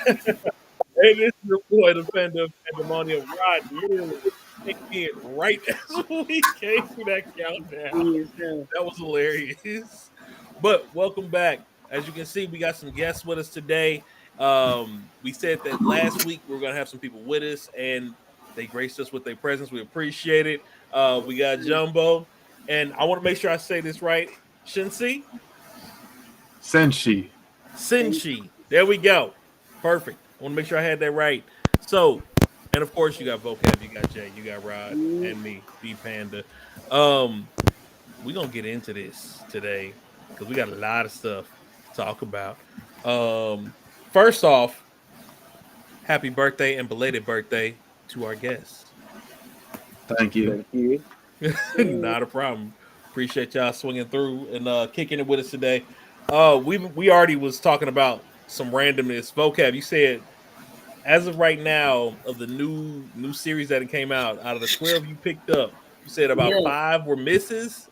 Hey, this is your boy, the Fandoms Pandemonium Rod. Literally kicked in right as we came through that countdown. That was hilarious. But welcome back. As you can see, we got some guests with us today. We said that last week we were going to have some people with us, and they graced us with their presence. We appreciate it. We got Jumbo, and I want to make sure I say this right. Shinsi? Senshi. Senshi. There we go. Perfect. I want to make sure I had that right. So, and of course, you got Vocab, you got Jay, you got Rod, and me, the Panda. Um, we're gonna get into this today because we got a lot of stuff to talk about. First off, happy birthday and belated birthday to our guests. Thank you. Not a problem. Appreciate y'all swinging through and kicking it with us today. We already was talking about some randomness. Vocab, you said as of right now of the new series that came out of the 12 you picked up, you said about five were misses.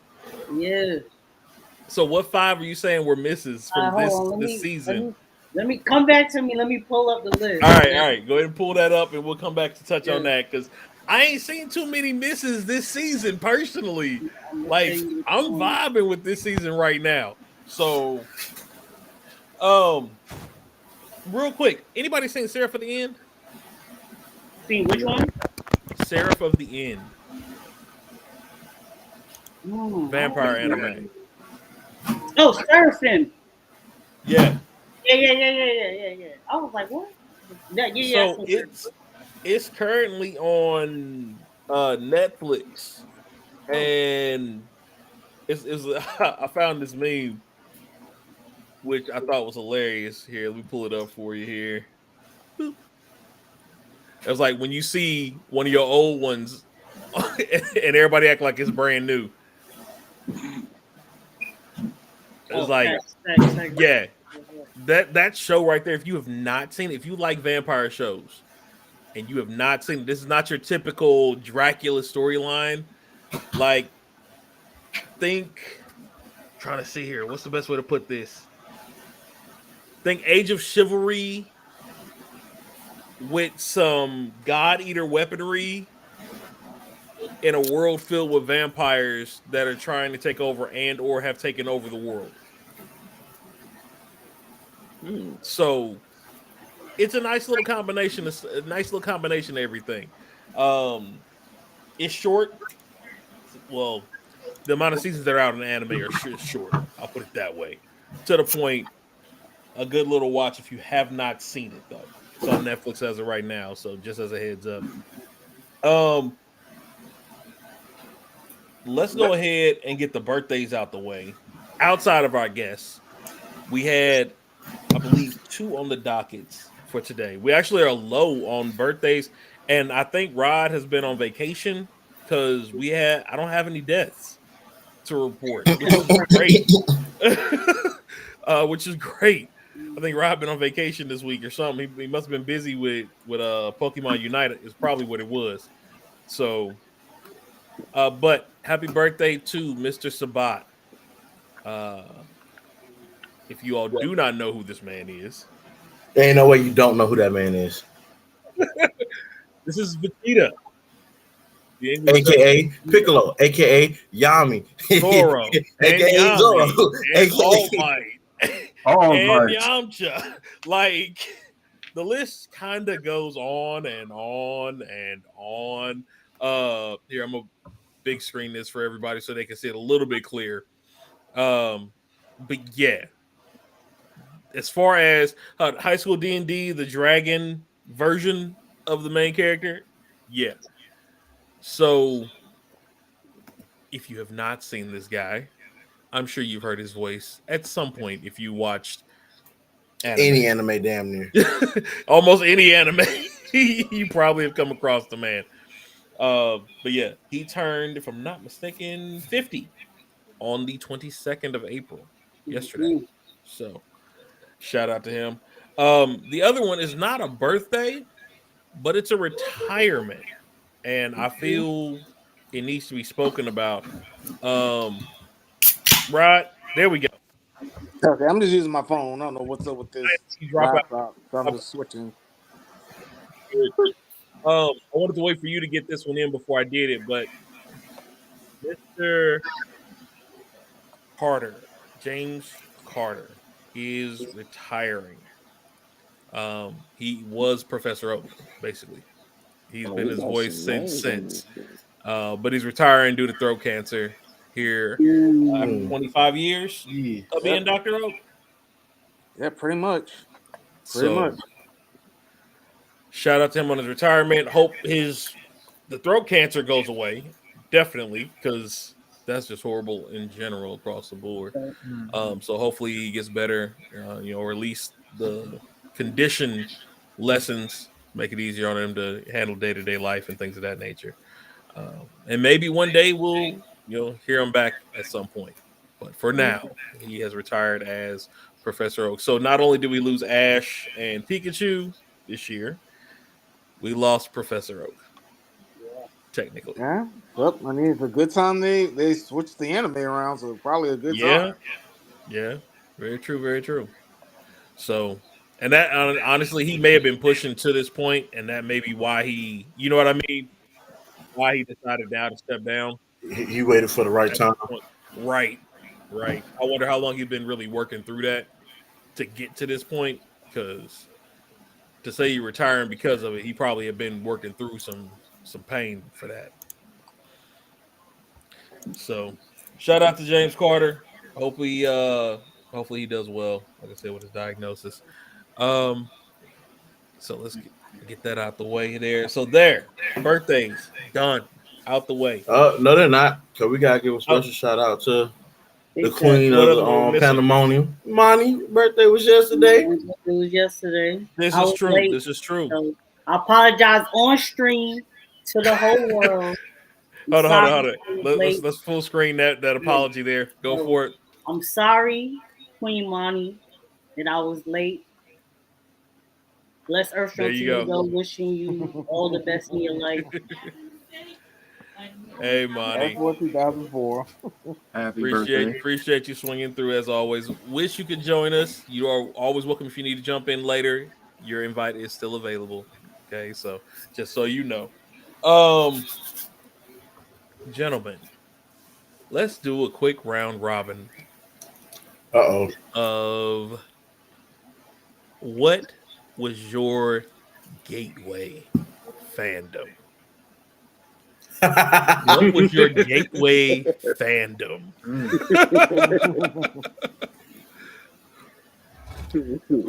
Yeah. So what five are you saying were misses from Hold on. this season? Let me come back to me. Let me pull up the list. All right. Go ahead and pull that up, and we'll come back to touch on that because I ain't seen too many misses this season personally. Like I'm vibing with this season right now. So, real quick, anybody seen Seraph of the End? Seen which one? Seraph of the End. Vampire anime. Oh, Seraphim. Yeah. Yeah. I was like, what? So it's currently on Netflix, and it's I found this meme which I thought was hilarious. Here, let me pull it up for you here. Boop. It was like when you see one of your old ones and everybody act like it's brand new. It's like, yeah, that show right there. If you have not seen it, if you like vampire shows and you have not seen it, this is not your typical Dracula storyline. Like, trying to see here. What's the best way to put this? Think Age of Chivalry with some God Eater weaponry in a world filled with vampires that are trying to take over and or have taken over the world. So it's a nice little combination. Of everything. It's short. Well, the amount of seasons that are out in anime are short. I'll put it that way. To the point, a good little watch if you have not seen it though. It's on Netflix as of right now. So just as a heads up. Let's go ahead and get the birthdays out the way. Outside of our guests, we had, I believe, 2 on the dockets for today. We actually are low on birthdays, and I think Rod has been on vacation because I don't have any deaths to report, which is great. Which is great. I think Rod been on vacation this week or something. He must have been busy with Pokemon United. Is probably what it was. So, but happy birthday to Mr. Sabat. If you all do not know who this man is, there ain't no way you don't know who that man is. This is Vegeta, aka Piccolo, aka Yami, Zoro, aka Zoro, and All Might, and Yamcha. Like the list kind of goes on and on and on. Here I'm gonna big screen this for everybody so they can see it a little bit clear. But yeah, as far as high school D&D, the dragon version of the main character, yeah. So if you have not seen this guy, I'm sure you've heard his voice at some point if you watched any anime, damn near. Almost any anime. You probably have come across the man. But yeah, he turned, if I'm not mistaken, 50 on the 22nd of April yesterday. So shout out to him. The other one is not a birthday, but it's a retirement. And I feel it needs to be spoken about. Right, there we go. Okay, I'm just using my phone. I don't know what's up with this You drop out. laptop, so I'm just switching. I wanted to wait for you to get this one in before I did it, but Mr. Carter, James Carter, is retiring. He was Professor Oak, basically. He's been his voice since. But he's retiring due to throat cancer here after 25 years of being Dr. Oak. Yeah, pretty much. Shout out to him on his retirement. Hope the throat cancer goes away, definitely, because that's just horrible in general across the board. So hopefully he gets better, or at least the condition lessens, make it easier on him to handle day-to-day life and things of that nature. And maybe one day we'll hear him back at some point. But for now, he has retired as Professor Oak. So not only did we lose Ash and Pikachu this year, we lost Professor Oak. Technically. Yeah. Well, I mean, it's a good time they switched the anime around, so probably a good time. Yeah. Very true, very true. So, and that honestly, he may have been pushing to this point, and that may be why he, you know what I mean? Why he decided now to step down. He waited for the right time. Right. I wonder how long he's been really working through that to get to this point, because to say you're retiring because of it, he probably have been working through some pain for that. So, shout out to James Carter. Hopefully he does well, like I said, with his diagnosis. So let's get that out the way there. So birthdays done, out the way. No, they're not. So we gotta give a special shout out to the queen of Pandemonium. Monty, birthday was yesterday. It was yesterday. This is true. Late, this is true. So I apologize on stream to the whole world. Hold on. Let's full screen that apology there. Go for it. I'm sorry, Queen Monty, that I was late. Bless Earth from Toledo, wishing you all the best in your life. Hey, Monty. That's what 2004. Appreciate you swinging through as always. Wish you could join us. You are always welcome if you need to jump in later. Your invite is still available. Okay, so just so you know. Gentlemen, let's do a quick round robin. Of what was your gateway fandom? What was your gateway fandom?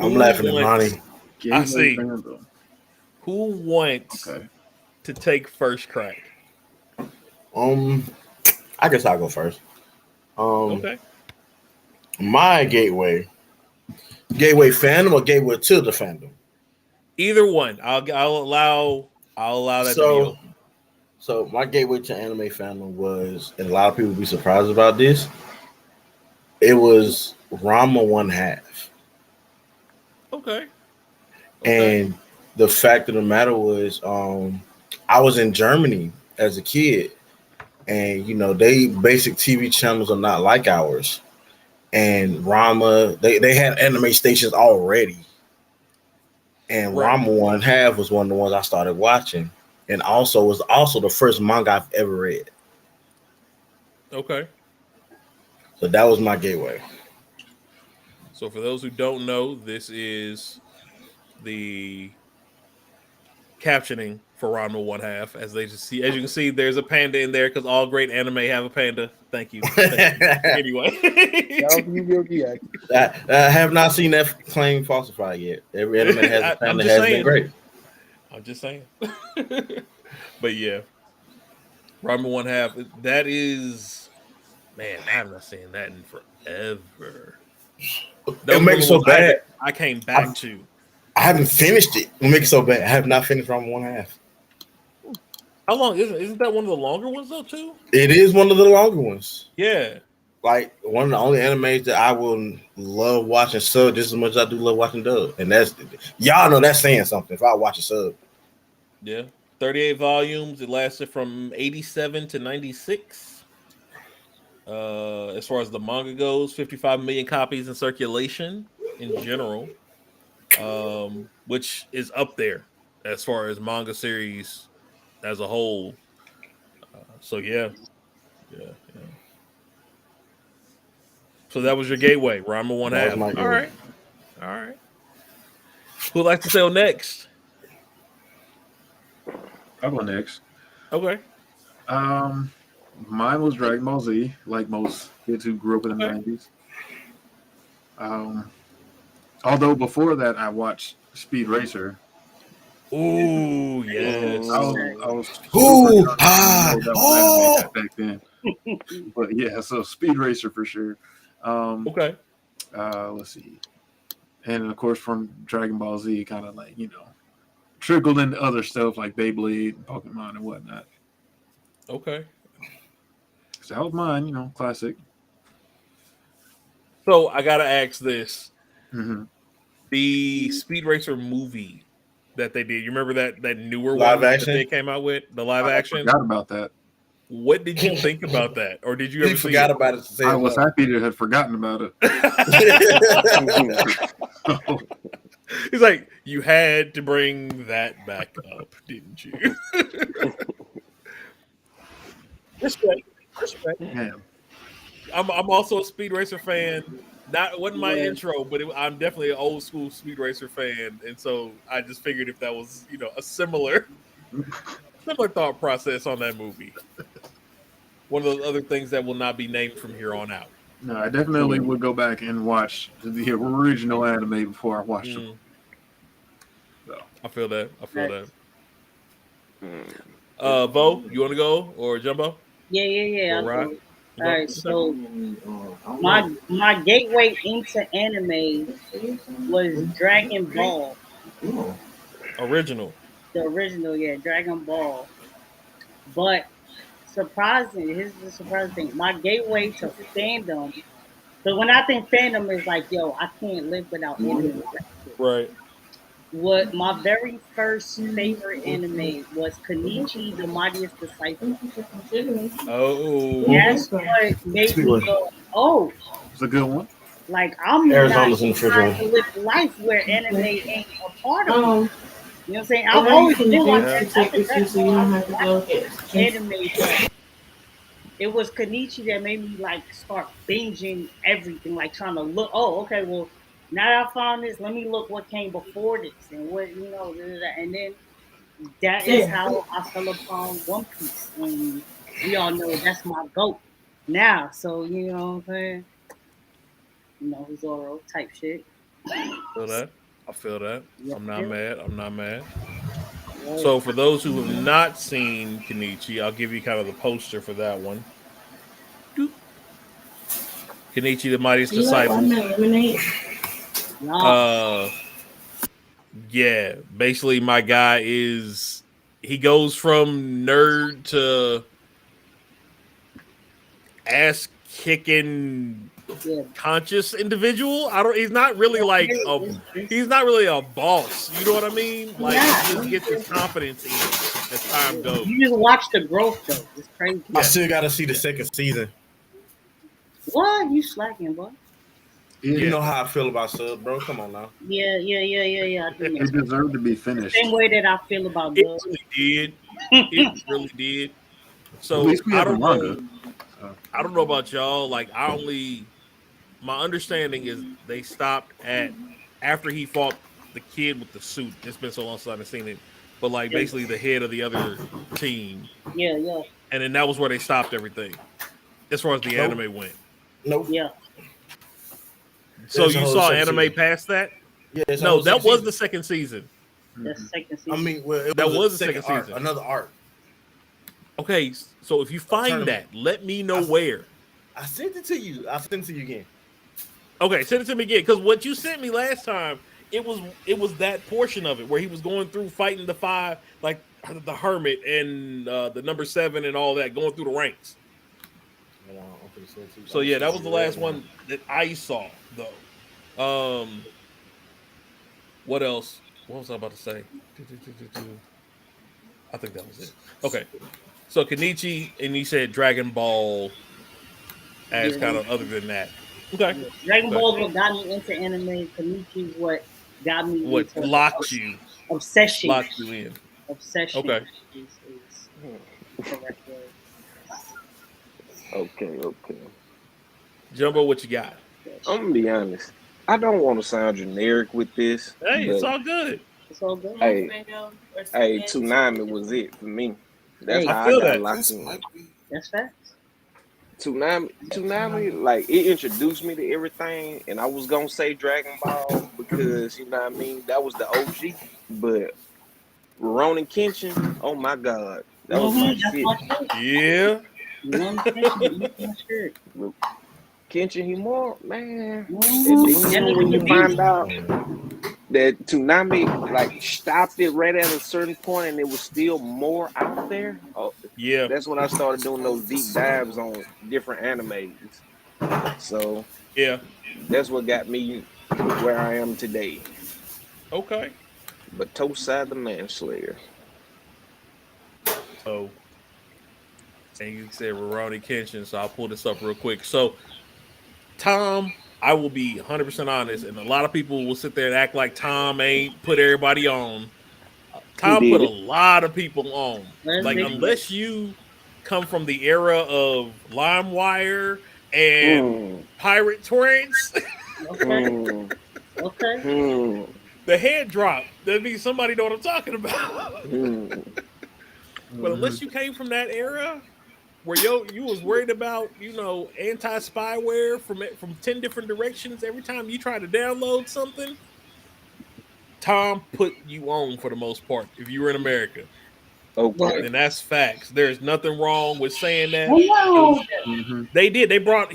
I'm laughing at Monty. I see. Fandom. Who wants to take first crack? I guess I'll go first. Okay. My gateway fandom or gateway to the fandom? Either one. I'll allow that to be open. So my gateway to anime fandom was, and a lot of people will be surprised about this, it was Ranma 1/2. Okay. And the fact of the matter was, I was in Germany as a kid, and they basic TV channels are not like ours. And Ranma, they had anime stations already. And Ranma 1/2 was one of the ones I started watching. And was also the first manga I've ever read. Okay. So that was my gateway. So for those who don't know, this is the captioning for Ranma 1/2. As you can see, there's a panda in there because all great anime have a panda. Thank you. Anyway, I have not seen that claim falsified yet. Every anime has a panda has been great. I'm just saying. But yeah, Ranma 1/2. That is, man, I have not seen that in forever. It makes it so bad. I came back to. I haven't finished it. It makes it so bad. I have not finished Ranma 1/2. How long isn't that one of the longer ones though too? It is one of the longer ones. Yeah. Like one of the only animes that I will love watching sub just as much as I do love watching dub. And that's, y'all know that's saying something if I watch a sub. Yeah. 38 volumes. It lasted from 87 to 96. As far as the manga goes, 55 million copies in circulation in general, which is up there as far as manga series as a whole. So yeah. So that was your gateway. Rhyme of one That was half. my All right. Who'd like to say next? I'll go next. Okay. Mine was Dragon Ball Z, like most kids who grew up in the Okay. 90s. Although before that, I watched Speed Racer. Ooh, yes. I was super young to know that was anime back then. But yeah, so Speed Racer for sure. Okay. Let's see. And of course, from Dragon Ball Z, kind of like, trickled into other stuff like Beyblade and Pokemon and whatnot. Okay. So that was mine, classic. So I gotta ask this: Mm-hmm. the Speed Racer movie that they did. You remember that newer Live one action? that they came out with, the live action? I forgot about that. What did you think about that, or did you He ever see forgot it? about it to say I was happy to have forgotten about it. He's like, you had to bring that back up, didn't you? Respect. Yeah. I'm also a Speed Racer fan. It wasn't my intro, but I'm definitely an old school Speed Racer fan, and so I just figured if that was a similar thought process on that movie. One of those other things that will not be named from here on out. No, I definitely would go back and watch the original anime before I watched it. So. I feel that. Vo, you want to go or Jumbo? Yeah. All right, so my gateway into anime was Dragon Ball. Original. The original, Dragon Ball. But here's the surprising thing. My gateway to fandom, but when I think fandom is like, I can't live without anime. Right. What my very first favorite anime was Kenichi the Mightiest Disciple. Oh, that's what made me go, oh, it's a good one. Like I'm Arizona's not trying to live life where anime ain't a part of it. You know what I'm saying? I've always been like anime, but it was Kenichi that made me like start binging everything, like trying to look. Oh, okay, well now that I found this, let me look what came before this and what and then that is how I fell upon One Piece, and we all know that's my goat now. So you know what I'm saying? Zoro type shit. I feel that. Yeah. I'm not mad. So for those who have not seen Kenichi, I'll give you kind of the poster for that one. Kenichi the Mightiest Disciple. Yeah, basically my guy he goes from nerd to ass kicking conscious individual. He's not really he's not really a boss. You know what I mean? Like he just gets his confidence in as time goes. You just watch the growth though. It's crazy. I still gotta see the second season. What? You slacking, boy? You know how I feel about Sub, bro. Come on now. Yeah. It deserved to be finished. Same way that I feel about it really did. It really did. So I don't know. I don't know about y'all. Like my understanding is they stopped after he fought the kid with the suit. It's been so long since I've seen it. But like basically the head of the other team. Yeah. And then that was where they stopped everything. As far as the anime went. Nope. Yeah. So you saw anime past that? Yeah. No, that was the second season. The second season. I mean, well, that was the second season. Another arc. Okay, so if you find that, let me know where. I sent it to you. I'll send it to you again. Okay, send it to me again. Because what you sent me last time, it was that portion of it where he was going through fighting the five, like the Hermit and the number 7 and all that, going through the ranks. So yeah, that was the last one that I saw, though. What else? What was I about to say? I think that was it. Okay. So Kenichi, and he said Dragon Ball as kind of other than that. Okay. Yeah. Dragon Ball is what got me into anime. Kenichi is what got me What into locked you? obsession. Locked you in. Obsession Okay. is the correct word. Okay. Jumbo, what you got? I'm gonna be honest. I don't want to sound generic with this, Hey, it's but all good. It's all good. hey, Tsunami was it for me. That's Hey. how I I feel got that. locked in. That's facts. Tsunami, like it introduced me to everything, and I was gonna say Dragon Ball because you know what I mean. That was the OG, but Ronin Kenshin, oh my god, that was my That's shit. my shirt. Yeah. That's my shirt. Kenshin Himura, man. Mhm. And then That when nigga you the find beast. out that Tsunami like stopped it right at a certain point, and it was still more out there. Oh, Yeah. that's when I started doing those deep dives on different animes. So Yeah. that's what got me where I am today. Okay. But Tosai the Manslayer. So, and you said Rurouni Kenshin, so I'll pull this up real quick. So, Tom, I will be 100% honest, and a lot of people will sit there and act like Tom ain't put everybody on. Tom He put did a it. lot of people on. Let's Like, be unless you come from the era of LimeWire and Mm, Pirate Torrents, okay. mm, Okay. mm, the head drop. That means somebody know what I'm talking about. mm. But unless you came from that era where you was worried about, anti-spyware from 10 different directions every time you try to download something, Tom put you on for the most part if you were in America. Okay. And that's facts. There's nothing wrong with saying that. Hello. They did. They brought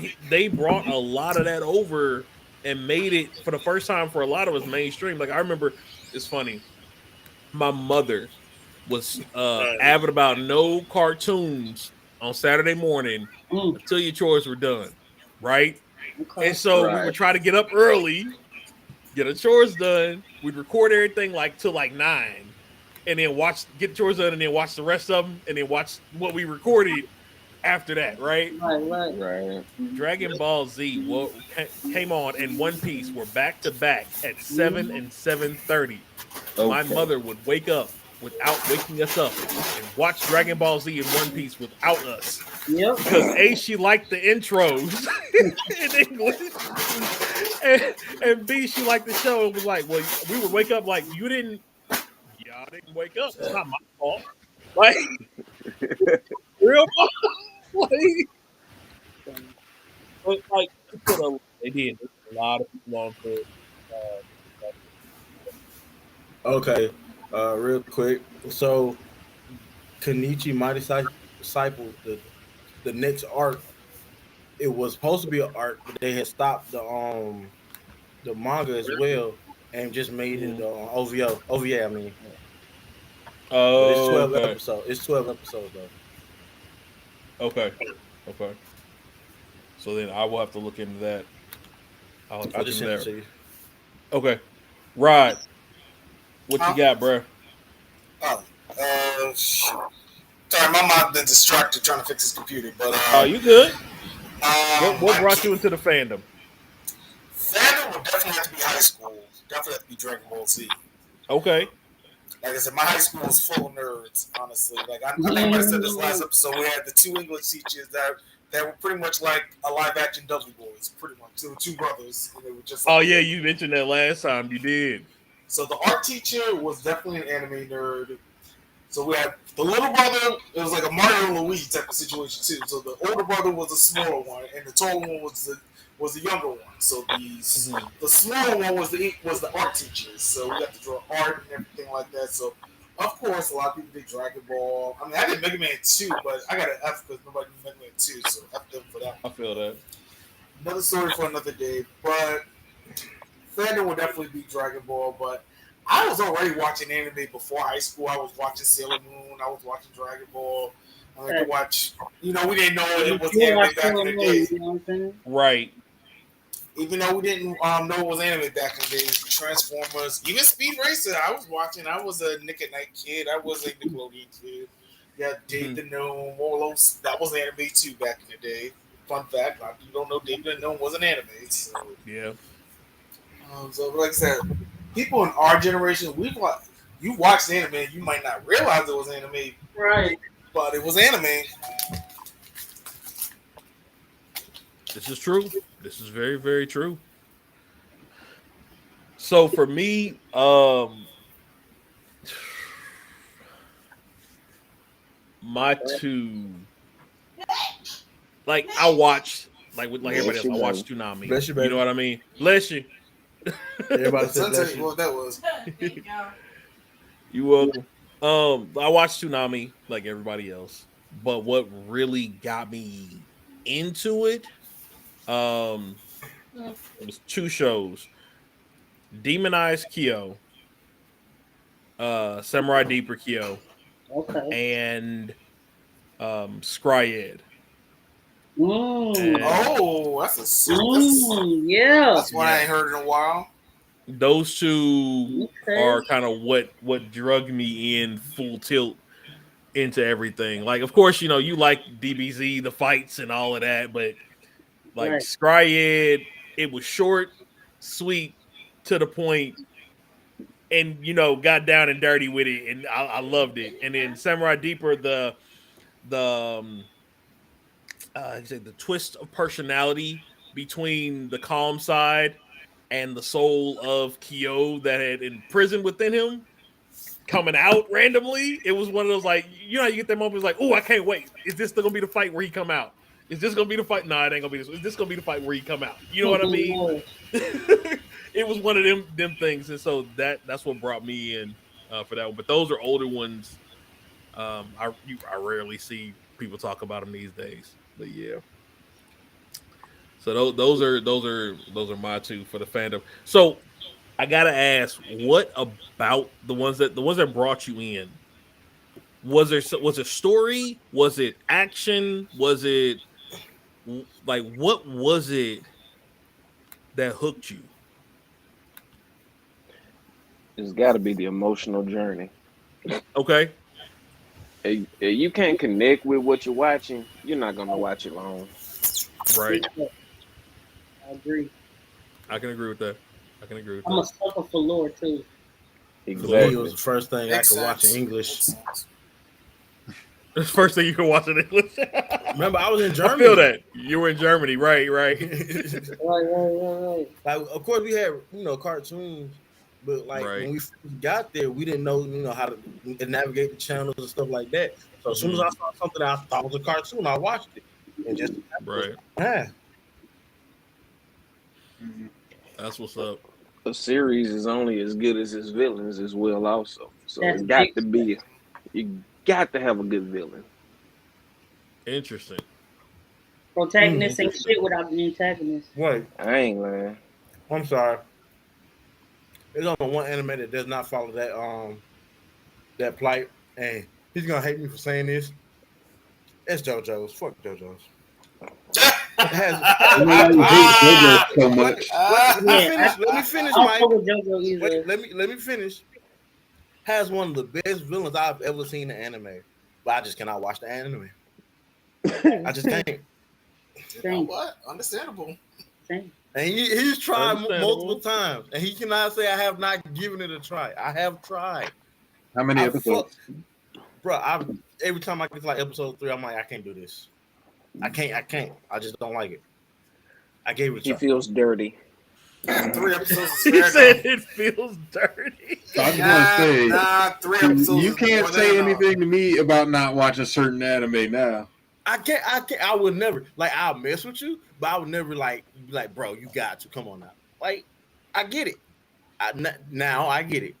a lot of that over and made it for the first time for a lot of us mainstream. Like I remember, it's funny. My mother was avid about no cartoons on Saturday morning Mm, until your chores were done, right? okay. And so we would Right. try to get up early, get the chores done. We'd record everything like till like 9, and then get the chores done, and then watch the rest of them, and then watch what we recorded after that, right? Right. Right. Dragon Ball Z came on, and One Piece were back to back at 7 and 7:30. My Okay. mother would wake up without waking us up and watch Dragon Ball Z and One Piece without us. Yep. Because A, she liked the intros in English, and B, she liked the show. It was like, well, we would wake up like, y'all didn't wake up. It's not my fault. Like, real like, they did. They put a lot of people on for it. Okay, real quick. So, Kenichi Mighty Disciple, the next arc, it was supposed to be an arc, but they had stopped the manga as well and just made it OVO. OVA, I mean. But it's 12 okay. episodes. It's 12 episodes though. Okay. So then I will have to look into that. I just sent it to you. Okay. Rod, what you got, bro? Shoot. Sorry, my mom been distracted trying to fix his computer. But You good? What I brought you into the fandom? Fandom would definitely have to be high school. Definitely have to be Dragon Ball Z. Okay. Like I said, my high school was full of nerds, honestly. Like I think I said this last episode, we had the 2 English teachers that were pretty much like a live action Dudley Boys, pretty much. There were 2 brothers, and they were just like, Oh yeah, you mentioned that last time. You did. So the art teacher was definitely an anime nerd. So we had the little brother. It was like a Mario and Luigi type of situation too. So the older brother was the smaller one, and the taller one was the younger one. So the smaller one was the art teacher. So we got to draw art and everything like that. So of course, a lot of people did Dragon Ball. I mean, I did Mega Man 2, but I got an F because nobody did Mega Man 2. So F them for that. I feel that. Another story for another day. But fandom would definitely be Dragon Ball, but I was already watching anime before high school. I was watching Sailor Moon. I was watching Dragon Ball. I like to watch. We didn't know it was anime back in the day. You know what I'm saying? Right. Even though we didn't know it was anime back in the day. Transformers, even Speed Racer, I was watching. I was a Nick at Night kid. I was a Nickelodeon kid. Yeah, Dave the Gnome, all those. That was anime too back in the day. Fun fact, a lot of people don't know David Unknown was an anime. So, Yeah. so like I said, people in our generation, you watched anime, you might not realize it was anime, Right. but it was anime. This is true. This is very, very true. So for me, my two, like I watched, like with like everybody else, I watched Toonami. Bless you, You baby. know what I mean? Bless you. Everybody said I'll tell bless you you. what that was. You welcome. I watched Toonami like everybody else, but what really got me into it, it was two shows: Demonized Kyo, Samurai Deeper Kyo, Okay. and Scryed. Mm. Oh, that's Yeah. that's one I ain't heard in a while. Those two Okay. are kind of what drug me in full tilt into everything. Like, of course, you like DBZ, the fights and all of that, but like Right. Scryed, it was short, sweet, to the point, and got down and dirty with it, and I loved it. And then Samurai Deeper, you say the twist of personality between the calm side and the soul of Kyo that had imprisoned within him coming out randomly. It was one of those, like, you get that moment, it's like, oh, I can't wait. Is this still gonna be the fight where he come out? Is this gonna be the fight? No, it ain't gonna be this. Is this gonna be the fight where he come out? You know what I mean? It was one of them things, and so that's what brought me in for that one. But those are older ones. I rarely see people talk about them these days. But yeah. So those are my two for the fandom. So I gotta ask, what about the ones that brought you in? Was it story? Was it action? Was it like, what was it that hooked you? It's got to be the emotional journey. Okay. If you can't connect with what you're watching, you're not gonna watch it long. Right. I agree. I can agree with that. I'm a sucker for lore too. Exactly. It was the first thing Makes I could watch in sense. English. It's the first thing you can watch in English. Remember, I was in Germany. I feel that. You were in Germany, right? Right. Like, of course, we had cartoons, but like Right. when we first got there, we didn't know how to navigate the channels and stuff like that. So as soon as I saw something that I thought was a cartoon, I watched it, and just Right. Yeah. That's what's up. A series is only as good as its villains as well, also. So That's it's got big. to be. You got to have a good villain. Interesting. Protagonist ain't shit without the antagonist. Wait, I ain't lying. I'm sorry. There's only one anime that does not follow that plight, and he's gonna hate me for saying this. It's JoJo's. Fuck JoJo's. You hate JoJo so much. Let me finish, I Mike. don't fuck with JoJo either. Wait, let me finish. Has one of the best villains I've ever seen in anime, but I just cannot watch the anime. I just can't. You know what? Understandable. Same. And he's tried multiple times, and he cannot say I have not given it a try. I have tried. How many episodes? Bro, every time I get to like episode 3, I'm like, I can't do this. I can't. I just don't like it. I gave it a try. He feels dirty. 3 episodes is He fair said enough. it feels dirty. So I just want to 3 say, episodes. you can't say anything to me about not watching certain anime now. I can't. I would never. Like, I'll mess with you, but I would never be like, bro, you got to come on now. Like, I get it. Now I get it.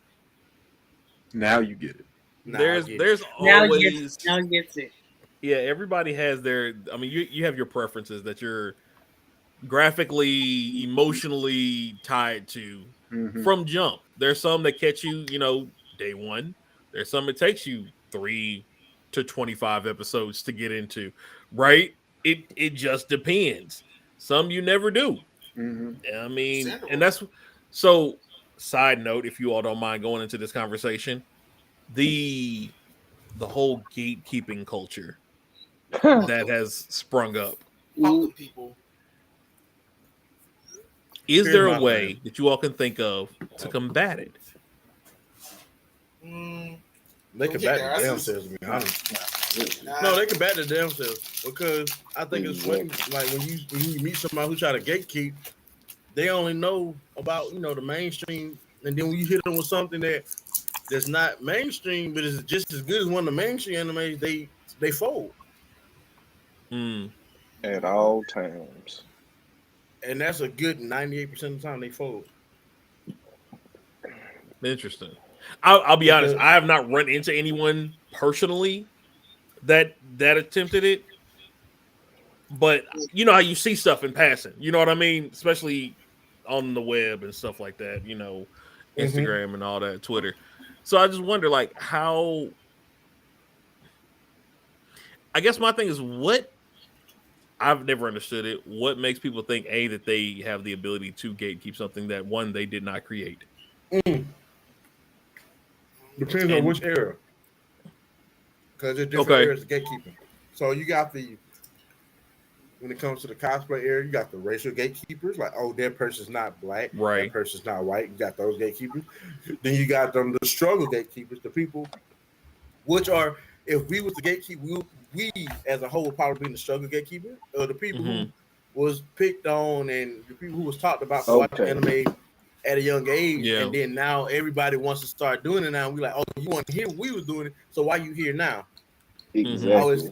Now you get it. There's Now always he gets it. Yeah, everybody has their. I mean, you have your preferences that you're graphically, emotionally tied to from jump. There's some that catch you, day one. There's some it takes you 3 to 25 episodes to get into, right? It just depends. Some you never do. I mean, and that's so. Side note, if you all don't mind going into this conversation, the whole gatekeeping culture that has sprung up Fuck them people. Is there a way that you all can think of to combat it? They combat the damn selves, to be honest. No, they combat the damn selves because I think it's funny. Like when you meet somebody who try to gatekeep, they only know about the mainstream, and then when you hit them with something that's not mainstream but is just as good as one of the mainstream animes, they fold. At all times. And that's a good 98% of the time they fold. Interesting. I'll be honest. I have not run into anyone personally that attempted it, but you know how you see stuff in passing. You know what I mean, especially on the web and stuff like that. Instagram and all that, Twitter. So I just wonder, like, how. I guess my thing is what. I've never understood it. What makes people think that they have the ability to gatekeep something that one they did not create? Depends on which era, because there's different eras of gatekeeping. So you got when it comes to the cosplay era, you got the racial gatekeepers, like that person's not black, right? That person's not white. You got those gatekeepers. Then you got the struggle gatekeepers, the people which are, if we was the gatekeeper, we as a whole would probably be the struggle gatekeeper, or the people who was picked on and the people who was talked about for watching anime at a young age, and then now everybody wants to start doing it now. And we like, you want to hear what we was doing it, so why you here now? Exactly. Oh, it's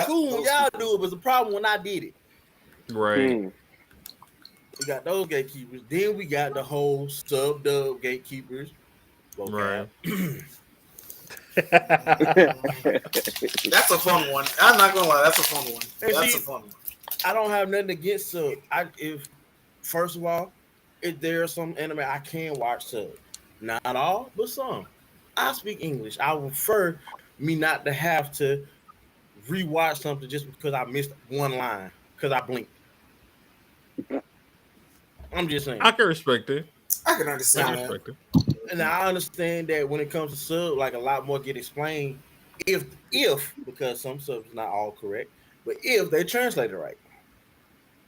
cool when y'all do it, but it's a problem when I did it. Right. We got those gatekeepers. Then we got the whole sub-dub gatekeepers. Right. That's a fun one. I'm not gonna lie, that's a fun one. That's a fun one. I don't have nothing against sub. First of all, if there's some anime I can watch sub, not all, but some. I speak English. I would prefer me not to have to rewatch something just because I missed one line because I blinked. I'm just saying. I can respect it. I can understand that. And I understand that when it comes to sub, like a lot more get explained if because some subs are not all correct, but if they translate it right.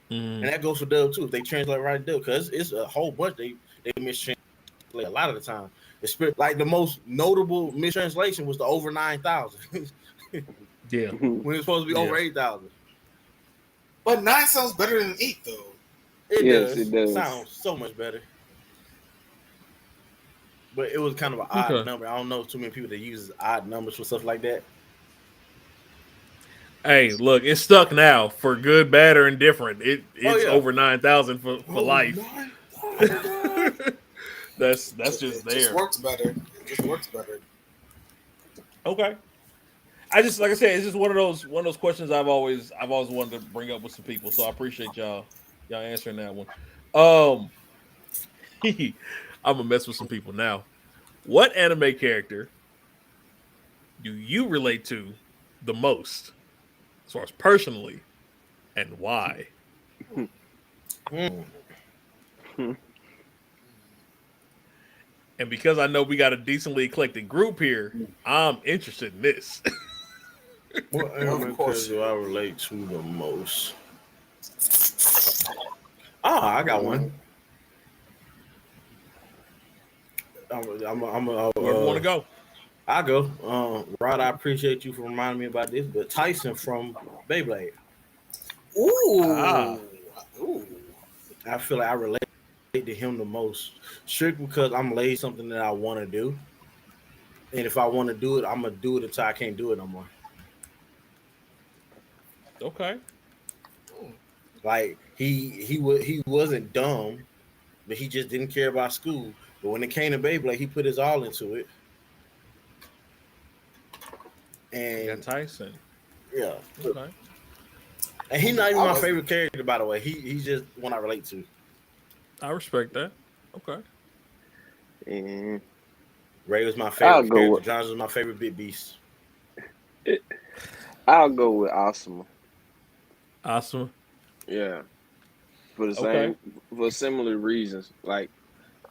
And that goes for dub too. If they translate right dub, because it's a whole bunch they mistranslate a lot of the time. Like the most notable mistranslation was the over 9,000. Yeah. When it's supposed to be over 8,000. But 9 sounds better than 8 though. It does. Sounds so much better. But it was kind of an odd number. I don't know too many people that use odd numbers for stuff like that. Hey, look, it's stuck now for good, bad, or indifferent. It's over 9,000 for life. That's just there. It just works better. Okay. Like I said, it's just one of those questions I've always wanted to bring up with some people. So I appreciate y'all answering that one. I'm gonna mess with some people now. What anime character do you relate to the most, as far as personally, and why? And because I know we got a decently eclectic group here, I'm interested in this. What anime character do I relate to the most? I got one. Where do you want to go? I go. Rod, I appreciate you for reminding me about this, but Tyson from Beyblade. Ooh. I feel like I relate to him the most, strictly because I'm lazy something that I want to do, and if I want to do it, I'm gonna do it until I can't do it no more. Okay. Like he wasn't dumb, but he just didn't care about school. But when it came to Beyblade, he put his all into it. And got Tyson. Yeah. Okay. And he's not even my favorite character, by the way. He's just one I relate to. I respect that. Okay. And Ray was my favorite character. John was my favorite big beast. I'll go with Asuma. Asuma? Yeah. For similar reasons. Like,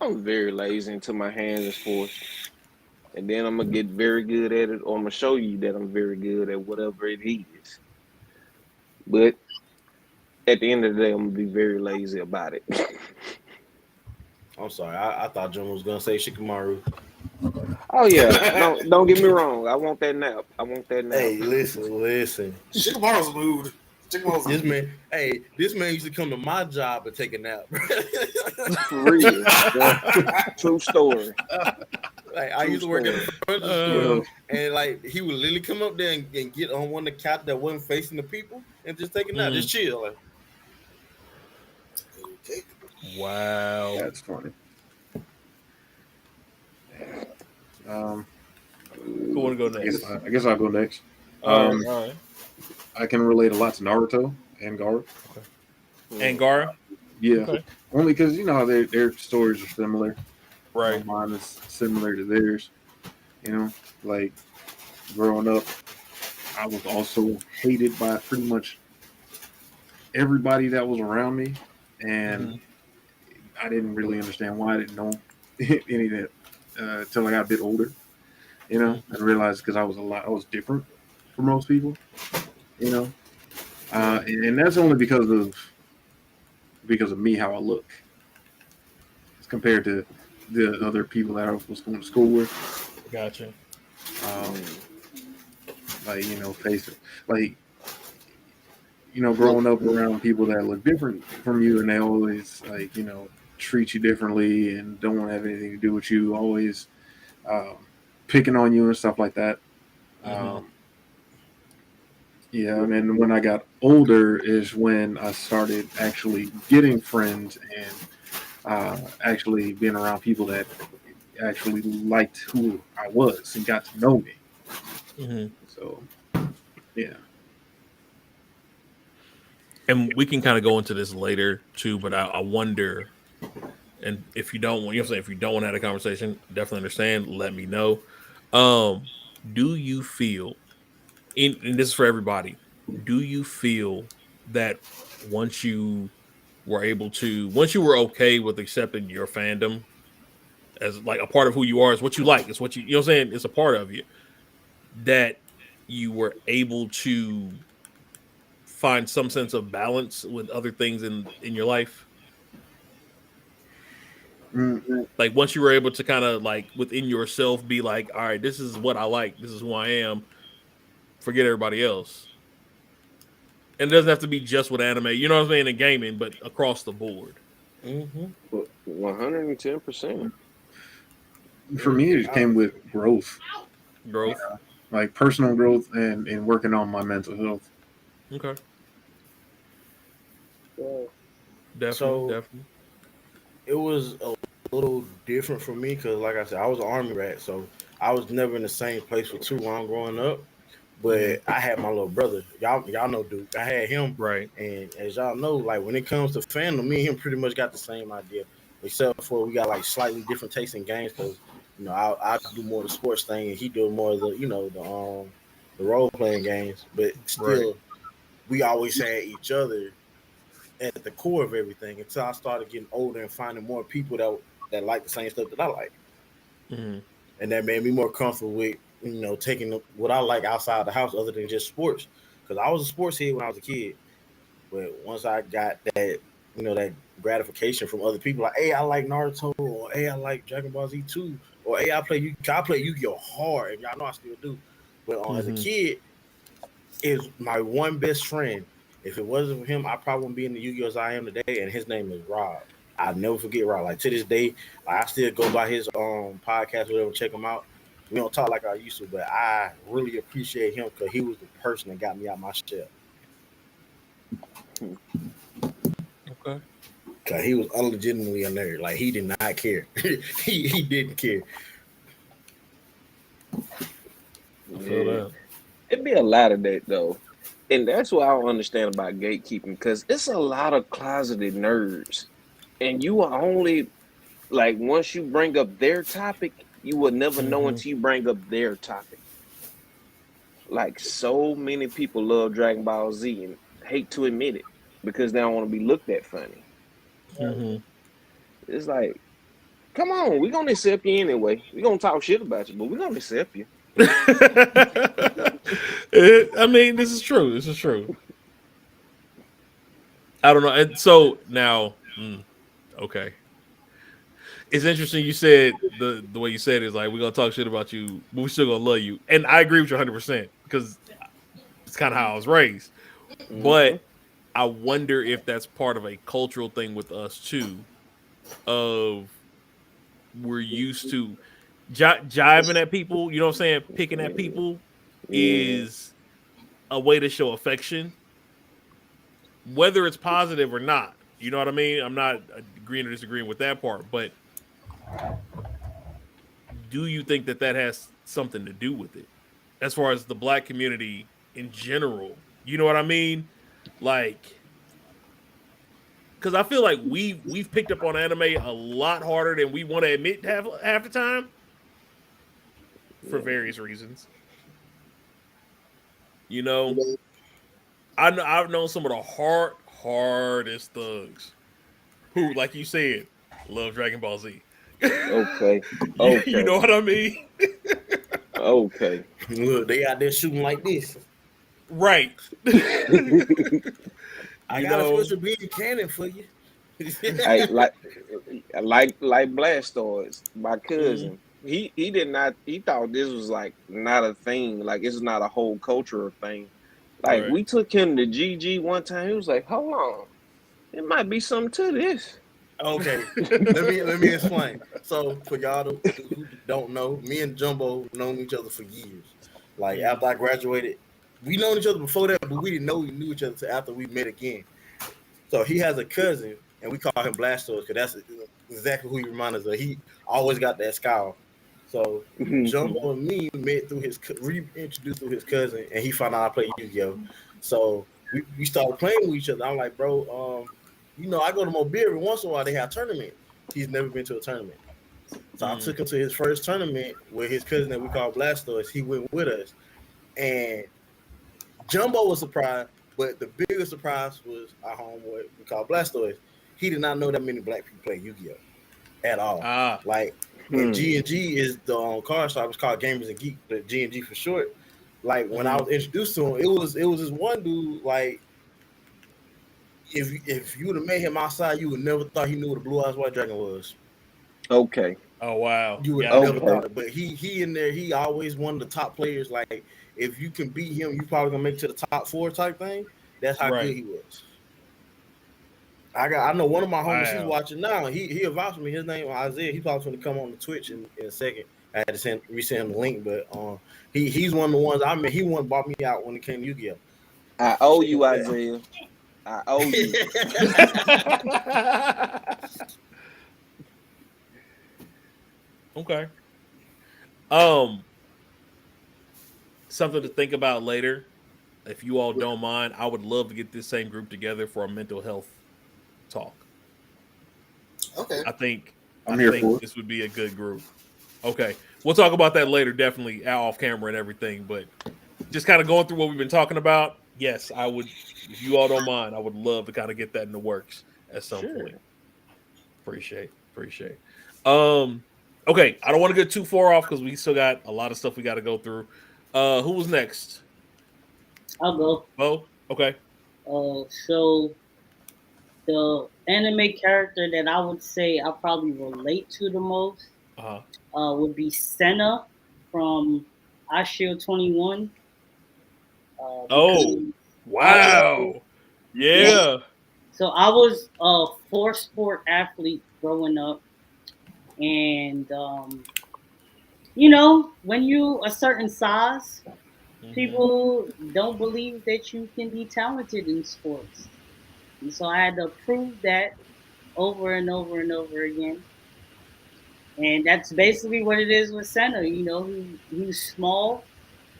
I'm very lazy until my hands is forced. And then I'm going to get very good at it, or I'm going to show you that I'm very good at whatever it is. But at the end of the day, I'm gonna be very lazy about it. I'm sorry. I thought Jim was gonna say Shikamaru. Oh yeah, don't get me wrong. I want that nap. Hey, listen. Shikamaru's moved. This man used to come to my job and take a nap. For real. True story. Like I used to work at the furniture store, and like he would literally come up there and get on one of the couch that wasn't facing the people and just take a nap, just chill. Like, Okay. Wow. That's funny. Who want to go next? I guess I'll go next. All right. I can relate a lot to Naruto and Gaara. And Gaara? Yeah, Okay. only because you know how their stories are similar. Right. Mine is similar to theirs. You know, like growing up, I was also hated by pretty much everybody that was around me, and I didn't really understand why. I didn't know any of that until I got a bit older. You know, and realized because I was different from most people. You know, and that's only because of me, how I look, as compared to the other people that I was going to school with. Gotcha. Like, you know, face it. Like, you know, growing up around people that look different from you, and they always, like, you know, treat you differently and don't want to have anything to do with you, always picking on you and stuff like that. Yeah, and then when I got older is when I started actually getting friends and actually being around people that actually liked who I was and got to know me. So, yeah. And we can kind of go into this later too, but I wonder, and if you don't want, you know what I'm saying, if you don't want to have a conversation, definitely understand. Let me know. Do you feel, and this is for everybody, do you feel that once you were okay with accepting your fandom as like a part of who you are, is what you like, it's what you know what I'm saying, it's a part of you, that you were able to find some sense of balance with other things in your life? Like once you were able to kind of like within yourself be like, all right, this is what I like, this is who I am, forget everybody else. And it doesn't have to be just with anime, you know what I'm saying, in gaming, but across the board. 110%. For me, it came with growth. Growth. Yeah. Like personal growth and working on my mental health. Okay. Yeah. Definitely. It was a little different for me because, like I said, I was an Army rat, so I was never in the same place for too long growing up. But I had my little brother. Y'all know Duke. I had him. Right. And as y'all know, like when it comes to fandom, me and him pretty much got the same idea, except for we got like slightly different tastes in games. Because you know, I do more of the sports thing, and he do more of the the role playing games. But still, we always had each other at the core of everything until I started getting older and finding more people that like the same stuff that I like. And that made me more comfortable with, you know, taking what I like outside the house other than just sports. Because I was a sports head when I was a kid. But once I got that, you know, that gratification from other people, like, hey, I like Naruto, or hey, I like Dragon Ball Z 2, or hey, I play Yu-Gi-Oh hard, and y'all know I still do. But as a kid, is my one best friend. If it wasn't for him, I probably wouldn't be in the Yu-Gi-Oh as I am today. And his name is Rob. I'll never forget Rob. Like to this day, I still go by his podcast, whatever, check him out. We don't talk like I used to, but I really appreciate him because he was the person that got me out my shell. Okay. Because he was unlegitimately a nerd. Like he did not care. he didn't care. Yeah. It'd be a lot of that though. And that's what I don't understand about gatekeeping, because it's a lot of closeted nerds. And you are only, like, once you bring up their topic, you will never know until you bring up their topic. Like, so many people love Dragon Ball Z and hate to admit it because they don't want to be looked at funny. It's like, come on, we're going to accept you anyway. We're going to talk shit about you, but we're going to accept you. I mean, this is true. I don't know. And so now, okay, it's interesting. You said the way you said it is like we're gonna talk shit about you, but we still gonna love you. And I agree with you 100% because it's kind of how I was raised. Mm-hmm. But I wonder if that's part of a cultural thing with us too. Of we're used to jiving at people. You know what I'm saying? Picking at people Yeah. is a way to show affection, whether it's positive or not. You know what I mean? I'm not agreeing or disagreeing with that part, but do you think that that has something to do with it as far as the black community in general? You know what I mean? Like, because I feel like we've picked up on anime a lot harder than we want to admit half the time for Yeah. various reasons. You know, I've known some of the hardest thugs who, like you said, love Dragon Ball Z. Okay. You Okay. know what I mean? Okay. Look, they out there shooting like this. Right. I You got a know, special beam cannon for you. I like Blastoise, my mhm, cousin. He did not. He thought this was like not a thing. Like it's not a whole cultural thing. Like right. we took him to GG one time. He was like, "Hold on, it might be something to this." Okay, let me explain. So for y'all who don't know, me and Jumbo known each other for years. Like Mhm. after I graduated, we known each other before that, but we didn't know we knew each other until after we met again. So he has a cousin, and we call him Blastoise because that's exactly who he reminds us of. He always got that scowl. So Jumbo and me met through reintroduced through his cousin, and he found out I played Yu-Gi-Oh. So we started playing with each other. I'm like, bro, I go to Mobile every once in a while. They have tournament. He's never been to a tournament. So I Mm. took him to his first tournament with his cousin that we call Blastoise. He went with us, and Jumbo was surprised, but the biggest surprise was our homeboy we call Blastoise. He did not know that many black people play Yu-Gi-Oh at all. Ah. Like, and G&G is the card shop. It's called Gamers and Geek, but G&G for short. Like when I was introduced to him, it was this one dude. Like if you would have met him outside, you would never thought he knew what a blue eyes white dragon was. Okay. Oh wow. You would Got never it. Okay. thought it. But he in there, he always one of the top players. Like if you can beat him, you probably gonna make it to the top 4 type thing. That's how good Right. he was. I know one of my homies. He's Wow. watching now. He vouched for me. His name Isaiah. He's probably going to come on the Twitch in a second. I had to resend him the link, but he's one of the ones I met. He one bought me out when it came to Yu-Gi-Oh. I owe Shit you, like that. Isaiah. I owe you. Okay. Something to think about later. If you all don't mind, I would love to get this same group together for a mental health talk. Okay. I think I'm here for it. this would be a good group. Okay. We'll talk about that later, definitely off camera and everything, but just kind of going through what we've been talking about. Yes, I would, if you all don't mind, I would love to kind of get that in the works at some point. Appreciate. Okay, I don't want to get too far off because we still got a lot of stuff we got to go through. Who was next? I'll go. Bo? Okay. So the anime character that I would say I probably relate to the most would be Senna from I Shield 21. Oh, wow. Yeah. So I was a 4-sport athlete growing up, and when you a certain size, people don't believe that you can be talented in sports, and so I had to prove that over and over and over again. And that's basically what it is with Senna. He's small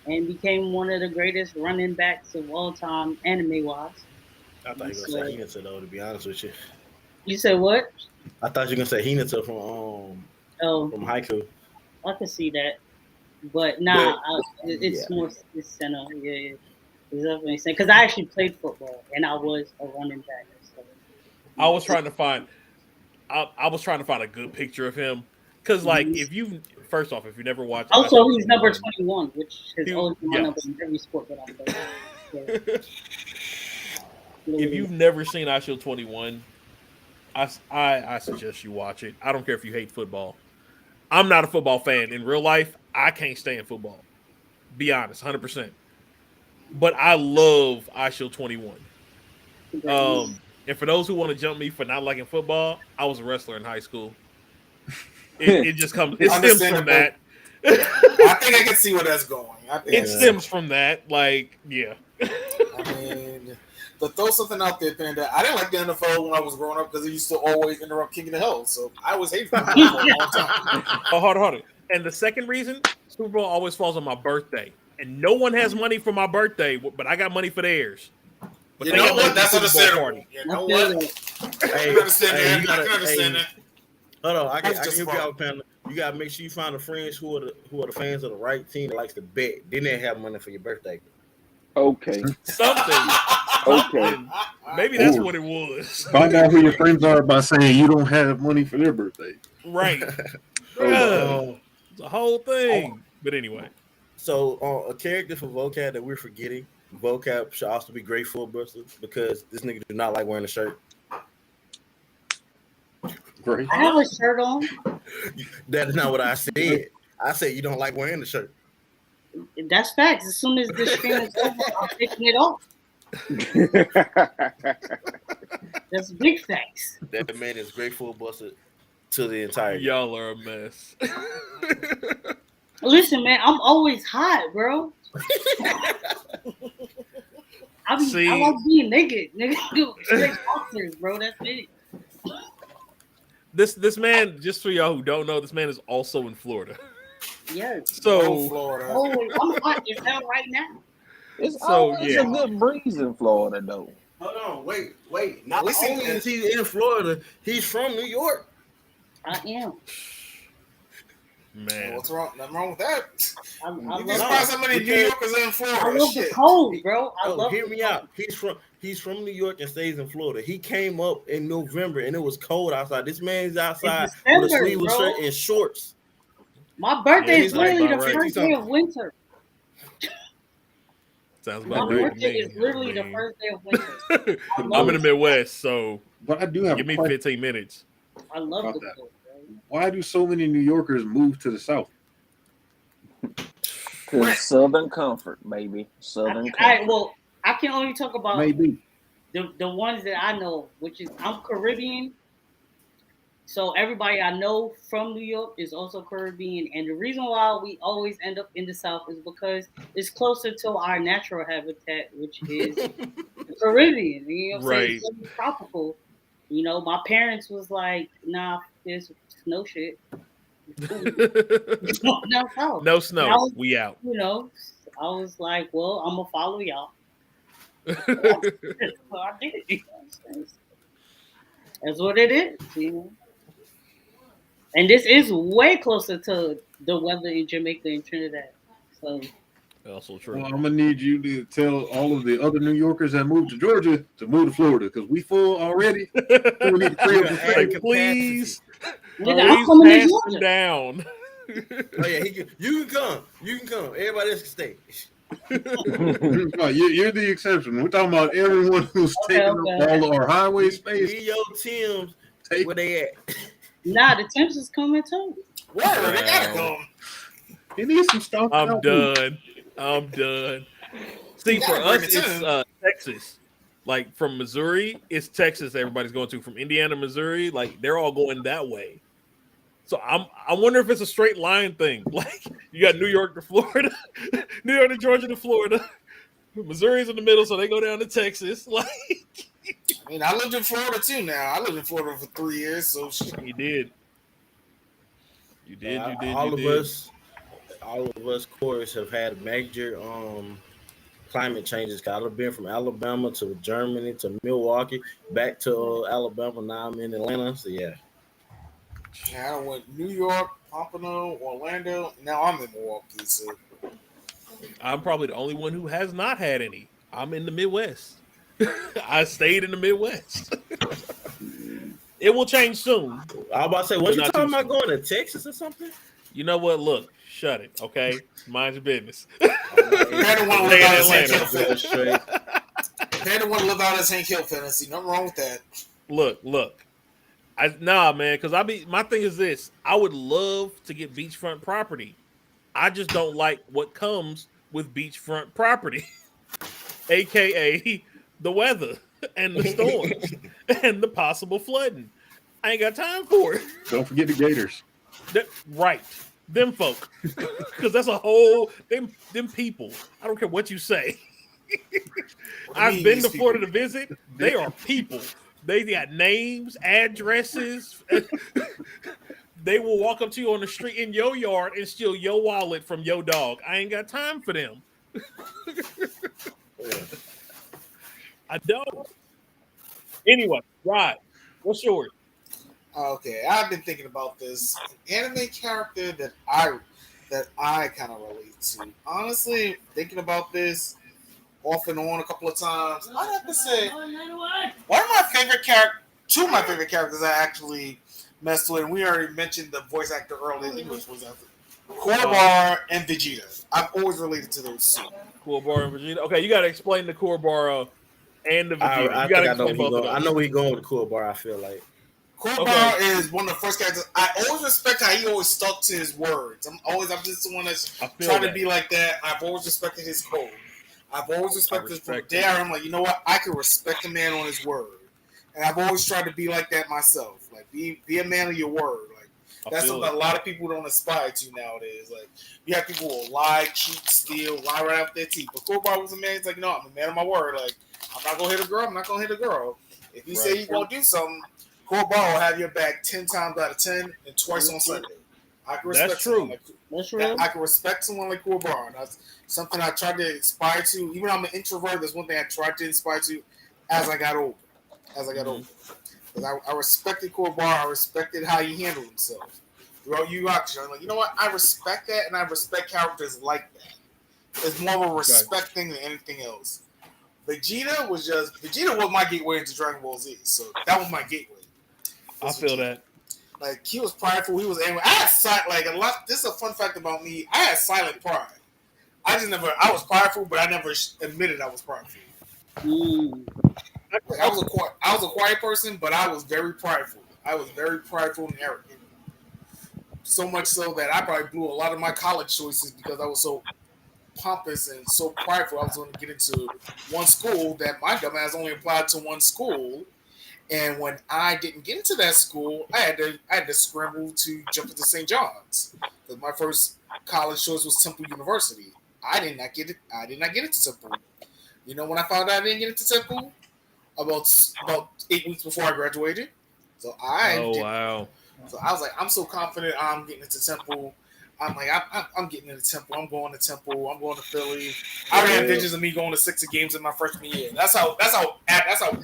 and became one of the greatest running backs of all time, anime wise. I thought you were gonna say Hinata though. To be honest with you, You said what? I thought you were gonna say Hinata from Haiku. I can see that, but it's more it's Senna. Yeah, it's definitely Senna because I actually played football and I was a running back. So, I was trying to find a good picture of him because, like, if you first off, if you never watched, also he's number 21, which is always my number in every sport that I play. So. If you've never seen I Shield 21, I suggest you watch it. I don't care if you hate football. I'm not a football fan. In real life, I can't stand football. Be honest, 100%. But I love I Shield 21. And for those who want to jump me for not liking football, I was a wrestler in high school. It just comes. It stems from that. I think I can see where that's going. Stems from that. Like, yeah. I mean, to throw something out there, Panda, I didn't like the NFL when I was growing up because it used to always interrupt King of the Hill. So I was hating it for a long time. Oh, hold on. And the second reason, Super Bowl always falls on my birthday. And no one has money for my birthday, but I got money for theirs. But you know what? That's understandable. You know what? Hey, I can understand that. I can understand that. Hold on, I can help you out, Panda. You gotta make sure you find the friends who are the fans of the right team that likes to bet. Then they have money for your birthday. Okay. Something. Okay. Maybe that's what it was. Find out who your friends are by saying you don't have money for their birthday. Right. It's a whole thing. But anyway. So a character for vocab that we're forgetting. Vocab should also be grateful, because this nigga do not like wearing a shirt. Great. I have a shirt on. That is not what I said. I said you don't like wearing the shirt. That's facts. As soon as this stream is over, I'm picking it off. That's big facts. That man is grateful, busted to the entire. Y'all are a mess. Listen, man, I'm always hot, bro. I like being naked. Nigga, straight boxers, bro. That's it. This man, just for y'all who don't know, this man is also in Florida. Yes. So Florida. Oh, I'm hot as hell right now. It's a good breeze in Florida, though. Hold on, wait. Not Listen, only is he in Florida, he's from New York. I am. Man, what's wrong? Nothing wrong with that. I You can surprise how many New Yorkers are in Florida. love the cold, bro. Hear me out. He's from New York and stays in Florida. He came up in November and it was cold outside. This man's outside with a sleeveless shirt and shorts. My birthday is like literally the right. first day of winter. sounds My about right to birthday me. is literally the first day of winter. I'm in the Midwest, so But I do have give me 15 minutes. I love the about that. cold, bro. Why do so many New Yorkers move to the South? Cause Southern comfort, baby. Southern comfort. All right, well, I can only talk about Maybe. the ones that I know, which is I'm Caribbean. So everybody I know from New York is also Caribbean. And the reason why we always end up in the South is because it's closer to our natural habitat, which is the Caribbean. You know what I'm saying? It's tropical. You know, my parents was like, nah, there's no shit. No snow. We out. You know, I was like, well, I'm going to follow y'all. So I did. You know, that's what it is, you know. And this is way closer to the weather in Jamaica and Trinidad. So also true. Well, I'm gonna need you to tell all of the other New Yorkers that moved to Georgia to move to Florida because we full already. We need to free up the space. Hey, please, nigga, I'm please coming to pass Georgia. them down. Oh yeah, you can come. You can come. Everybody else can stay. No, you're the exception. We're talking about everyone who's taking up all of our highway space. Be your Tims where they at. Nah, the Temps is coming too. Where? They gotta come. You need some stuff. I'm done. See, for us, it's Texas. Like from Missouri, it's Texas. Everybody's going to from Indiana, Missouri. Like they're all going that way. So I wonder if it's a straight line thing. Like you got New York to Florida, New York to Georgia to Florida. Missouri's in the middle, so they go down to Texas. Like I mean, I lived in Florida too. Now I lived in Florida for 3 years, so you did. You did. All of us, of course, have had major climate changes. I've been from Alabama to Germany to Milwaukee, back to Alabama. Now I'm in Atlanta. So yeah. I went New York, Pompano, Orlando. Now I'm in Milwaukee. So I'm probably the only one who has not had any. I'm in the Midwest. I stayed in the Midwest. It will change soon. I was about to say, what you talking about going to Texas or something? You know what? Look, shut it, Panda okay? Mind your business. one was about to say Panda want to live out his Hank Hill fantasy. Nothing wrong with that. Look. Nah, man, because my thing is this. I would love to get beachfront property. I just don't like what comes with beachfront property, aka the weather and the storms and the possible flooding. I ain't got time for it. Don't forget the Gators. Right. Them folk. Because that's a whole them people. I don't care what you say. I've been to Florida to visit. They are people. They got names, addresses. They will walk up to you on the street in your yard and steal your wallet from your dog. I ain't got time for them. I don't. Anyway, Rod, what's yours? Okay, I've been thinking about this anime character that I kind of relate to. Honestly, thinking about this off and on a couple of times, I'd have to say one of my favorite two of my favorite characters I actually messed with, and we already mentioned the voice actor earlier. English voice actor, Korbar and Vegeta. I've always related to those two. Korbar and Vegeta. Okay, you got to explain the Korbar and the Vegeta. I know where he's going with the Korbar. I feel like. Korbar is one of the first characters. I always respect how he always stuck to his words. I'm just the one that's trying to be like that. I've always respected his code. I've always respected his from there. I'm like, you know what? I can respect a man on his word. And I've always tried to be like that myself. Like, be a man of your word. Like, that's something a lot of people don't aspire to nowadays. Like, you have people who will lie, cheat, steal, lie right out their teeth. But Korbar was a man. He's like, no, I'm a man of my word. Like, I'm not going to hit a girl. I'm not going to hit a girl. If you say you're going to do something, Korbar will have your back 10 times out of 10 and twice on Sunday. I can respect that's true. That's true. I can respect someone like Korbar. That's something I tried to aspire to. Even though I'm an introvert, that's one thing I tried to aspire to as I got older. Because I respected Korbar. I respected how he handled himself throughout Yu Yu Hakusho. I'm like, you know what? I respect that, and I respect characters like that. It's more of a respect thing than anything else. Vegeta was my gateway into Dragon Ball Z. So that was my gateway. I feel that. Like, he was prideful. He was angry. I had this is a fun fact about me. I had silent pride. I was prideful, but I never admitted I was prideful. I was a quiet person, but I was very prideful. I was very prideful and arrogant. So much so that I probably blew a lot of my college choices because I was so pompous and so prideful. I was going to get into one school that my dumbass only applied to one school. And when I didn't get into that school, I had to scramble to jump into St. John's because my first college choice was Temple University. I did not get into Temple. You know when I found out I didn't get into Temple? About 8 weeks before I graduated. So wow. So I was like, I'm so confident I'm getting into Temple. I'm like, I'm getting into Temple. I'm going to Temple. I'm going to Philly. I already had visions of me going to 6 games in my freshman year. That's how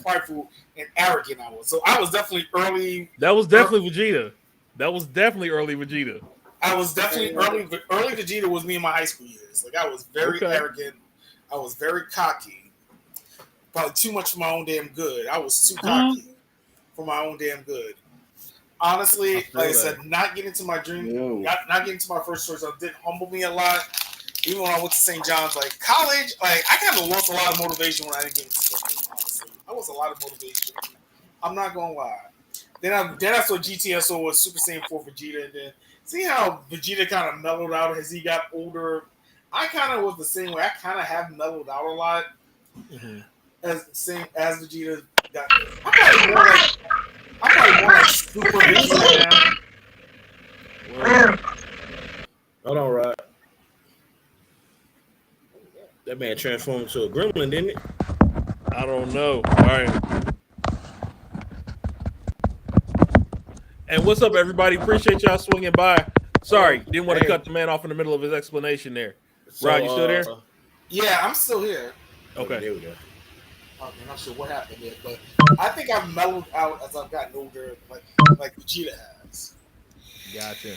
prideful and arrogant I was. So I was definitely early. That was definitely Vegeta. That was definitely early Vegeta. I was definitely early. Early Vegeta was me in my high school years. Like, I was very arrogant. I was very cocky. Probably too much for my own damn good. I was too cocky for my own damn good. Honestly, like I said, not getting into my dream, not getting to my first choice, did humble me a lot. Even when I went to St. John's, like college, like I kind of lost a lot of motivation when I didn't get into something. Honestly, I lost a lot of motivation. I'm not gonna lie. Then I saw GTSO was Super Saiyan 4 Vegeta, and then see how Vegeta kind of mellowed out as he got older. I kind of was the same way. I kind of have mellowed out a lot as Vegeta got. I'm probably more like Super Vegeta now. Hold on, Rod. That man transformed into a gremlin, didn't it? I don't know. All right. And what's up, everybody? Appreciate y'all swinging by. Sorry, didn't want to cut the man off in the middle of his explanation there. So, Rod, you still there? Yeah, I'm still here. Okay. There we go. I'm not sure what happened there, but I think I've mellowed out as I've gotten older, like Vegeta has. Gotcha.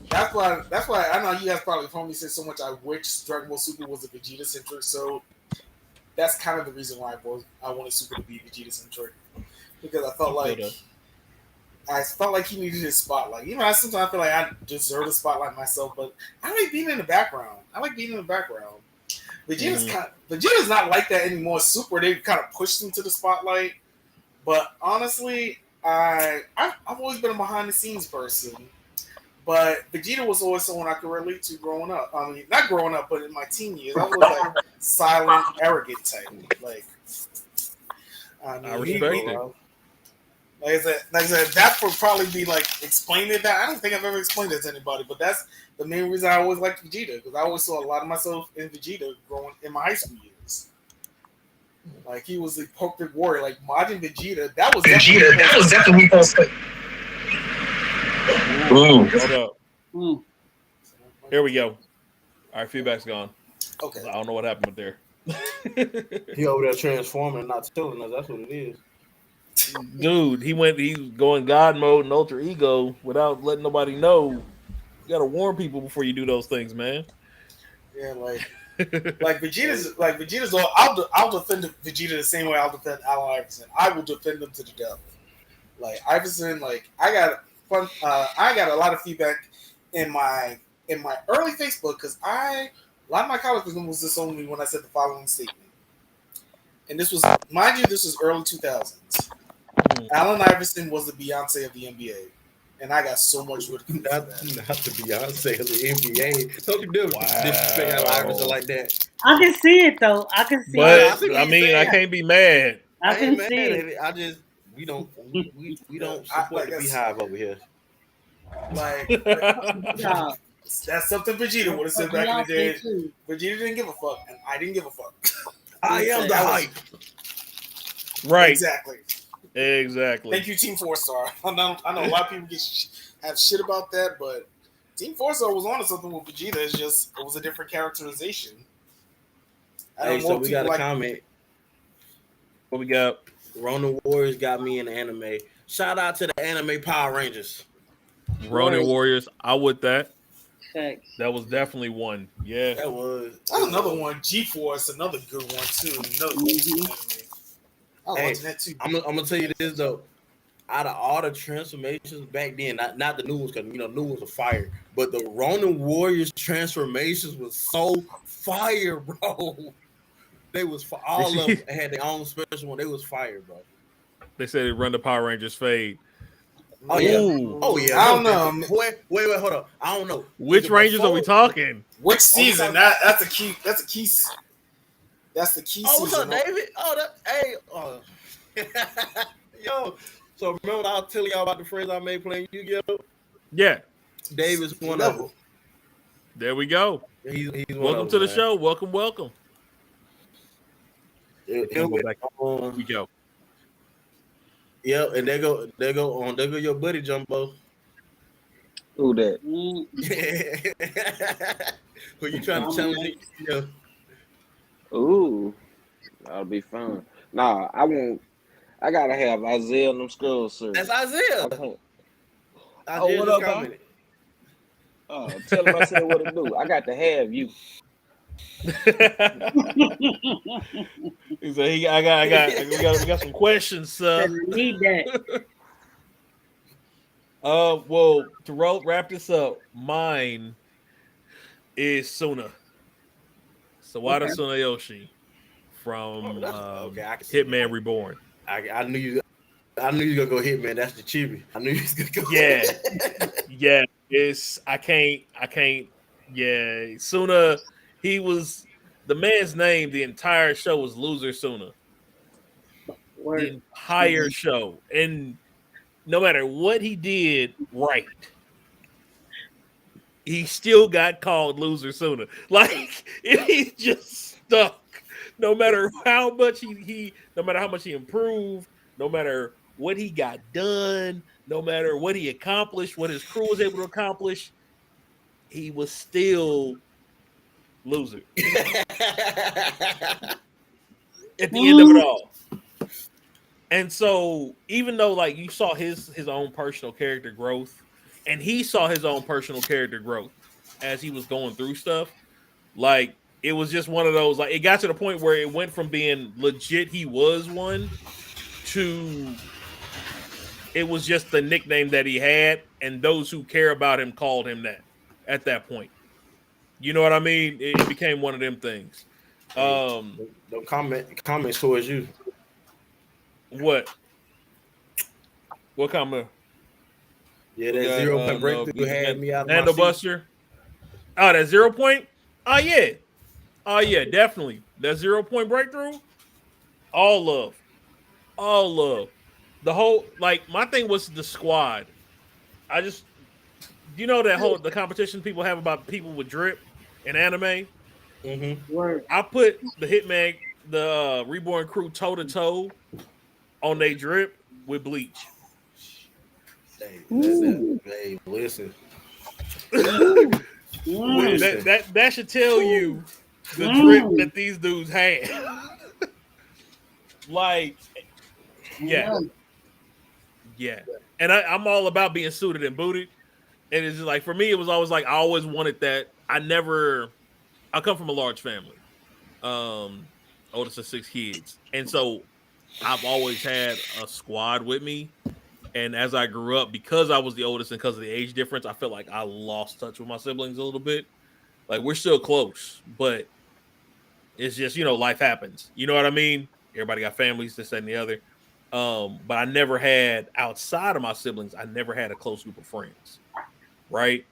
That's why I know you guys probably probably said so much. I wish Dragon Ball Super was a Vegeta centric, so that's kind of the reason why I wanted Super to be Vegeta centric, because I felt like he needed his spotlight. You know, I sometimes feel like I deserve a spotlight myself, but I like being in the background. Vegeta's not like that anymore. Super, they kind of pushed him to the spotlight. But honestly, I've always been a behind the scenes person. But Vegeta was always someone I could relate to growing up. I mean, not growing up, but in my teen years, I was like silent, arrogant type. Like, I respect it. Like I said, that would probably be like explaining that. I don't think I've ever explained that to anybody, but that's the main reason I always liked Vegeta, because I always saw a lot of myself in Vegeta growing in my high school years. Like, he was the perfect warrior. Like, Majin Vegeta, that was definitely Hold up. Here we go. All right, feedback's gone. Okay. I don't know what happened with there. He over there transforming and not telling us. That's what it is. Dude, he's going God mode and ultra ego without letting nobody know. You gotta warn people before you do those things, man. Yeah, like Vegeta's all. I'll defend Vegeta the same way I'll defend Allen Iverson. I will defend him to the death. Like, Iverson, like, I got a lot of feedback in my early Facebook, because a lot of my college was disowned me when I said the following statement. And this was, mind you, this was early 2000s. Allen Iverson was the Beyonce of the NBA. And I got so much ridicule. Not the Beyonce of the NBA. Don't you do disrespect Allen Iverson like that. I can see it though. I can see it. But I mean, I can't be mad. I can see it. I just we don't support the Beehive over here. Like, that's something Vegeta would have said back in the day. Vegeta didn't give a fuck, and I didn't give a fuck. I am the hype. Right. Exactly. Thank you, Team 4-Star. I know a lot of people have shit about that, but Team 4-Star was onto something with Vegeta. It's just, it was a different characterization. So we got a comment. What we got? Ronin Warriors got me in the anime. Shout out to the anime Power Rangers. Ronin Warriors. I would that. Thanks. That was definitely one. Yeah. That was. That's another one. G-Force, another good one too. Another good anime. I was watching that too. I'm gonna tell you this though. Out of all the transformations back then, not the new ones, because new ones are fire, but the Ronin Warriors transformations was so fire, bro. They was for all of them had their own special one. They was fire, bro. They said they run the Power Rangers fade. Oh yeah. Ooh. Oh yeah. I don't know. Wait, hold up. I don't know. Which Rangers are we talking? Which season? That's a key. That's the key season. What's up, David? Yo. So remember I was telling y'all about the friends I made playing Yu-Gi-Oh? Yeah. David's one of them. There we go. He's welcome to the show. Welcome. Here we go. Yeah, and there go your buddy Jumbo. Who that? Who you trying to challenge? Yeah. Ooh, that'll be fun. Nah, I gotta have Isaiah and them scrolls, sir. That's Isaiah. What up, commented. Tell him I said what to do. I got to have you. He said, we got some questions, sir. Need that. Well, to wrap this up, mine is Suna. Sawada Tsunayoshi from Hitman Reborn. I knew you were gonna go Hitman. That's the chibi. I knew you was gonna go. Yeah. I can't. Yeah, Suna. He was the man's name. The entire show was Loser Suna. The entire show, and no matter what he did right, he still got called Loser Suna. Like, he just stuck. No matter how much he improved, no matter what he got done, no matter what he accomplished, what his crew was able to accomplish, he was still loser at the end of it all. And so, even though like you saw his own personal character growth, and he saw his own personal character growth as he was going through stuff, like it was just one of those, like it got to the point where it went from being legit he was one to it was just the nickname that he had, and those who care about him called him that at that point. You know what I mean? It became one of them things. Hey, Um, don't comments towards you. what? What comment? Yeah, We that got 0 point no breakthrough beat the had me out of my Handle seat. Buster. Oh, that 0 point. Oh yeah. Oh yeah, definitely. That 0 point breakthrough. All love. All love. The whole like my thing was the squad. I just that whole the competition people have about people with drip in anime. Mm-hmm. Word. I put the Hitman, the Reborn crew toe to toe on they drip with Bleach. Hey, listen. Listen. that should tell you the drip Mm. that these dudes had. Like, yeah, yeah. And I'm all about being suited and booted. And it's just like for me, it was always like I always wanted that. I come from a large family. Oldest of 6 kids. And so I've always had a squad with me. And as I grew up, because I was the oldest and because of the age difference, I felt like I lost touch with my siblings a little bit. Like we're still close, but it's just, life happens. You know what I mean? Everybody got families, this, that, and the other. But I never had outside of my siblings, I never had a close group of friends. Right.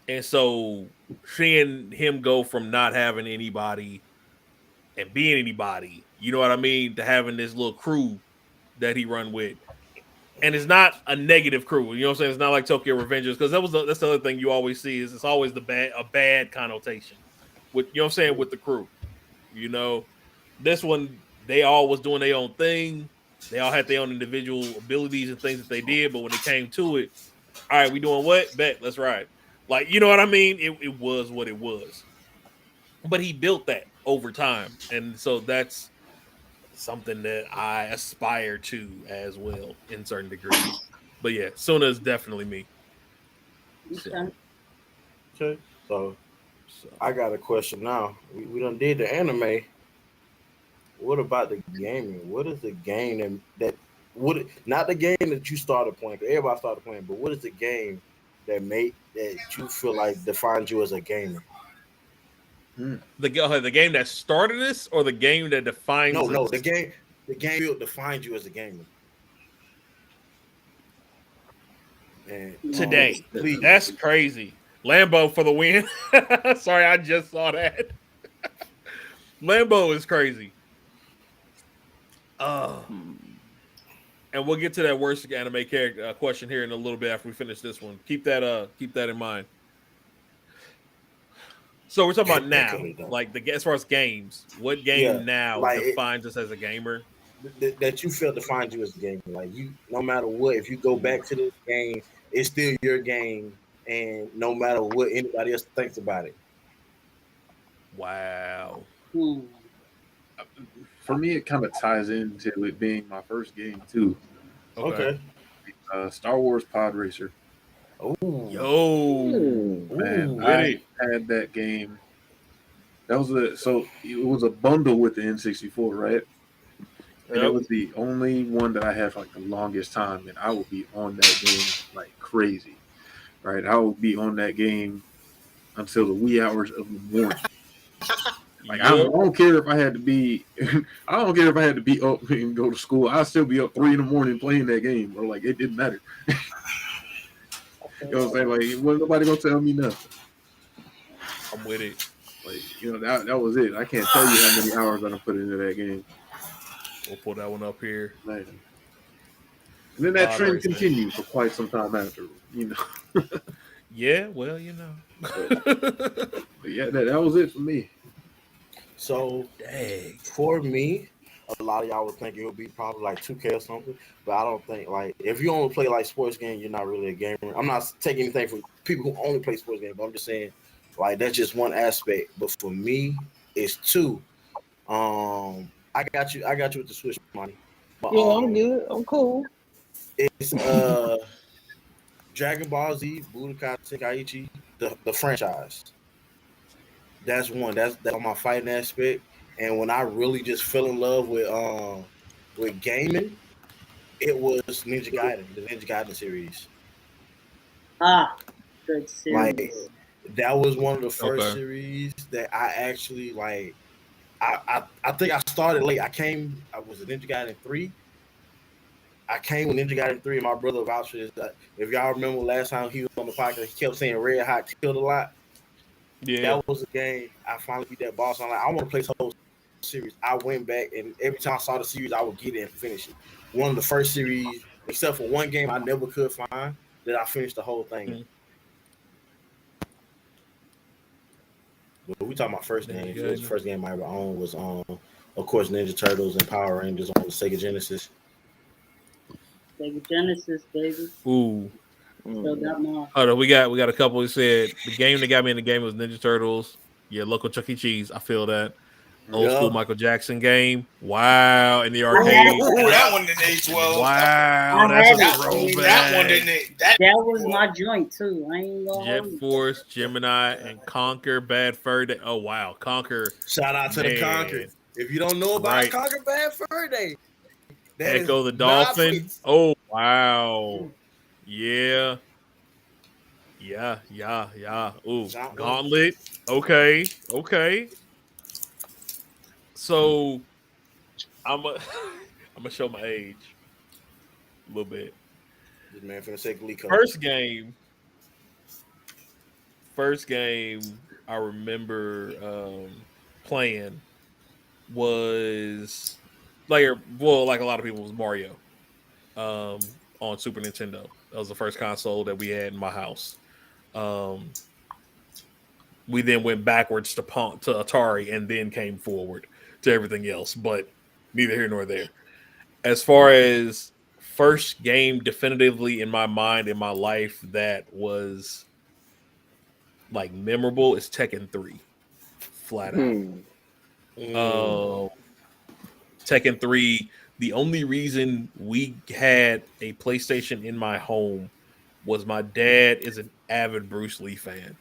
And so seeing him go from not having anybody and being anybody, you know what I mean, to having this little crew that he run with. And it's not a negative crew. You know what I'm saying? It's not like Tokyo Revengers, because that's the other thing you always see is it's always a bad connotation with with the crew. This one, they all was doing their own thing. They all had their own individual abilities and things that they did, but when it came to it, all right, we doing what? Bet, let's ride. Like, you know what I mean? It was what it was. But he built that over time. And so that's something that I aspire to as well in certain degrees. But yeah, Suna is definitely me. So, Okay. So I got a question now. We done did the anime. What about the gaming? What is the game that would not the game that you started playing? 'Cause everybody started playing, but what is the game that you feel like defines you as a gamer? the game that started this or the game that defines No, us? the game defines you as a gamer. And Today. please. That's crazy. Lambo for the win. Sorry, I just saw that. Lambo is crazy. And we'll get to that worst anime character question here in a little bit after we finish this one. Keep that in mind. So we're talking about now, like as far as games. What game now defines us as a gamer? That you feel defines you as a gamer. Like no matter what, if you go back to this game, it's still your game, and no matter what anybody else thinks about it. Wow. For me, it kind of ties into it being my first game too. Okay. Star Wars Pod Racer. Oh, yo, man, I had that game. It was a bundle with the N64, right? And it was the only one that I had for like the longest time, and I would be on that game like crazy, right? I would be on that game until the wee hours of the morning. Like I don't care if I had to be, I don't care if I had to be up and go to school. I'd still be up 3 a.m. playing that game, or like it didn't matter. You know what I'm saying? Like, wasn't nobody gonna tell me nothing. I'm with it. Like, that was it. I can't tell you how many hours I put into that game. We'll pull that one up here. Man. And then that trend continued for quite some time after, Yeah, well, But yeah, that was it for me. So, for me, a lot of y'all would think it would be probably like 2K or something, but I don't think if you only play like sports games, you're not really a gamer. I'm not taking anything from people who only play sports games, but I'm just saying that's just one aspect. But for me, it's 2. I got you with the Switch money. But, I'm good. I'm cool. It's Dragon Ball Z, Budokai Tenkaichi, the franchise. That's one. That's on my fighting aspect. And when I really just fell in love with gaming, it was Ninja Gaiden, the Ninja Gaiden series. Good series. That was one of the first series that I actually I think I started late. I was a Ninja Gaiden 3. I came with Ninja Gaiden 3, and my brother vouched for this. If y'all remember last time he was on the podcast, he kept saying Red Hot killed a lot. Yeah. That was a game. I finally beat that boss. I'm like, I want to play this whole series. I went back, and every time I saw the series, I would get it and finish it. One of the first series, except for one game I never could find, that I finished the whole thing. Mm-hmm. But we talking about first games. The first game I ever owned was, of course, Ninja Turtles and Power Rangers on the Sega Genesis. Sega Genesis, baby. Ooh. Still got mine. Hold on, we got a couple who said the game that got me in the game was Ninja Turtles. Yeah, local Chuck E. Cheese. I feel that. Old school Michael Jackson game. Wow, in the arcade. Ooh, that one didn't age well. Wow, that's a throwback. That one didn't age. That was my joint too. I ain't gonna Jet Force, Gemini, and Conquer Bad Fur Day. Oh wow, Conquer. Shout out to the Conquer. If you don't know about Conquer Bad Fur Day, Echo the Dolphin. Oh wow. Yeah. Ooh, Gauntlet. Okay. So I'm gonna show my age a little bit. This man finna say Gleeko. First game I remember playing was like a lot of people was Mario on Super Nintendo. That was the first console that we had in my house. We then went backwards to Atari and then came forward to everything else, but neither here nor there. As far as first game definitively in my mind, in my life, that was like memorable is Tekken 3. Flat out. Tekken 3, the only reason we had a PlayStation in my home was my dad is an avid Bruce Lee fan.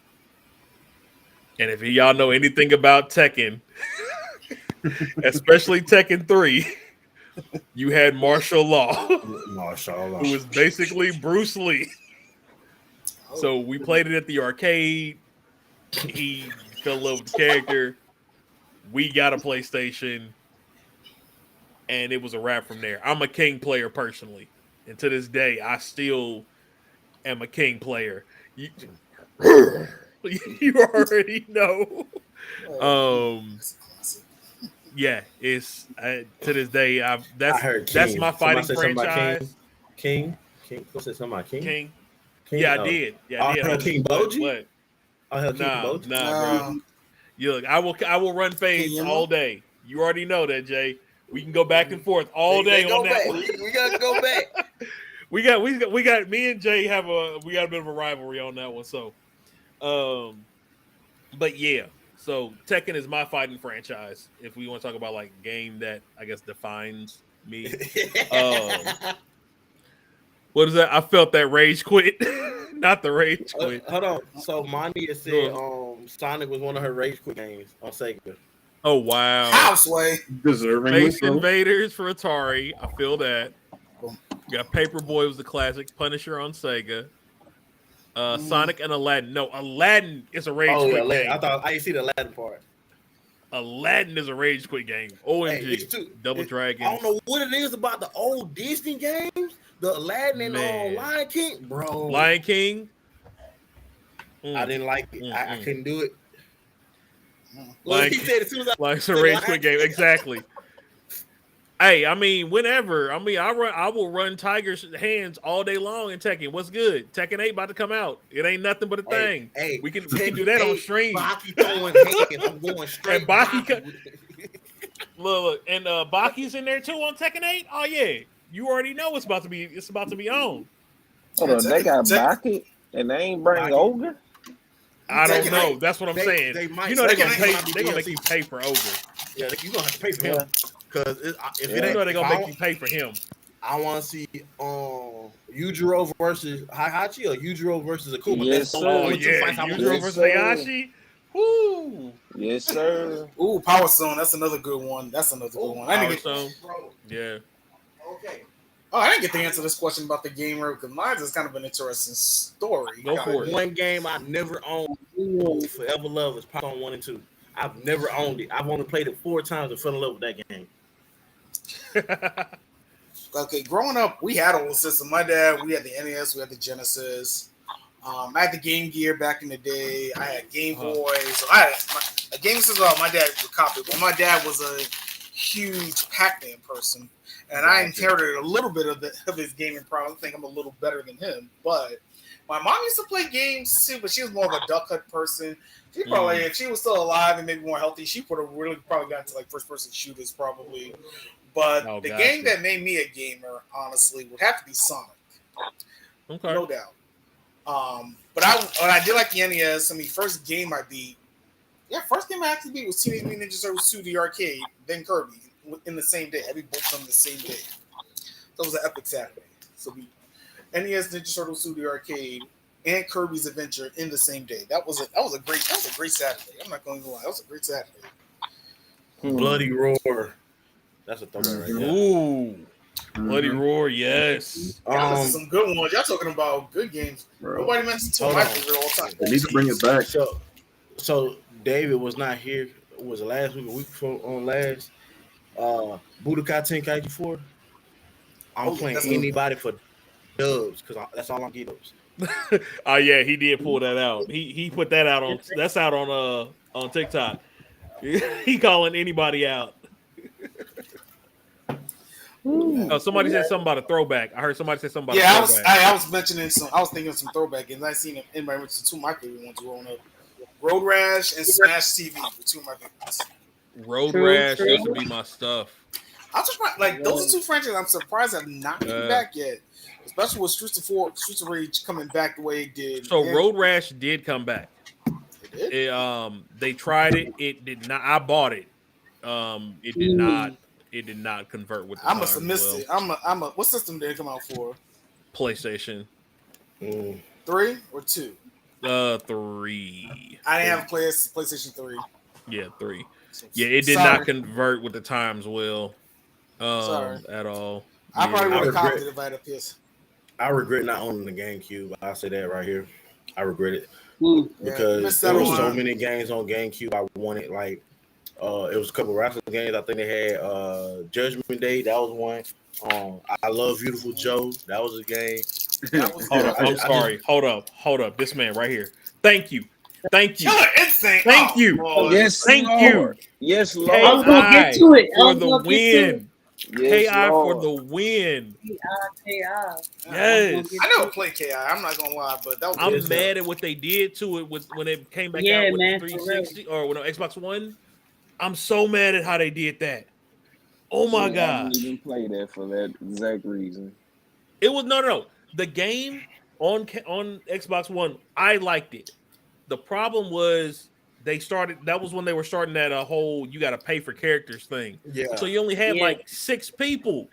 And if y'all know anything about Tekken, especially Tekken 3, you had Martial Law, who was basically Bruce Lee. So we played it at the arcade. He fell in love with the character. We got a PlayStation, and it was a wrap from there. I'm a King player personally, and to this day, I still am a King player. You already know. Yeah, it's to this day. That's my fighting franchise. King. What's it? Something about King? King. Yeah, I did. Yeah, I did. King Boji. What? Nah, bro. Look, I will run fades all day. You already know that, Jay. We can go back and forth all day on that one. We gotta go back. we got. Me and Jay got a bit of a rivalry on that one. So, but yeah. So Tekken is my fighting franchise. If we want to talk about like game that I guess defines me, what is that? I felt that rage quit, not the rage quit. Hold on. So Monia said Sonic was one of her rage quit games on Sega. Oh wow! Houseway deserving. Space Invaders for Atari. I feel that. You got Paperboy was the classic. Punisher on Sega. Sonic and Aladdin. No, Aladdin is a rage quit game. I didn't see the Aladdin part. Aladdin is a rage quit game. OMG. Double Dragon. I don't know what it is about the old Disney games. The Aladdin and Lion King, bro. Lion King. I didn't like it. I couldn't do it. Like, he said as soon as I like it's a rage quit game. Exactly. Hey, I mean, whenever. I mean, I will run Tiger's hands all day long in Tekken. What's good? Tekken 8 about to come out. It ain't nothing but a thing. Hey, we can do that on stream. Baki throwing hands. I'm going straight. And Baki look, and Baki's in there too on Tekken 8. Oh yeah, you already know it's about to be on. Hold on, they got Baki and they ain't bring Ogre. I don't know. That's what I'm saying. They're gonna make you pay for Ogre. Yeah, you gonna have to pay for him. Because if it ain't, they're gonna make you pay for him. I want to see Yujiro versus Heihachi or Yujiro versus Akuma. Yes, sir. Yujiro versus Heihachi. Woo! Yes, sir. Ooh, Power Stone. That's another good one. I didn't get Yeah. Okay. Oh, I didn't get to answer this question about the gamer because mine is kind of an interesting story. Go for it. One game I never owned, forever love is Power 1 and 2. I've never owned it. I've only played it 4 times and fell in love with that game. Okay, growing up, we had a whole system. My dad, we had the NES, we had the Genesis. I had the Game Gear back in the day. I had Game Boy. So I had a game system. My dad would copy it, but my dad was a huge Pac-Man person, and I inherited a little bit of his gaming prowess. I think I'm a little better than him, but my mom used to play games too, but she was more of a duck hunt person. She probably, if she was still alive and maybe more healthy, she would have really probably got into like first-person shooters probably. But the game that made me a gamer, honestly, would have to be Sonic. Okay. No doubt. But I did like the NES. I mean, first game I actually beat was Teenage Mutant Ninja Turtles 2 the arcade, then Kirby in the same day. I beat both of them the same day. That was an epic Saturday. So we NES Ninja Turtles 2 the arcade and Kirby's Adventure in the same day. That was a great Saturday. I'm not going to lie. That was a great Saturday. Bloody Roar. That's a throwback right there. Ooh. Bloody Roar, yes. Those are some good ones. Y'all talking about good games. Bro. Nobody mentioned two of my favorite all time. They need to bring it back. So David was not here. Was it last week, a week before on last? Budokai Tenkaichi 4. I'm playing anybody for dubs because that's all I'm getting. Oh yeah, he did pull that out. He put that out on. That's out on TikTok. He calling anybody out. Oh, somebody said something about a throwback. I heard somebody say something about a throwback. I was mentioning some. I was thinking of some throwback games. I seen anybody went to two of my favorite ones growing up. Road Rash and Smash TV were two of my favorites. Road Rash used to be my stuff. I'm surprised. Like those are two franchises. I'm surprised have not come back yet. Especially with Streets of Rage coming back the way it did. So Road Rash did come back. It did? They tried it. It did not. I bought it. It did not. It did not convert with the I must have missed it. What system did it come out for? PlayStation. 3 or 2? 3. I didn't have PlayStation 3. Yeah, 3. Yeah, it did not convert with the times well. At all. I probably would have copied it if I had a PS. I regret not owning the GameCube. I'll say that right here. I regret it. Because there were so many games on GameCube I wanted. Like, it was a couple of wrestling games. I think they had Judgment Day. That was one. I Love Beautiful Joe. That was a game. Hold up. I'm sorry. Hold up. This man right here. Thank you. Killer Instinct. Thank you. Yes, thank Lord. you. Yes, Lord. I was gonna get to it. For the win. Yes, KI Lord. for the win. Yes. I never played KI. I'm not gonna lie, but that was I'm mad at what they did to it when it came back out with the 360 or when Xbox One. I'm so mad at how they did that. Oh my god! I didn't even play that for that exact reason. It was no. The game on Xbox One, I liked it. The problem was they started. That was when they were starting that whole you got to pay for characters thing. Yeah. So you only had like 6 people.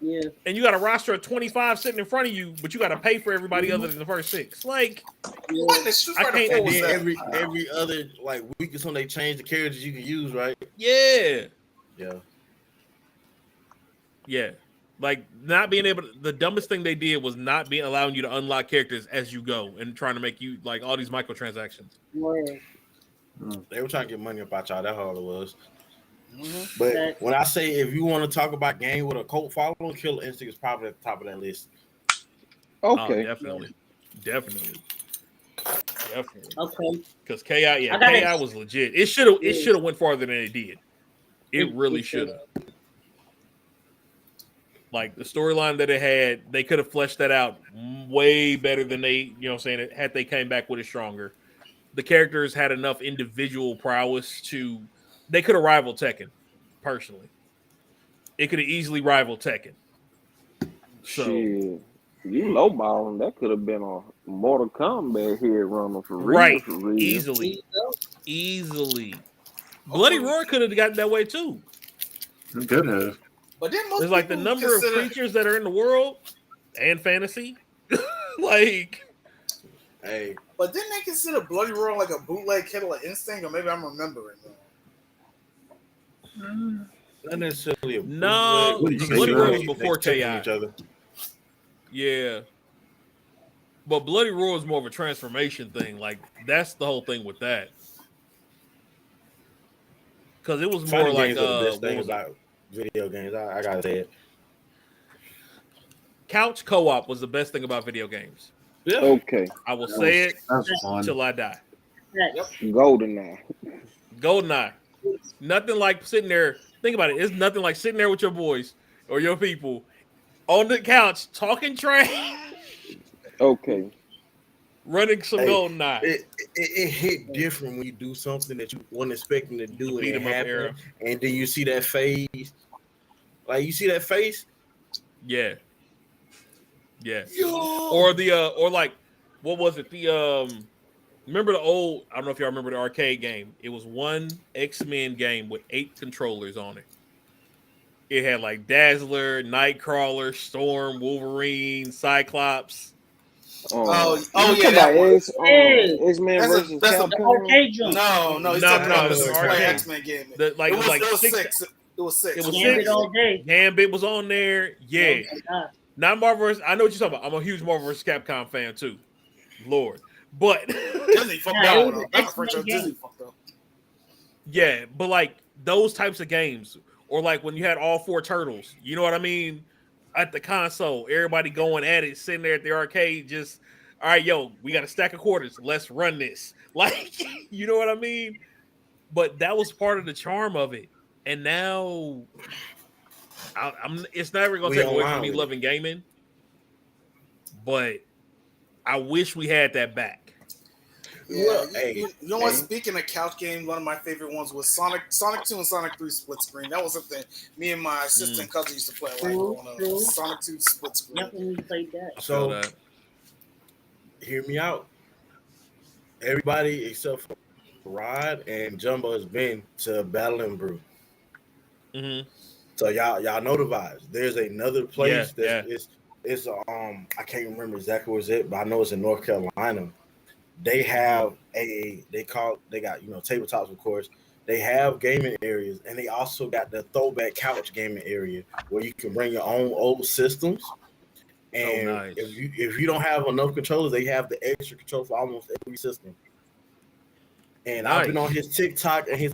Yeah. And you got a roster of 25 sitting in front of you, but you got to pay for everybody other than the first 6. Like, I can't. And then every other like week or something, they change the characters you can use, right? Yeah. Like not being able to, the dumbest thing they did was not being allowing you to unlock characters as you go and trying to make you like all these microtransactions. Right. They were trying to get money up out y'all. That's all it was. Mm-hmm. But when I say if you want to talk about game with a cult following, Killer Instinct is probably at the top of that list. Okay. Definitely. Okay. Because KI was legit. It should have went farther than it did. It really should have. Like the storyline that it had, they could have fleshed that out way better than they, had they came back with it stronger. The characters had enough individual prowess to, they could have rivaled Tekken, personally. It could have easily rivaled Tekken. So, shit, you lowballing, that could have been a Mortal Kombat head runner for real. Right, for real. easily. Bloody Roar could have gotten that way too. It could have. But then most there's like the number of creatures that are in the world and fantasy. Like, hey. But didn't they consider Bloody Roar like a bootleg Killer Instinct? Or maybe I'm remembering that. Not necessarily a no. Bloody Roar was before KI. Yeah. But Bloody Roar is more of a transformation thing. Like, that's the whole thing with that. because it was more Fighting like games are the best what thing was it? about video games. I gotta say it. Couch co-op was the best thing about video games. Yeah. Okay. I will say it That's fun. till I die. Yes. Golden now. GoldenEye. Nothing like sitting there. Think about it. It's nothing like sitting there with your boys or your people on the couch talking trash, Okay. running some Hey, GoldenEye. It hit different when you do something that you weren't expecting to do and Beat it 'em up era. happened, and then you see that face. Like you see that face. Yeah. Yeah. Yo. Or or like what was it? Remember the old, I don't know if y'all remember the arcade game. It was one X-Men game with 8 controllers on it. It had like Dazzler, Nightcrawler, Storm, Wolverine, Cyclops. Oh, You yeah, talking that about one. X-Men versus that's a- The Capcom? arcade joint. No, he's No, talking about no, the it's single-player arcade. X-Men game. It was like six. It was six. It was Gambit six. all day. Gambit was on there. Yeah. Oh my God. Not Marvel vs. I know what you're talking about. I'm a huge Marvel vs. Capcom fan too. Lord. But Disney fucked Yeah, it up. was an That's a X-Men franchise game. Disney fucked up. yeah, but like those types of games, or like when you had all 4 turtles, you know what I mean? At the console, everybody going at it, sitting there at the arcade, just all right, yo, we got a stack of quarters. Let's run this. Like, you know what I mean? But that was part of the charm of it. And now it's never gonna We take away online from me with it. loving gaming. But I wish we had that back. Yeah, Well, hey, you know what? hey. Speaking of couch games, one of my favorite ones was Sonic 2 and Sonic 3 split screen. That was something me and my sister and cousin used to play like growing up. True. Sonic 2 split screen. Definitely played that. I feel So that. hear me out. Everybody except for Rod and Jumbo has been to Battle and Brew. Mhm. So y'all know the vibes. There's another place Yeah, it's I can't remember exactly where it's at, but I know it's in North Carolina. They have they got tabletops, of course. They have gaming areas, and they also got the throwback couch gaming area where you can bring your own old systems. And nice. if you don't have enough controllers, they have the extra control for almost every system. And I've been Nice. on his TikTok and his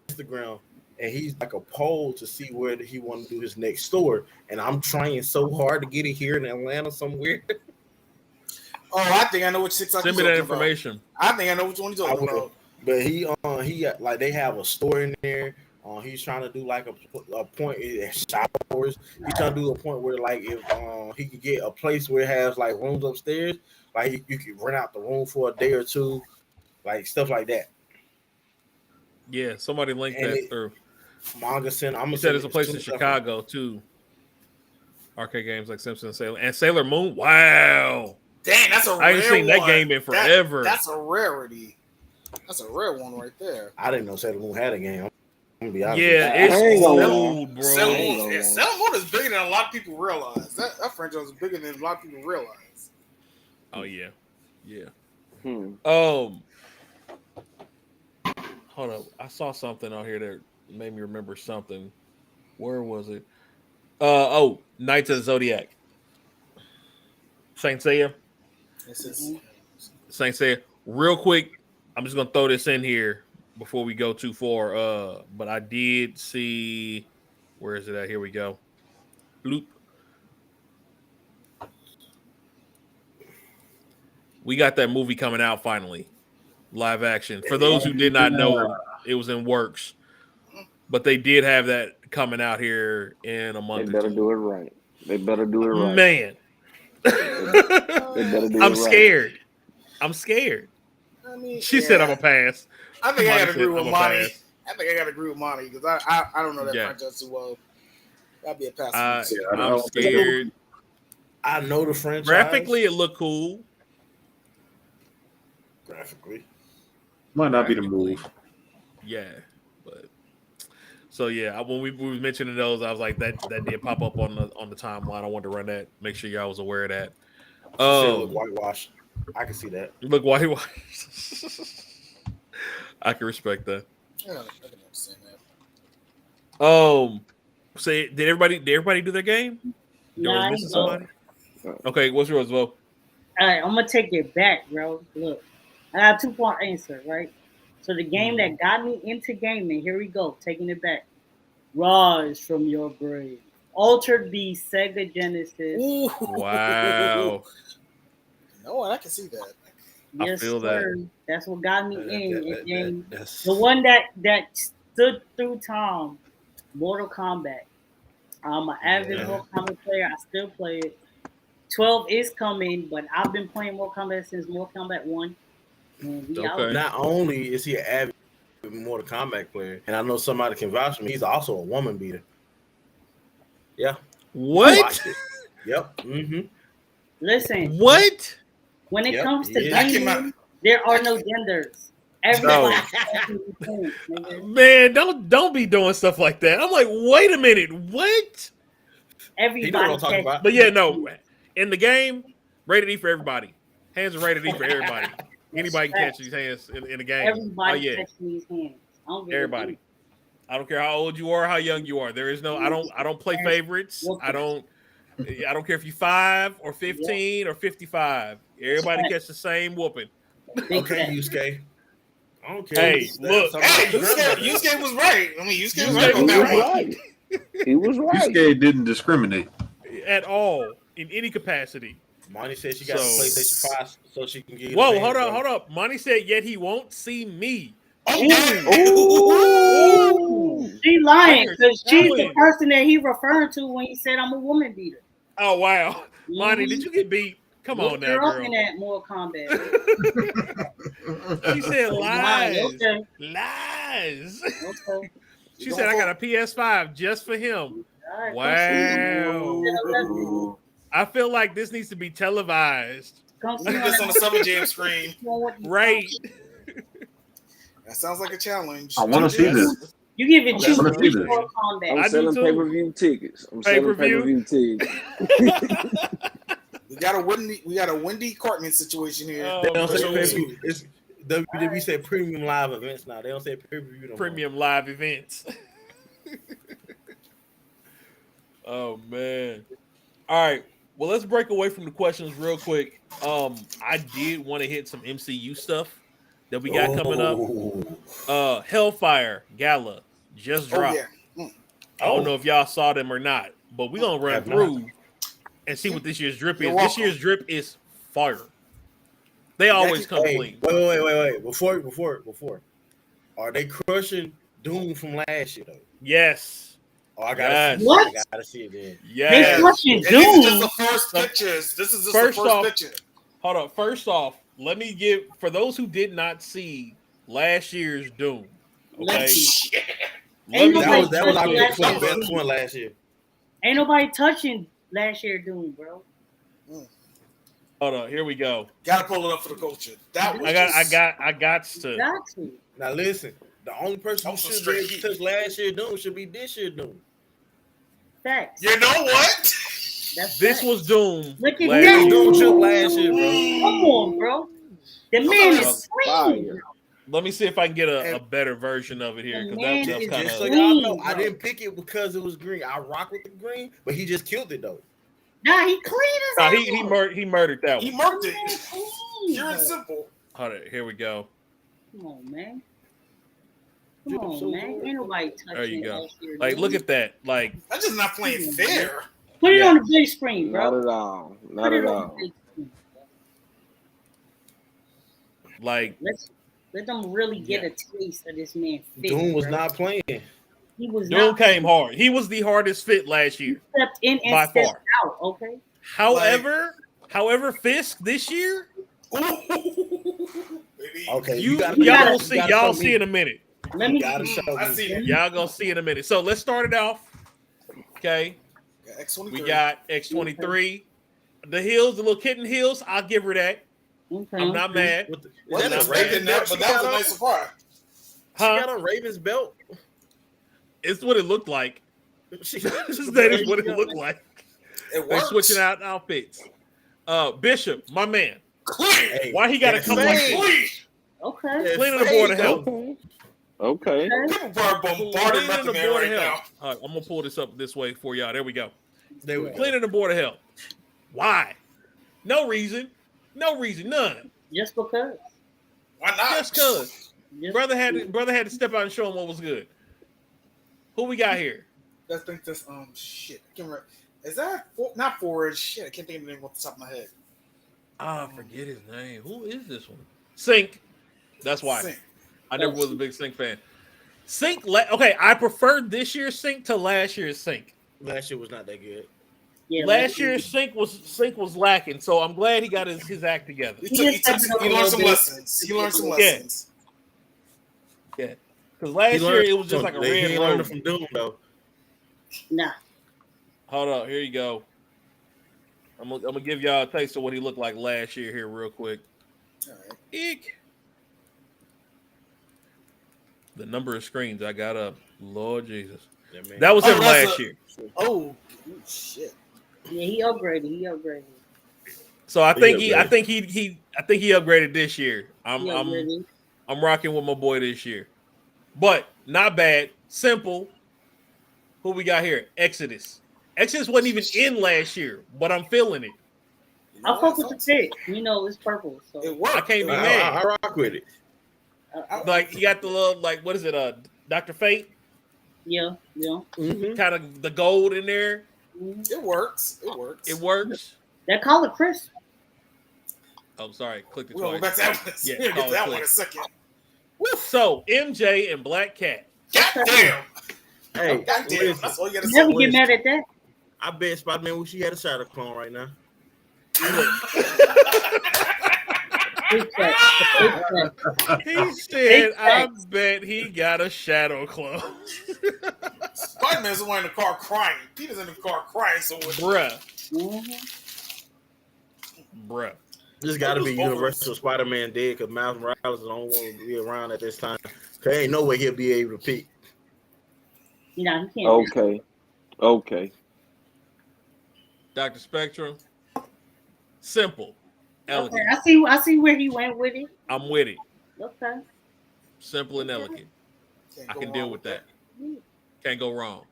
Instagram, and he's like a poll to see where he want to do his next store. And I'm trying so hard to get it here in Atlanta somewhere. Oh, I think I know which TikTok Send you're me that talking about. information. I think I know which one you're I talking will. about. But he got, like, they have a store in there. He's trying to do like a point showers. He's trying to do a point where like if he could get a place where it has like rooms upstairs, like you could rent out the room for a day or two, like stuff like that. Yeah, somebody linked And that through. Manga Center. I'm He gonna said send there's a it place to in you. Chicago too. Arcade games like Simpson and Sailor Moon. Wow. Dang, that's a rare one. I ain't seen that game in forever. That's a rarity. That's a rare one right there. I didn't know Sailor Moon had a game. I'm gonna be honest. Yeah, I ain't it's gonna old, bro. Sailor ain't Moon, gonna lie. Sailor Moon is bigger than a lot of people realize. That franchise is bigger than a lot of people realize. Oh yeah, yeah. Hmm. Hold up. I saw something out here that made me remember something. Where was it? Knights of the Zodiac. Saint Seiya. This is Saint Seiya. Real quick, I'm just gonna throw this in here before we go too far. But I did see, where is it at? Here we go. Bloop. We got that movie coming out finally. Live action. For those who did not know, it was in works. But they did have that coming out here in a They month or better two. do it right. They better do it right. Man. They better do it I'm right. scared. I'm scared. I mean, She said I'm a pass. I think I Monty gotta agree said with I'm a Monty. pass. I think I gotta agree with Monty because I don't know that Yeah. franchise too well. That'd be a pass. for me, too. I I'm don't think- scared. I know the franchise. Graphically, it looked cool. Graphically. Might not be the move. Yeah, but so yeah, when we was mentioning those, I was like, that did pop up on the timeline. I wanted to run that. Make sure y'all was aware of that. Shit look whitewashed. I can see that. Look, why? I can respect that. Yeah, I can understand that. So did everybody do their game? There Nah, was I missing ain't go. somebody. Okay, what's yours, Bo? All right, I'm gonna take it back, bro. Look, I got a 2-part answer, right? So the game that got me into gaming, here we go, taking it back. Rise from your grave. Altered Beast, Sega Genesis. Ooh. Wow. No, I can see that. Yes, feel sir. That's what got me in. And then that's the one that stood through time, Mortal Kombat. I'm an avid Mortal Kombat player. I still play it. 12 is coming, but I've been playing Mortal Kombat since Mortal Kombat 1. And we out. Okay. not only is he an avid Mortal Kombat player, and I know somebody can vouch for me, he's also a woman beater. Yeah. What? Watched it. Yep. Mm-hmm. Listen, What? when it Yep, comes to yeah. gaming, there are no genders. Everybody. Man, don't be doing stuff like that. I'm like, wait a minute, what? Everybody. He know what I'm talking about. But yeah, no. In the game, rated E for everybody. Hands are rated E for everybody. Anybody can catch these hands in the game. Everybody catching these hands. I don't give a Everybody. I don't care how old you are, how young you are. There is no. I don't play favorites. I don't care if you're 5 or 15 or 55. Everybody gets the same whooping. Okay, Yusuke. I don't care. Hey, look. Hey, Yusuke was right. I mean, Yusuke was right He on was that one. right. He was right. Yusuke didn't discriminate. At all in any capacity. Monty said she got a PlayStation 5 so she can get. Whoa, hold up. Monty said yet he won't see me. Ooh. She lying because she's the telling. person that he referred to when he said I'm a woman beater. Oh wow, Monty, did you get beat? Come on now, You're up girl. in that Mortal Kombat. She said lies. Okay. Lies. Okay. She said I got a PS5 just for him. All right, Wow. I feel like this needs to be televised. come see Look at this on the Summer Jam screen. Right. That sounds like a challenge. I want to see this. You give it I wanna see this. Mortal Kombat. I'm I do selling too. pay-per-view tickets. I'm selling Pay-per-view? pay-per-view tickets. We got a Wendy Cartman situation here. Oh, They don't say man. pay-per-view. It's WWE say premium live events now. They don't say pay-per-view no more. Premium live events. Oh man. All right. Well, let's break away from the questions real quick. I did want to hit some MCU stuff that we got coming up. Hellfire Gala just dropped. I don't know if y'all saw them or not, but we're gonna run through and see what this year's drip is. This year's drip is fire. They always come clean. Wait. Before. Are they crushing Doom from last year though? Yes. Oh, I gotta see. What? I gotta see it then. They Yes. crushing And these are just Doom. the first pictures. This is just First the first off- picture. Hold up. First off, let me give for those who did not see last year's Doom. Okay. Ain't Let me- nobody That was our touching pick for the last year's best Doom. one last year. Ain't nobody touching last year Doom, bro. Hold on. Here we go. Gotta pull it up for the culture. That was I got to. Got to. Now listen, the only person who Also should straight be able to heat. touch last year Doom should be this year Doom. Facts. You know what? That's This facts. was Doom. Look at last that. year. Doom took last year, bro. Come on, bro. The man is Fire. clean. Let me see if I can get a better version of it here because Man, that was it's kind Just so of. y'all know, Clean, I bro. didn't pick it because it was green. I rock with the green, but he just killed it though. Nah, he clean as Nah, hell. he murdered that He one. murked it. Clean, Pure and bro. simple. Hold on, here we go. Come on, man. Come on, man. Ain't nobody touching There you go. last year, Like, Doom. look at that. Like, That's just not playing fair. Put it Yeah. on the big screen, Not bro. at all. Not Put at it on all. the big screen. like Let them really get Yeah. a taste of this man. Fit, Doom was bro. not playing. He was Doom not. came hard. He was the hardest fit last He year. stepped in and by stepped far. out. Okay. However, Fisk this year, Baby. Okay, y'all gotta- will see. Y'all see in a minute. Let You me. gotta show I me. see it. Y'all gonna see in a minute. So let's start it off. Okay, X23. we got X23. The heels, the little kitten heels. I'll give her that. Okay. I'm not mad. What the- Is Wasn't that a expecting Ravens that, belt? but She that was a got nice on? surprise. She got Huh? a Ravens belt. It's what it looked like. She That is what it looked like. It They works. switching out outfits. Bishop, my man. Clean. Hey, Why he gotta that's come like fake. this? Clean. Okay. Cleaning the board of hell. Okay. People are bombarded Cleaning by the the man board right of now. hell. All right, I'm gonna pull this up this way for y'all. There we go. There we go. Cleaning the board of hell. Why? No reason. No reason. None. Just because. Why not? Just cause. Brother had to step out and show him what was good. Who we got here? I think this shit. I can't remember. Is that not Forage? Shit, I can't think of the name off the top of my head. I forget his name. Who is this one? Sync. That's why. Sync. I never was a big Sync fan. Sync. Okay, I preferred this year's Sync to last year's Sync. Last year was not that good. Yeah, last year's Sync was lacking, so I'm glad he got his act together. He learned some lessons. Yeah, because last year it was just like a red road. From Doom though. Nah. Hold up, here you go. I'm gonna give y'all a taste of what he looked like last year here real quick. All right. Eek. The number of screens I got up, Lord Jesus. Yeah, that was him last year. Oh shit. Yeah, he upgraded. So I think he upgraded this year. I'm rocking with my boy this year. But not bad. Simple. Who we got here? Exodus. Exodus wasn't even in last year, but I'm feeling it. I fuck with the pick. You know, it's purple. So it worked. I can't be mad. I rock with it. Like he got the little, like, what is it? Dr. Fate. Yeah. Mm-hmm. Kind of the gold in there. Mm-hmm. It works. It works. That color crisp. Oh, sorry. Clicked it We'll twice. get that one in a second. So MJ and Black Cat. Goddamn. Hey, goddamn. That's all you gotta say. Never get mad at that. I bet Spider-Man wish he had a shadow clone right now. He said, I bet he got a shadow clone. Spider-Man's the one in the car crying. Peter's in the car crying somewhere. Bruh. This got to be Universal Spider-Man dead because Miles Morales is the only one to be around at this time. There ain't no way he'll be able to peek. No, he can't. Okay. Dr. Spectrum. Simple. Elegant. Okay, I see where he went with it. I'm with it. Okay. Simple and elegant. I can deal with that. Can't go wrong.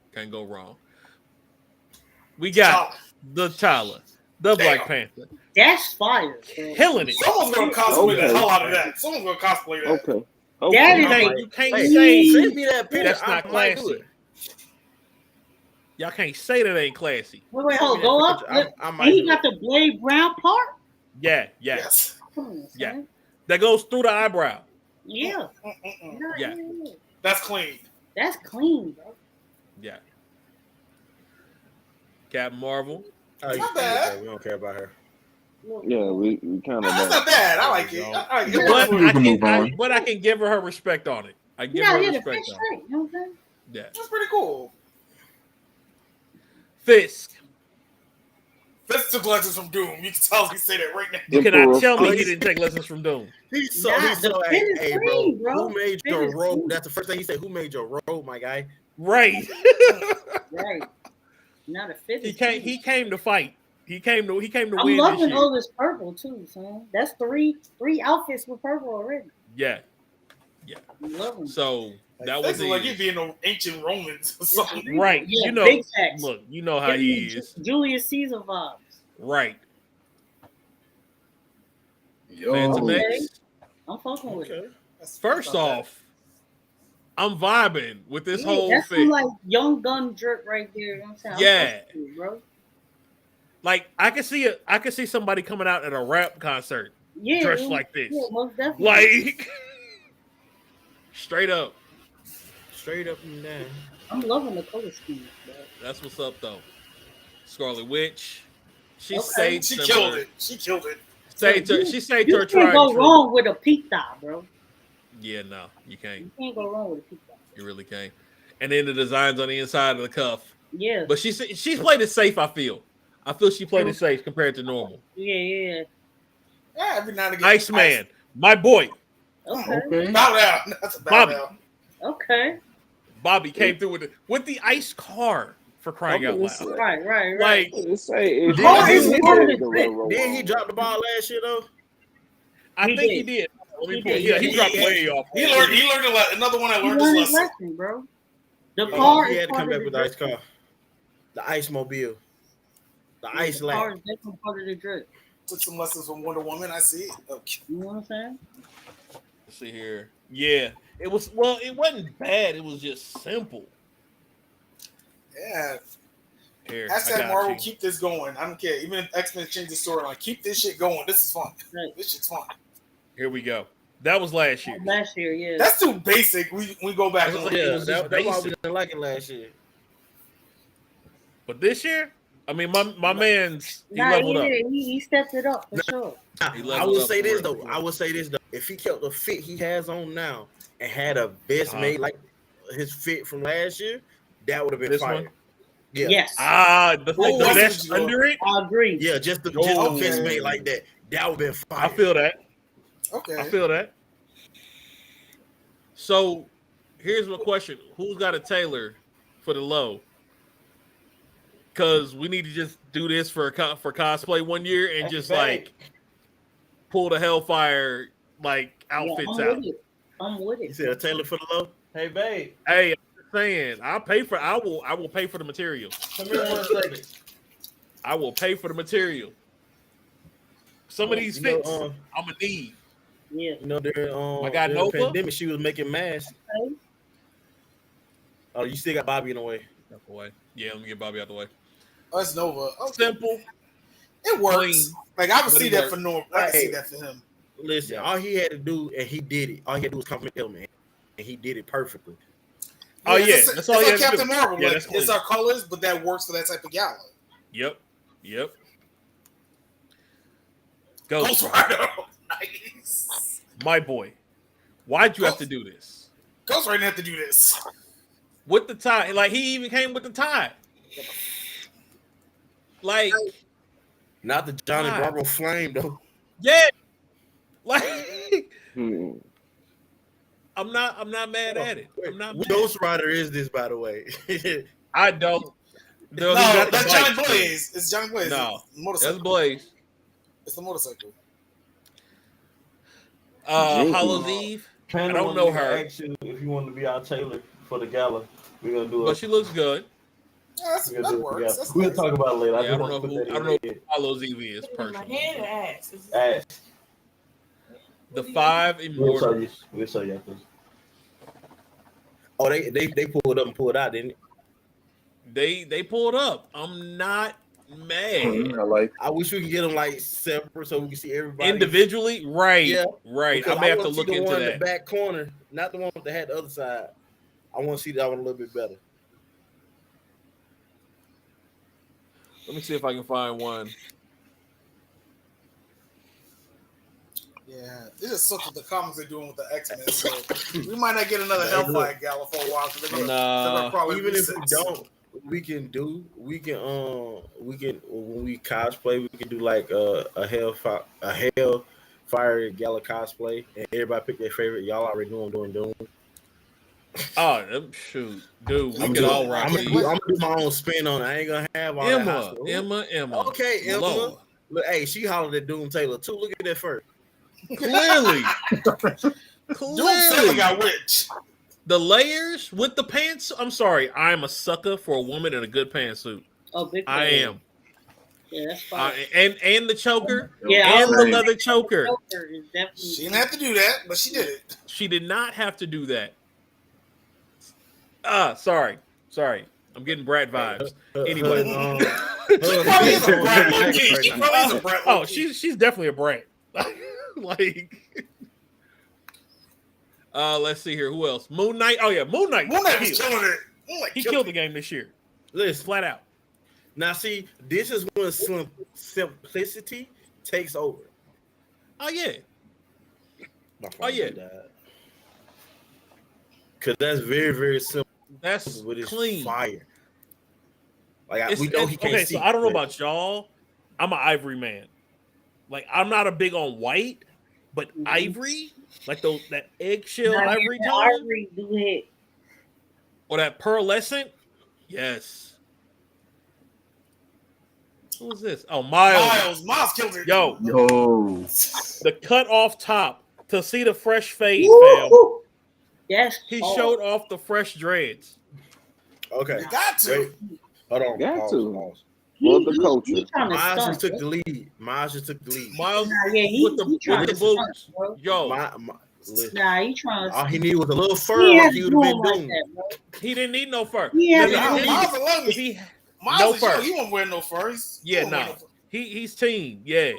We got the T'Challa, the Black Panther. That's fire. Killing it. Someone's gonna cosplay the hell out of that. Someone's gonna cosplay that. Okay. That You can't say send me that picture. That's not classy. Y'all can't say that ain't classy. Wait, hold, go up. And he got the blade brown part? Yeah. Yes. Yeah. That goes through the eyebrow. Yeah. Yeah. That's clean. That's clean, bro. Yeah. Captain Marvel. Oh, not bad. We don't care about her. Yeah, we kind of. That's not bad. I like it. But I can give her respect on it. I give her respect on it. You know what I'm saying? Yeah. That's pretty cool. Fisk. Fisk took lessons from Doom. You can tell he say that right now. You cannot tell me he didn't take lessons from Doom. He's so hey, bro. Who made your robe? That's the first thing he said. Who made your robe, my guy? Right. Right. Not a fit. He came to fight. He came to win. I'm loving all this purple too, son. That's three outfits with purple already. Yeah. I'm loving. So that was like you being no ancient Romans or something. Right. Yeah, look, you know how he is. Julius Caesar vibes. Right. Yo. Okay. I'm fucking with it. First off, I'm vibing with this whole that's thing. Like Young Gun drip right there. You know what I'm saying? Yeah. You, bro. Like I could see somebody coming out at a rap concert dressed like this. Yeah, most definitely. Like straight up and down. I'm loving the color scheme, bro. That's what's up though. Scarlet Witch. She killed it. She saved her. You can't go wrong with a pique dye, bro. Yeah, no, you can't. You can't go wrong with a pique dye. You really can't. And then the designs on the inside of the cuff. Yeah. But she's played it safe. I feel she played it safe compared to normal. Yeah. Yeah, every now and again. Iceman, my boy. Okay. Bow down. That's a bow down. Okay. Bobby came through with the ice car for crying out loud. Right. Like, Did he drop the ball last year though? I think he did. He dropped way off. He learned a lot. Another one that learned his lesson, bro. The car. He had to come back with the ice car, the ice mobile, the ice lamp. Took some lessons from Wonder Woman. I see it. Okay. You know what I'm saying? Let's see here. Yeah, it was. Well, it wasn't bad. It was just simple. Yeah. Here, Hashtag Marvel, keep this going. I don't care. Even if X-Men change the storyline, keep this shit going. This is fun. This shit's fun. Here we go. That was last year. Last year, yeah. That's too basic. We go back. That's And yeah, That's why we didn't like it last year. But this year, I mean, my man's he leveled up. He stepped it up for sure. I will say this though. If he kept the fit he has on now and had a vest made like his fit from last year, that would have been fire. One? Yeah. Yes. The vest under it. I agree. Yeah, just the vest made like that. That would have been fire. I feel that. Okay. I feel that. So, here's my question: who's got a tailor for the low? Because we need to just do this for cosplay one year and just like pull the Hellfire like outfits out. I'm with it. You said a tailor for the low? Hey, babe. Hey, I'm just saying, I will pay for the material. Come here 1 second. I will pay for the material. Some of these fits, I'm gonna need. Yeah. You know, during I got during Nova. the pandemic, she was making masks. Okay. Oh, you still got Bobby in the way. Out the way. Yeah, let me get Bobby out the way. That's Nova. Okay. Simple. It works. Clean. Like I would But see it that works. for Norm. I can see that for him. Listen, all he had to do, and he did it. All he had to do was compliment him, man, and he did it perfectly. Oh yeah, it's that's all you like have to Captain do. Marvel. Yeah, Like, that's clean. it's our colors, but that works for that type of gala. Yep. Ghost Rider, nice. My boy, why'd you have to do this? Ghost Rider didn't have to do this. With the tie, like he even came with the tie. Like, Not the Johnny God. Bravo flame though. yeah, like I'm not mad at it. I'm not. Which Mad. Ghost Rider is this, by the way? I don't. No, he got the that's bike. Johnny Blaze. It's Johnny Blaze. No, It's motorcycle. that's Blaze. It's the motorcycle. Hallows Eve. Panda I don't know her. Ask you if you want to be our tailor for the gala. We're gonna do But it. she looks good. Yeah, We're gonna that do it works. together. That's We'll nice. talk about it later. Yeah, I just don't know want to who. put I that don't know in who your Hallows Eve is Put it in my personally. hand and ask. head. Ask. The 5 We'll show immortal. you. We'll show you after. Oh, they pulled up and pulled out, didn't it? They pulled up. I'm not mad. I like. I wish we could get them like separate so we can see everybody Individually, right? Yeah. Right. Because I may have to wanna see look the into one in that. the back corner, not the one that had the other side. I want to see that one a little bit better. Let me see if I can find one. Yeah, it just sucks with the comics they're doing with the X-Men. So we might not get another Hellfire gala for a while because they're gonna probably Even if we reset. don't, we can when we cosplay, we can do like a Hellfire gala cosplay, and everybody pick their favorite. Y'all already know I'm doing Doom. Oh, shoot, dude, we could all rock I'm these. gonna do my own spin on it. I ain't gonna have all that high school. Emma. Okay, Emma. Lord. Look, hey, she hollered at Doom Taylor too. Look at that first. Clearly. Doom Taylor got witch. The layers with the pants. I'm sorry. I'm a sucker for a woman in a good pantsuit. Oh, big I fan. am. Yeah, that's fine. And the choker. Yeah, and the leather choker. Joker is definitely. She didn't have to do that, but she did it. She did not have to do that. Sorry. I'm getting brat vibes. Anyway. She probably is a brat low-key. She probably is a brat Oh, low-key. she's definitely a brat. Like, let's see here. Who else? Moon Knight. Oh yeah, Moon Knight. Moon Knight was killing it. Moon Knight He killed killed the it. game this year, Listen, flat out. now see, this is when simplicity takes over. Oh yeah. My Oh, yeah. Because that's very, very simple. That's But it's clean. fire. Like It's- we know he it's- can't okay, see. so I don't know but about y'all. I'm an ivory man. Like I'm not a big on white, but ivory, like that eggshell Nah, ivory yeah, tone, Ivory do hit. or that pearlescent. Yes. Who was this? Oh, Miles. Miles killed it. Yo, the cut off top to see the fresh fade, fam. Yes. He oh, showed off the fresh dreads. Okay. You got to. Wait. Hold on. Got Pause, to. pause. For the culture. He trying to Miles stunt, just took bro. the lead. Miles just took the lead. Miles Nah, yeah, he with the trying to boots. stunt, bro. Yo, Nah, he trying to. All he needed was a little fur. He Like had he to would do have him been like doomed. that, bro. He didn't need no fur. He had No, to no, do him. Miles alone. If he Miles no is young. fur. He won't wear no fur. Yeah, no. He's teen. Yeah.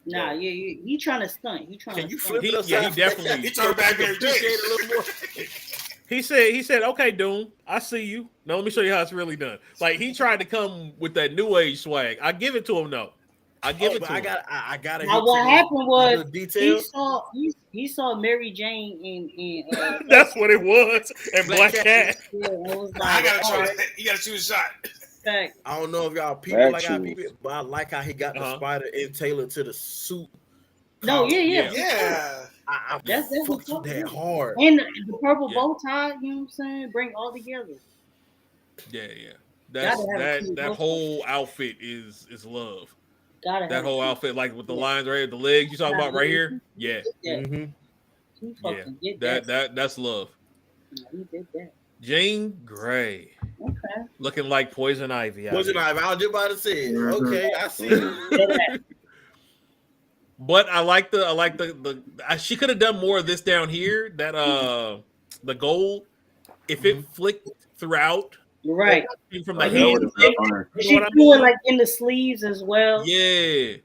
Nah, yeah, he trying to stunt. He trying Can to you stunt. flip it Yeah, he upside? definitely. He turned back Mary Appreciate Jane. it a little more. He said, okay, Doom, I see you. Now let me show you how it's really done. Like he tried to come with that new age swag. I give it to him though. I give it to him. I gotta. Now what happened was he details. saw Mary Jane in That's what it was. And Black Cat. yeah, it was like, I gotta all try. right, You gotta shoot a shot. fact. I don't know if y'all people like I Actually. people, but I like how he got the spider and tailored to the suit. No, yeah. Yeah. I That's fucked what's with that up. hard. And the purple Yeah. bow tie, you know what I'm saying? Bring it all together. Yeah. That's Gotta have a cute that look. whole outfit is love. Gotta That have whole outfit, like with the lines right here, the legs you talking about right here. Yeah. Yeah, Mm-hmm. he Yeah. fucking did that. That's love. Yeah, he did that. Jean Grey. Okay. Looking like Poison Ivy. out Poison here. Ivy. I was just about to say it. Mhm. Okay, I see. it. But I like the she could have done more of this down here. That the gold, if it flicked throughout, You're right. from the Like, That would hand, have been fire. She what I threw it mean? like in the sleeves as well. yeah,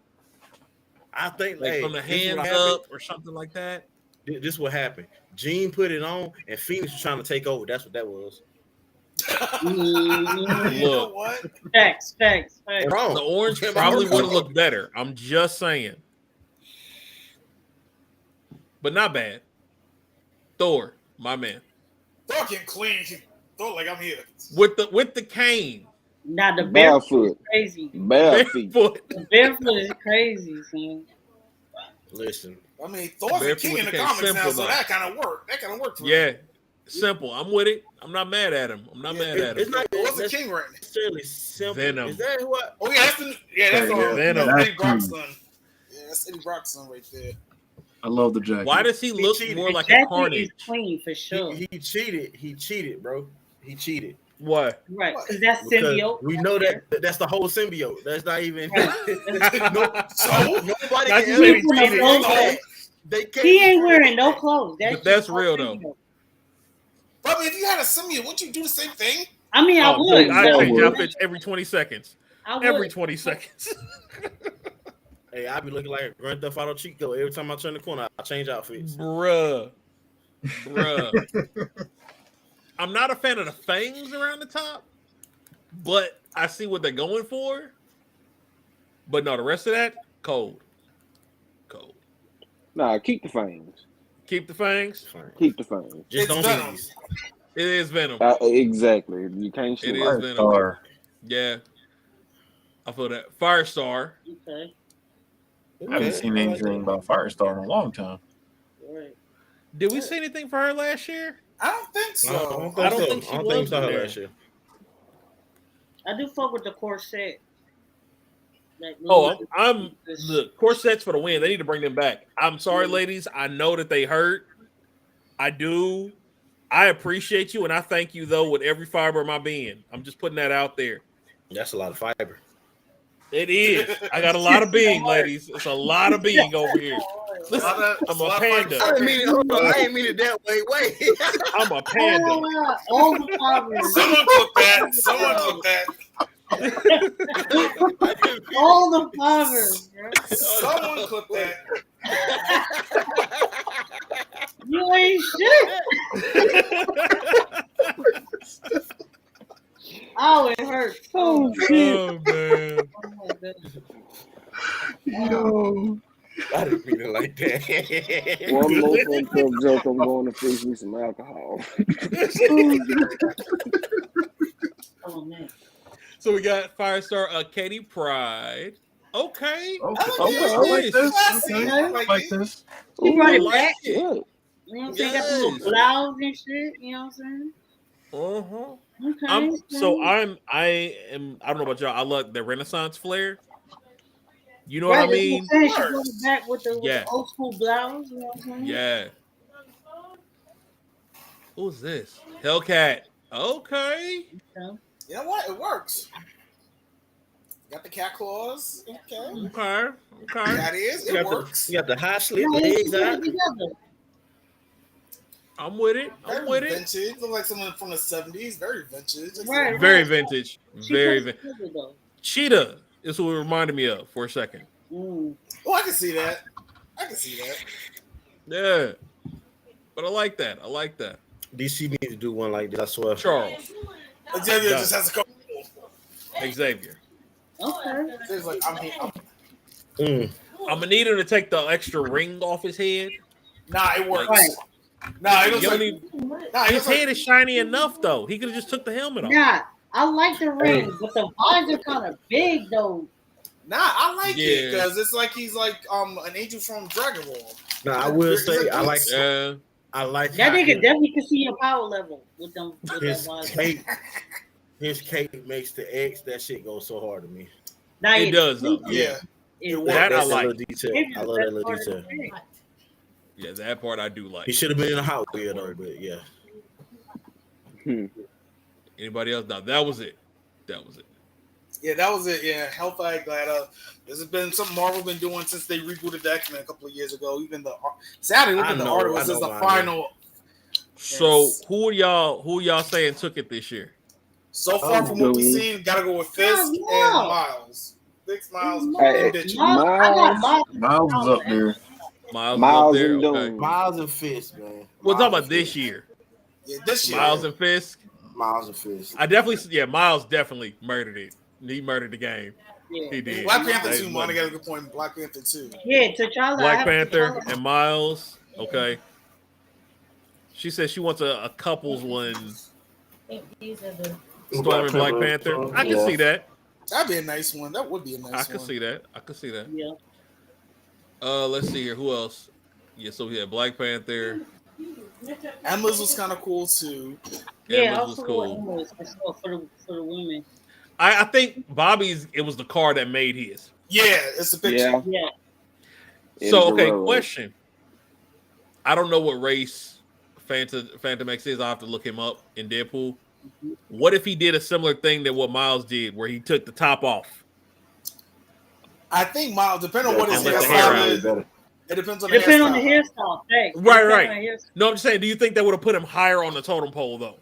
I think like hey, from the this is hands what happened. up or something like that. This what happened. Gene put it on, and Phoenix was trying to take over. That's what that was. Mhm. You know what? Facts. Wrong. The orange Am I probably wrong? would have looked better. I'm just saying, but not bad. Thor, my man, Thor can clean. Thor like I'm here. with the cane, Now the barefoot is Barefoot. crazy. Bare feet. barefoot. The barefoot is crazy, man. Listen, I mean, Thor's a Barefoot king in the became comics now, simple, so though. that kind of work. That kind of worked for him. Yeah, simple. I'm with it. I'm not mad at him. I'm not mad at it's him. not Thor's a king right now. necessarily simple. Venom. Is that what? Oh yeah, that's the that's Venom. Eddie Brock's son. Yeah, that's Eddie Brock's son right there. I love the jacket. Why does he look cheated. more like a Jacket Carnage? is clean for sure. He cheated. He cheated, bro. He cheated. What? Right, because that's Because symbiote. we know that's the whole symbiote. That's not even. So Nobody Not can just ever any cheating. cheat that. They can't. He ain't wearing no clothes. But that's just real, symbiote. though. but I mean, if you had a symbiote, wouldn't you do the same thing? I mean, I Oh, would. dude, I Yeah, change would. outfits every 20 seconds. I would. Every 20 seconds. Hey, I be looking like a Grand Theft Auto cheat code every time I turn the corner. I change outfits. Bruh. I'm not a fan of the fangs around the top, but I see what they're going for. But no, the rest of that, cold. Nah, keep the fangs. Keep the fangs. Fine. Keep the fangs. Just It's don't Venom. sneeze. It is Venom. Exactly. You can't It shoot. is Venom. Firestar. Yeah. I feel that. Firestar. Okay. I haven't seen anything about Firestar in a long time. Right. Did we see anything for her last year? I don't think so. I don't think she I don't was think so in there. last year. I do fuck with the corset. Like, Oh, I'm the corsets for the win. They need to bring them back. I'm sorry, ladies. I know that they hurt. I do. I appreciate you, and I thank you though with every fiber of my being. I'm just putting that out there. That's a lot of fiber. It is. I got a lot of being, ladies. It's a lot of being over here. Listen, I'm a panda. I didn't mean it. Hold on. I didn't mean it that way. Wait. I'm a panda. All the fibers. Someone took that. Someone took that. All the fibers, bro. Someone took that. You ain't shit. Oh, it hurts. Oh, Oh man. my goodness. Yo. I didn't mean it like that. One more fucked up joke. I'm going to fix me some alcohol. Oh, man. So we got Firestar, Katie Pride. Okay. Okay. Okay. I like this. Classy. Okay. I I like like it. this. He brought I it like back. it. Yeah. You know what I'm saying? Got the Yes. little blouse and shit. You know what I'm saying? Uh-huh. Okay. I don't know about y'all. I love the Renaissance flair. You know what I Right, that's mean? I'm saying. She brought it back with the Yeah. old school blouse. You know what I'm saying? Yeah. Who's this? Hellcat. Okay. So, You know what? It works. Got the cat claws. Okay. Okay. That is. It works. You got the high slip Yeah, legs put it out. together. I'm with it. Very vintage. Look like someone from the 70s. Very vintage. Right. Very vintage. She Very put it vintage. together, though. Cheetah is what it reminded me of for a second. Mm. Oh, I can see that. Yeah. But I like that. DC needs to do one like this, I swear. Charles. Xavier just has a couple. Xavier. Okay. It's like, I'm I'm gonna need him to take the extra ring off his head. Nah, it works. Right. Nah, it looks You don't like. need- Nah, it his looks head is shiny enough though. He could have just took the helmet off. Nah, I like the ring, but the vines are kind of big though. Nah, I like Yeah. it because it's like he's like an angel from Dragon Ball. Now I will say I like Yeah. That nigga definitely can see your power level with them. With his that vines. cape. His cape makes the X. That shit goes so hard to me. Nah, It does though. Yeah. It works. That I That's a like. little detail. I love that little detail. Yeah, that part I do He like. should have been in a Hot Wheel though, but yeah. Anybody else? No, that was it. Yeah, that was it. Yeah, Hellfire glad. This has been something Marvel been doing since they rebooted the X-Men a couple of years ago. Even the sadly, look at the art was just the final. So Yes. who are y'all saying took it this year? So far from what we've seen, gotta go with Fisk and Miles. Fisk, Miles, Hey, and Ditch. Miles is up there. Miles and up there. Okay. Doom. Miles and Fist, man. We're talking Miles about and this Fist. year. Yeah, this year. Miles and Fisk. Miles and Fist. Miles definitely murdered it. He murdered the game. Yeah. He did. Black Panther That 2, is man. I money. got a good point. Black Panther 2. Yeah, T'Challa. Black Panther and Miles. Okay. She said she wants a couples one. These are the Storm and Black Panther. I can see that. That'd be a nice one. That would be a nice one. I can see that. Yeah. Let's see here. Who else? Yeah, so we had Black Panther. Emma's was kind of cool too. Yeah, Emma's was cool. For the women. I think Bobby's. It was the car that made his. Yeah, it's a picture. Yeah. So okay, question. I don't know what race Phantom X is. I'll have to look him up in Deadpool. What if he did a similar thing than what Miles did, where he took the top off? I think Miles, depending on what his let the hair hairstyle out. is, it depends on It the depends on the hairstyle. hairstyle. Thanks. Right. No, I'm just saying. Do you think that would have put him higher on the totem pole, though?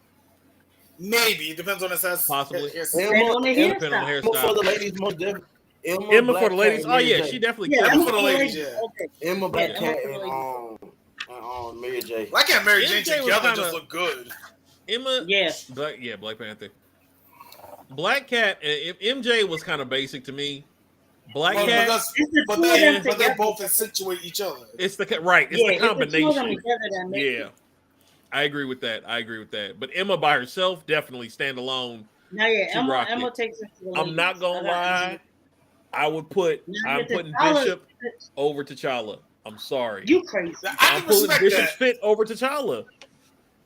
Maybe it depends on his hairstyle. Possibly. Depends on the Depending on the hairstyle. Emma for hairstyle. the ladies, most definitely. Emma for the ladies. Oh yeah, she definitely. Yeah, could. Emma for the ladies, yeah. Okay. Emma, Black Yeah, Cat, Emma and Mary J. Black Cat and Mary Jane MJ was together kinda- just look good. Emma. Yeah. Black Panther. Black Cat. MJ was kind of basic to me. Black Well, Cat. because, It's the but two of them they together. both accentuate each other. It's the right. It's Yeah, the it's the two of them combination. together that make Yeah, I agree with that. But Emma by herself, definitely stand alone. Now, yeah, She Emma rocked it. takes it to the I'm not ladies. gonna I got lie. I'm putting T'Challa- Bishop over T'Challa. I'm sorry. You crazy? I I'm can pulling respect Bishop's that. fit over T'Challa.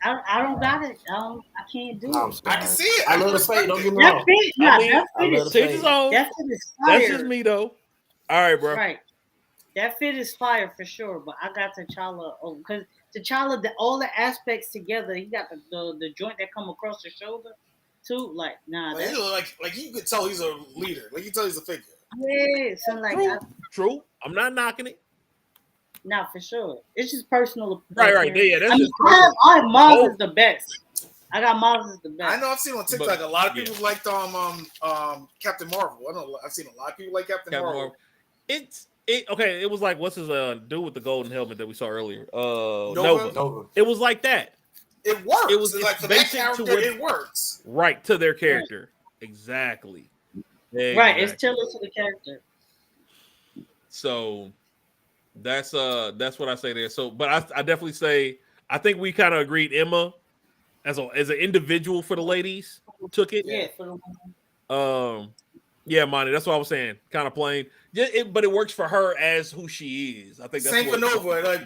I don't got it. I can't do I'm it. sorry. I can see it. I love can the fate. respect Don't it. get me That wrong. fit, I nah, mean, that I fit love is the Take his own. that fit is fire. That's just me though. All right, bro. Right. That fit is fire for sure, but I got T'Challa over because T'Challa, all the aspects together. He got the joint that come across the shoulder too. Like, nah, Like, he that's look like you could tell he's a leader. Like you can tell he's a figure. yeah. So like, True. I'm not knocking it. nah, for sure. It's just personal. Right. opinion. Yeah, that's I mean, just personal. Miles Oh. is the best. I got Miles is the best. I know I've seen on TikTok a lot of yeah. people liked Captain Marvel. I know I've seen a lot of people like Captain Marvel. Okay. It was like what's his dude with the golden helmet that we saw earlier? Nova? Nova. Nova. It was like that. It works. It was- It's like it's for that basic to character, what- it works. Right to their character. Exactly. Right, it's tailored to the character. So that's what I say there. So, but I definitely say I think we kind of agreed Emma as an individual for the ladies took it. Yeah, for the Yeah, Monty. That's what I was saying. Kind of plain, but it works for her as who she is. I think that's Same for what- Nova. Like,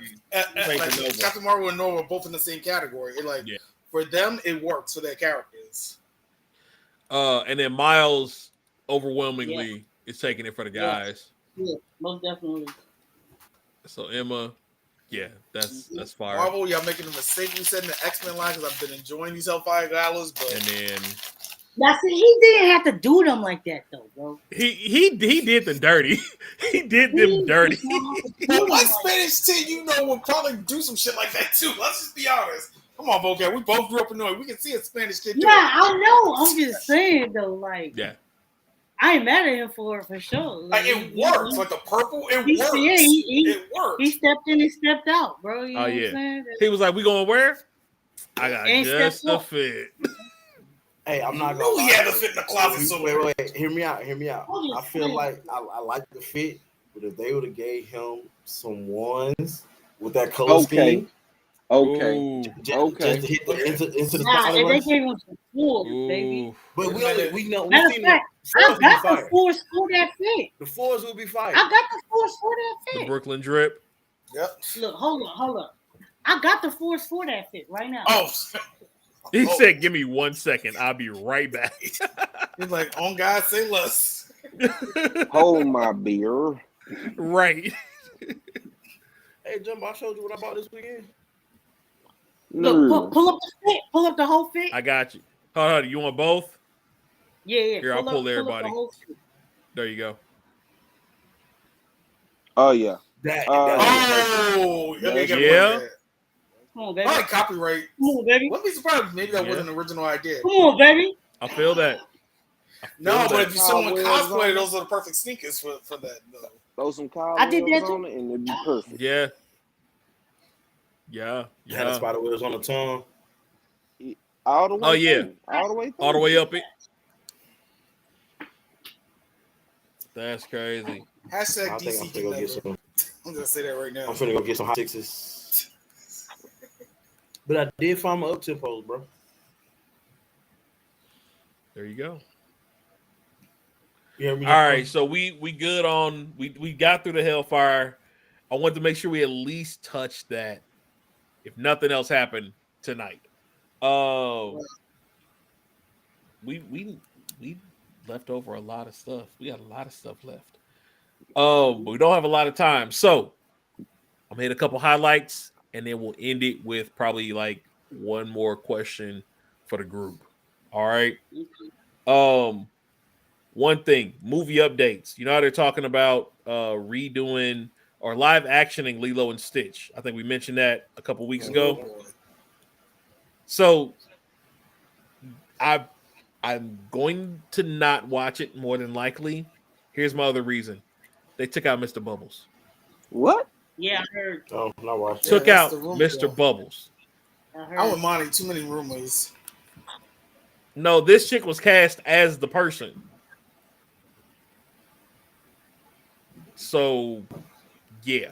Same like for Nova. Captain Marvel and Nova are both in the same category. It like Yeah. for them, it works for their characters. And then Miles overwhelmingly is taking it for the Yeah. guys. yeah, most definitely. So Emma, yeah, that's fire. Marvel, y'all making a mistake we said in the X-Men line because I've been enjoying these Hellfire galas, but And then Now, see, he didn't have to do them like that, though, bro. He did them dirty. He did them dirty. But what Spanish kid you know would probably do some shit like that too? Let's just be honest. Come on, vocab. We both grew up in Norway. We can see a Spanish kid do Yeah, it. I know. I'm just saying though, like, Yeah. I ain't mad at him for sure. Like it works. Like the purple, it He- works. yeah, he- It works. He stepped in and stepped out, bro. You know Oh what yeah. I'm saying? He was like, "We going where? I got And just stepped the up. fit." Hey, I'm not I gonna knew lie. he had to fit in the closet somewhere. Wait. Hear me out. I feel like I like the fit, but if they would have gave him some ones with that color scheme, Ooh. just to hit the into the Nah, spotlight. if they gave him some tools, Ooh. baby. But we know Matter we of seen fact, I the got the fire. force for that fit. The fours will be fire. I got the force for that The fit. Brooklyn drip. Yep. Look, hold up. I got the force for that fit right now. Oh, He said, "Give me 1 second. I'll be right back." he's like, on God, say less. Hold my beer. Right. Hey, Jumbo, I showed you what I bought this weekend. Look, pull up the fit. Pull up the whole fit. I got you. Hold on. You want both? Yeah. Here, I'll pull up everybody. the whole fit. There you go. Oh yeah. That Oh, That's- yeah. Come on, baby. Probably copyright. Come on, baby. Wouldn't be surprised if maybe that Yeah. wasn't an original idea. Come on, baby. I feel that. No, but that. if you someone Cowboys cosplay, on. those are the perfect sneakers for that. Though. Throw some I did that cobwebs too. on it and it'd be perfect. Yeah. had the Yeah. spider webs on the tongue. All the way. Oh, yeah. through. All the way. Through. All the way up it. That's crazy. Hashtag I think I'm DC finna go get never. some. I'm gonna say that right now. I'm finna go get some hot sixes. But I did find my up tempos, bro. There you go. You hear me? All right, so we good on we got through the Hellfire. I wanted to make sure we at least touched that, if nothing else happened tonight. We left over a lot of stuff. We got a lot of stuff left. But we don't have a lot of time, so I'm gonna hit a couple highlights, and then we'll end it with probably like one more question for the group. All right. One thing, movie updates. You know how they're talking about redoing or live actioning Lilo and Stitch. I think we mentioned that a couple weeks ago. So I'm going to not watch it more than likely. Here's my other reason. They took out Mr. Bubbles. What? Yeah, I heard. Oh, I'm not watching. Took that's out the rumor, Mr. though. Bubbles. I heard. I wouldn't mind too many rumors. No, this chick was cast as the person. So, yeah,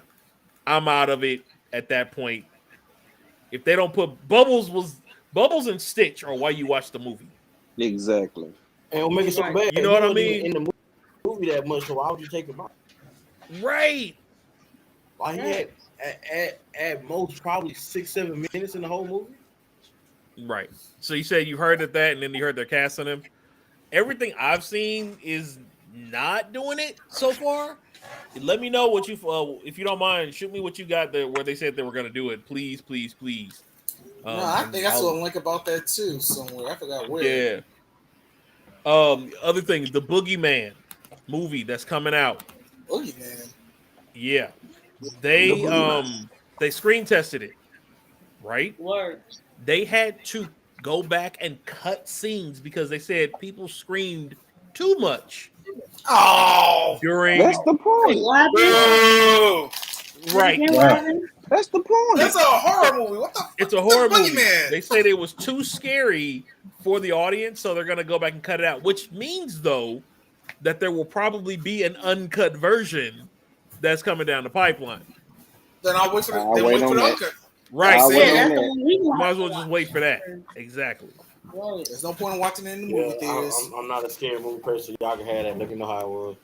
I'm out of it at that point. If they don't put Bubbles and Stitch are why you watch the movie. Exactly. And it'll make it so Right. bad. You know what I wasn't mean? In the movie that much, so why would you take him out? Right. Like he had at most probably 6-7 minutes in the whole movie. Right. So you said you heard of that, and then you heard they're casting him. Everything I've seen is not doing it so far. Let me know what you, if you don't mind, shoot me what you got there where they said they were going to do it. Please, please, please. No, I think I I'll- saw a link about that too somewhere. I forgot where. Yeah. Other thing, the Boogeyman movie that's coming out. Boogeyman. Yeah. They screen tested it, right? Word. They had to go back and cut scenes because they said people screamed too much Oh, during That's the point. What happened? boo. right. What happened? That's the point. That's a horror movie. What the? It's a horror That's movie. Boogeyman. They said it was too scary for the audience, so they're gonna go back and cut it out. Which means though that there will probably be an uncut version that's coming down the pipeline. Then I'll wait for the. I'll Then wait wait for on the that. uncut. Right. I'll Yeah, wait Yeah, on that's the that. one we want. Might as well just wait for that. Exactly. Word. There's no point in watching it in the Yeah, movie theaters. I'm not a scary movie person. Y'all can have that. Let me know how it was.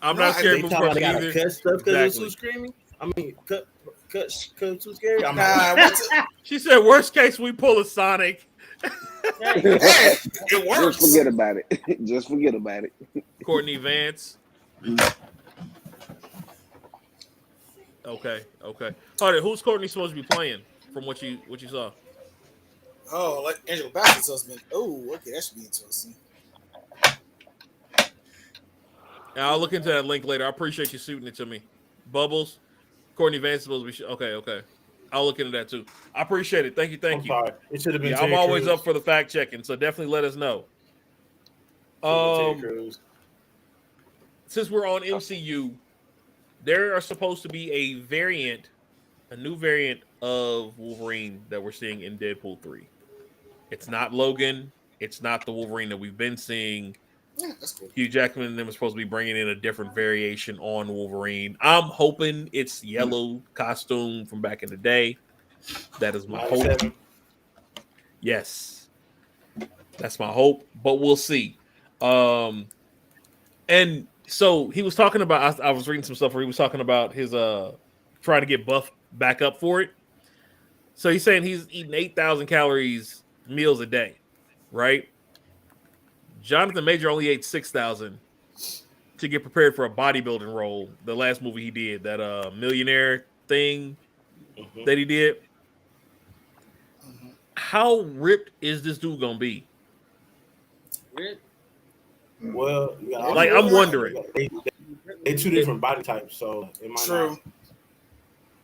I'm No, not I scared think of They movie talking about person they either. gotta cut stuff because it's Exactly. too screaming. I mean, cut too scary. I'm Nah, not. what's it? She said, worst case, we pull a Sonic. Right. Hey, it Just works. forget about it. Just forget about it. Courtney Vance. Okay. Hold it. Who's Courtney supposed to be playing from what you saw? Oh, like Angela Bassett's husband. Oh, okay, that should be interesting. I'll look into that link later. I appreciate you shooting it to me. Bubbles, Courtney Vance supposed to be. Okay. I'll look into that too. I appreciate it. Thank you. I'm sorry. It should have been. Yeah, Terry I'm always Crews. up for the fact checking, so definitely let us know. Terry Crews. Since we're on MCU, there are supposed to be a new variant of Wolverine that we're seeing in Deadpool 3. It's not Logan. It's not the Wolverine that we've been seeing. Yeah, that's cool. Hugh Jackman and them are supposed to be bringing in a different variation on Wolverine. I'm hoping it's yellow costume from back in the day. That is my hope. Yes, that's my hope, but we'll see. And so he was talking about. I was reading some stuff where he was talking about his trying to get buff back up for it. So he's saying he's eating 8,000 calories meals a day, right? Jonathan Major only ate 6,000 to get prepared for a bodybuilding role. The last movie he did, that millionaire thing that he did. How ripped is this dude gonna be? Ripped? Well, like I'm wondering. They two different body types, so it might True. not.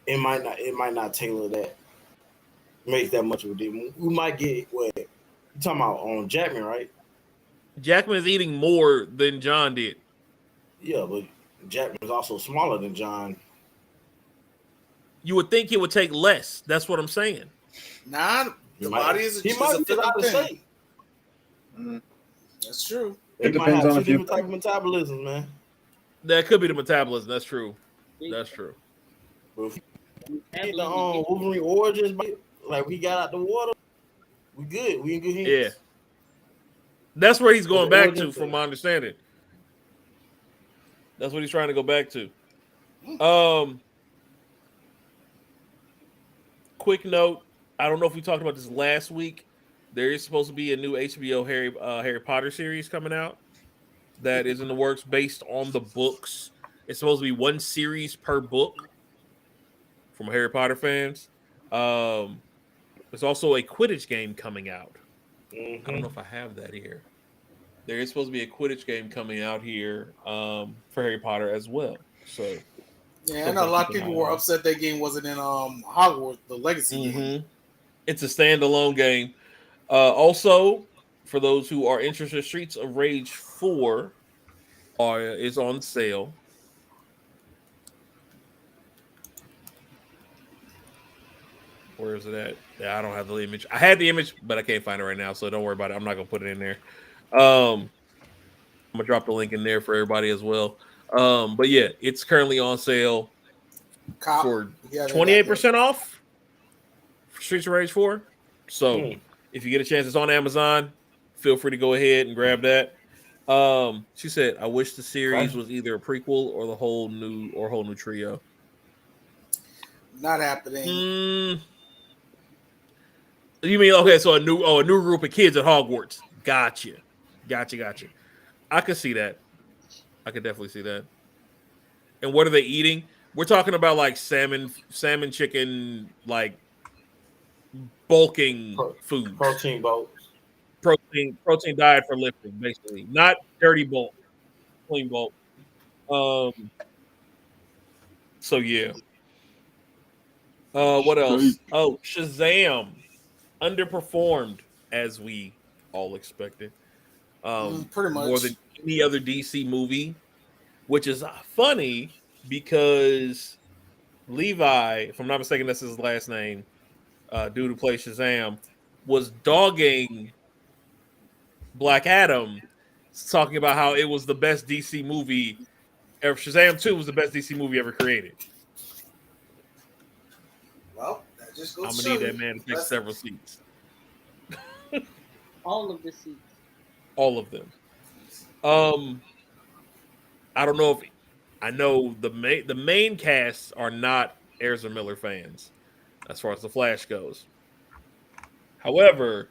It might not tailor that. Make that much of a difference. We might get what you talking about on Jackman, right? Jackman is eating more than John did. Yeah, but Jackman is also smaller than John. You would think he would take less. That's what I'm saying. Nah, the body is he just might a be different out of thing. Mm. That's true. They It might depends have on two if you. different type of metabolisms, man. That could be the metabolism. That's true. That's true. But if we get the Wolverine origins, like we got out the water, we good. We in good hands. Yeah. That's where he's going back to, from my understanding. That's what he's trying to go back to. Quick note. I don't know if we talked about this last week. There is supposed to be a new HBO Harry Potter series coming out that is in the works based on the books. It's supposed to be one series per book from Harry Potter fans. There's also a Quidditch game coming out. I don't know if I have that here. There is supposed to be a Quidditch game coming out here for Harry Potter as well. So yeah, I know a lot of people were upset that game wasn't in Hogwarts, the Legacy game. It's a standalone game. Also, for those who are interested, Streets of Rage 4 is on sale. Where is it at? Yeah, I don't have the image. I had the image, but I can't find it right now, so don't worry about it. I'm not gonna put it in there. I'm gonna drop the link in there for everybody as well. But yeah, it's currently on sale for 28% off for Streets of Rage 4. So if you get a chance, it's on Amazon. Feel free to go ahead and grab that. She said, "I wish the series was either a prequel or the whole new trio." Not happening. You mean okay? So a new group of kids at Hogwarts. Gotcha. I could see that. I could definitely see that. And what are they eating? We're talking about like salmon, chicken, like bulking food. Protein bulk. Protein diet for lifting, basically. Not dirty bulk. Clean bulk. So yeah. What else? Oh, Shazam underperformed as we all expected. Pretty much more than any other DC movie, which is funny because Levi, if I'm not mistaken, that's his last name, dude who plays Shazam, was dogging Black Adam, talking about how it was the best DC movie ever. Shazam 2 was the best DC movie ever created. Well, that just goes I'm gonna need that man to take several seats. All of the seats. All of them. I don't know if I know the main casts are not Ezra Miller fans as far as the Flash goes. However,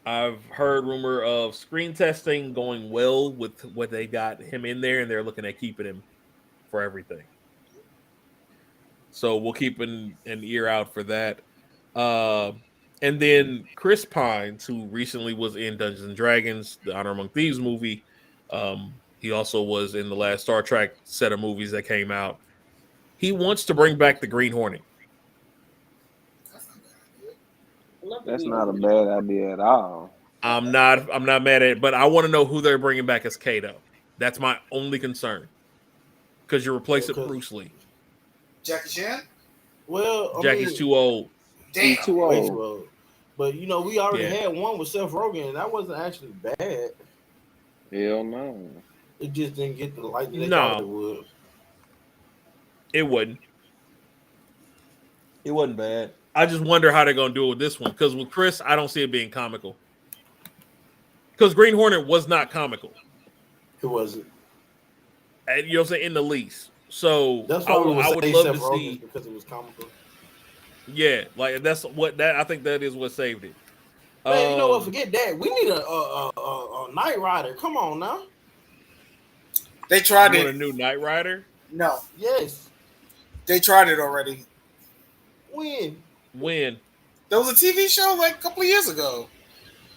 I've heard rumor of screen testing going well with what they got him in there, and they're looking at keeping him for everything. So we'll keep an ear out for that. And then Chris Pines, who recently was in Dungeons and Dragons, the Honor Among Thieves movie. He also was in the last Star Trek set of movies that came out. He wants to bring back the Green Hornet. That's not a bad idea at all. I'm not mad at it, but I want to know who they're bringing back as Kato. That's my only concern. Because you're replacing Bruce Lee. Jackie Chan? Well, Jackie's too old. Damn. He's too way old. too old. But you know, we already Yeah. had one with Seth Rogen, and that wasn't actually bad. Hell no. It just didn't get the light that they No. thought it would. It wouldn't. It wasn't bad. I just wonder how they're going to do it with this one. Because with Chris, I don't see it being comical. Because Green Hornet was not comical. It wasn't. And, you know what I'm saying? In the least. So That's I why we would would say love Seth to Rogen see. because it was comical. Yeah, like that's what that I think that is what saved it. Man, you know what? Forget that. We need a Knight Rider. Come on now. They tried You want it. a new Knight Rider? No, Yes. they tried it already. When? When? There was a TV show like a couple of years ago.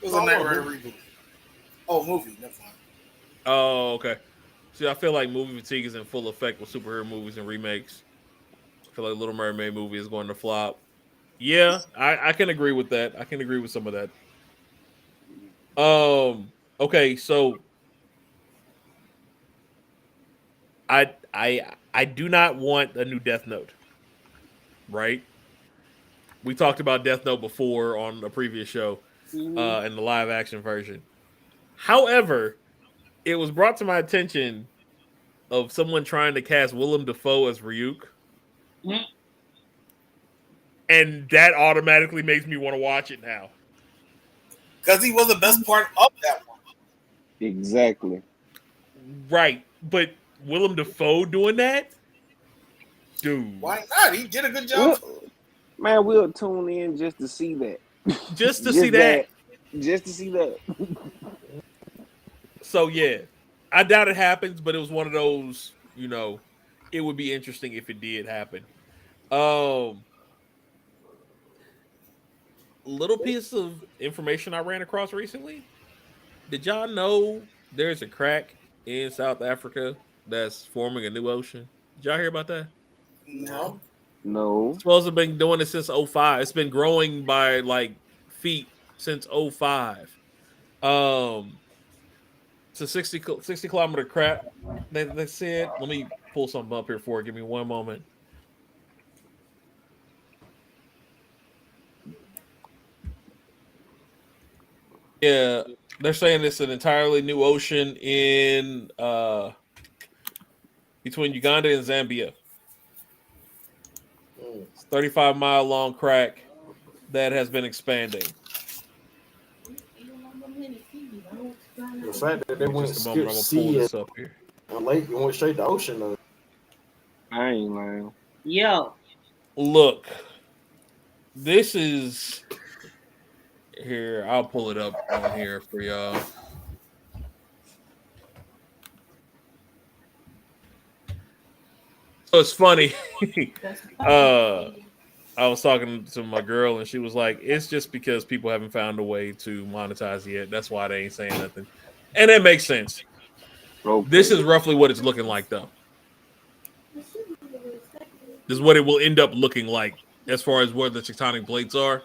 It was a Oh, Knight what, Rider movie? reboot. Oh, movie. Never mind. Oh, okay. See, I feel like movie fatigue is in full effect with superhero movies and remakes. I feel like Little Mermaid movie is going to flop. Yeah, I can agree with that. I can agree with some of that. Okay, so I do not want a new Death Note. Right? We talked about Death Note before on a previous show, in the live action version. However, it was brought to my attention of someone trying to cast Willem Dafoe as Ryuk. And that automatically makes me want to watch it now. Because he was the best part of that one. Exactly. Right. But Willem Dafoe doing that? Dude. Why not? He did a good job. Man, we'll tune in just to see that. Just to see that. Just to see that. So, yeah. I doubt it happens, but it was one of those, you know, it would be interesting if it did happen. Little piece of information I ran across recently. Did y'all know there's a crack in South Africa that's forming a new ocean? Did y'all hear about that? No. No. It's supposed to have been doing it since 2005. It's been growing by like feet since 2005. It's a 60 kilometer crack. They said, let me pull something up here for it. Give me one moment. Yeah, they're saying it's an entirely new ocean in between Uganda and Zambia. It's a 35-mile long crack that has been expanding. The fact that they went Just a moment, skip I'm gonna pull sea this up here. and lake and went straight to ocean though. I ain't lying. Yo. Look, this is here. I'll pull it up on here for y'all. So it's funny. I was talking to my girl and she was like, it's just because people haven't found a way to monetize yet. That's why they ain't saying nothing. And that makes sense. Okay. This is roughly what it's looking like, though. This is what it will end up looking like as far as where the tectonic plates are.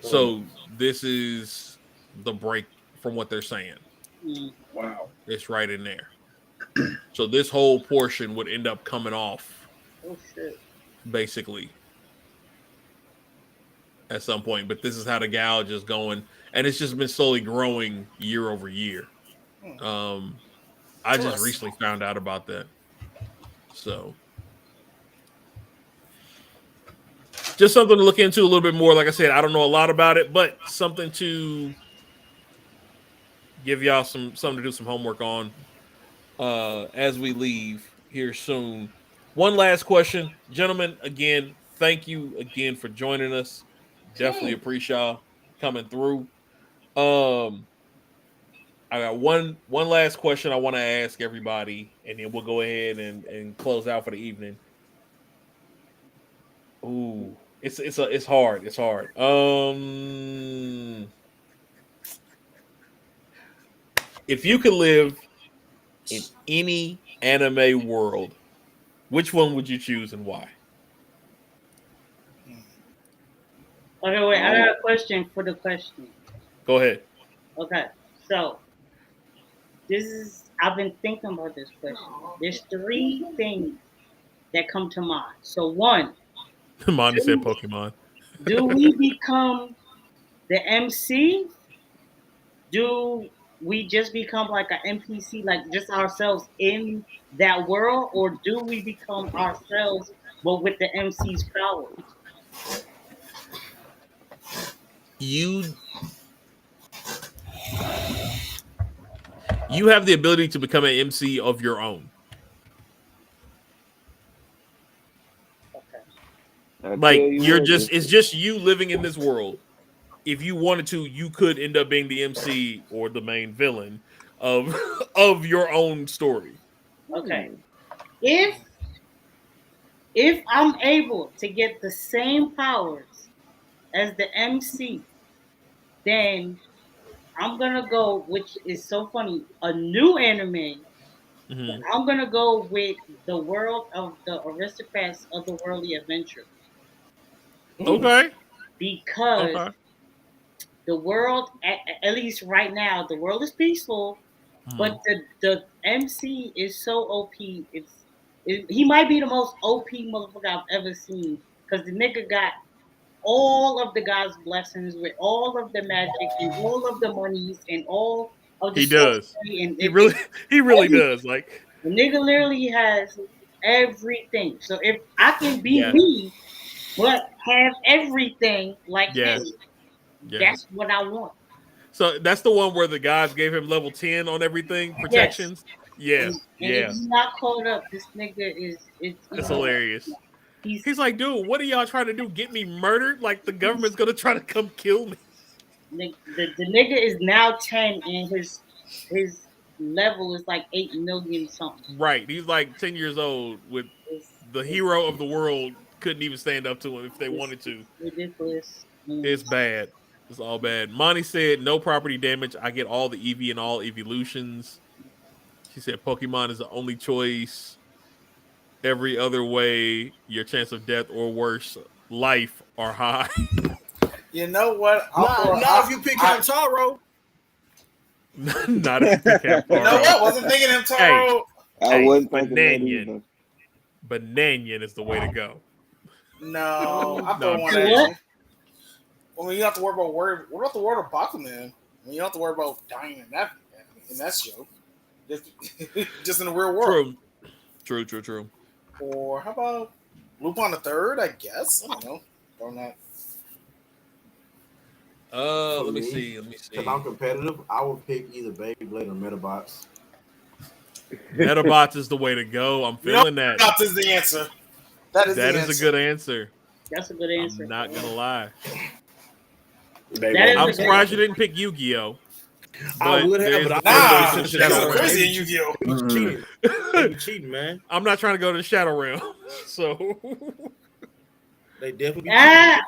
So this is the break from what they're saying. Wow. It's right in there. So this whole portion would end up coming off. Oh shit. Basically. At some point. But this is how the gouge is going. And it's just been slowly growing year over year. I just recently found out about that. So just something to look into a little bit more. Like I said, I don't know a lot about it, but something to give y'all something to do some homework on as we leave here soon. One last question. Gentlemen, again, thank you again for joining us. Definitely appreciate y'all coming through. I got one last question I want to ask everybody, and then we'll go ahead and close out for the evening. Ooh, It's hard. It's hard. If you could live in any anime world, which one would you choose and why? Okay, wait. I got a question for the question. Go ahead. Okay, so I've been thinking about this question. There's 3 things that come to mind. So 1, Monty said Pokemon. do we become the MC? Do we just become like an NPC, like just ourselves in that world, or do we become ourselves but with the MC's powers? You have the ability to become an MC of your own. Okay. Like it's just you living in this world. If you wanted to, you could end up being the MC or the main villain of of your own story. Okay. If I'm able to get the same powers as the MC, then I'm gonna go, which is so funny, a new anime. Mm-hmm. I'm gonna go with the world of the aristocrats of the worldly adventure. Okay. Because the world, at least right now, the world is peaceful, but the MC is so OP. He might be the most OP motherfucker I've ever seen, because the nigga got all of the God's blessings with all of the magic and all of the monies and all of the he does. And he really does. Like, the nigga literally has everything. So if I can be me, but have everything like him, that's what I want. So that's the one where the gods gave him level 10 on everything, protections. Yes. And if he's not caught up, this nigga it's hilarious. He's like, dude, what are y'all trying to do? Get me murdered? Like the government's gonna try to come kill me. The nigga is now 10 and his level is like 8 million something. Right. He's like 10 years old with the hero of the world couldn't even stand up to him if they wanted to. Ridiculous. It's bad. It's all bad. Monty said no property damage. I get all the EV and all evolutions. She said Pokemon is the only choice. Every other way, your chance of death or worse, life are high. You know what? Not if you pick Hamtaro. Not if you pick Hamtaro. You know what? Wasn't thinking Hamtaro. I wasn't thinking that either. Bananian is the way to go. No, I thought one actually. Well, you don't have to worry about what about the word of Bakuman? You don't have to worry about dying in that show. Just in the real world. True. Or how about Lupin the Third? I guess I don't know. Don't know. Let me see. Because I'm competitive, I would pick either Beyblade or Metabots. Metabots is the way to go. I'm feeling that. Metabots is the answer. That is a good answer. That's a good answer. I'm not gonna lie. I'm surprised you didn't pick Yu-Gi-Oh. I would have, but I'm crazy in Yu-Gi-Oh. Cheating, man. I'm not trying to go to the Shadow Realm, so they definitely. Damn,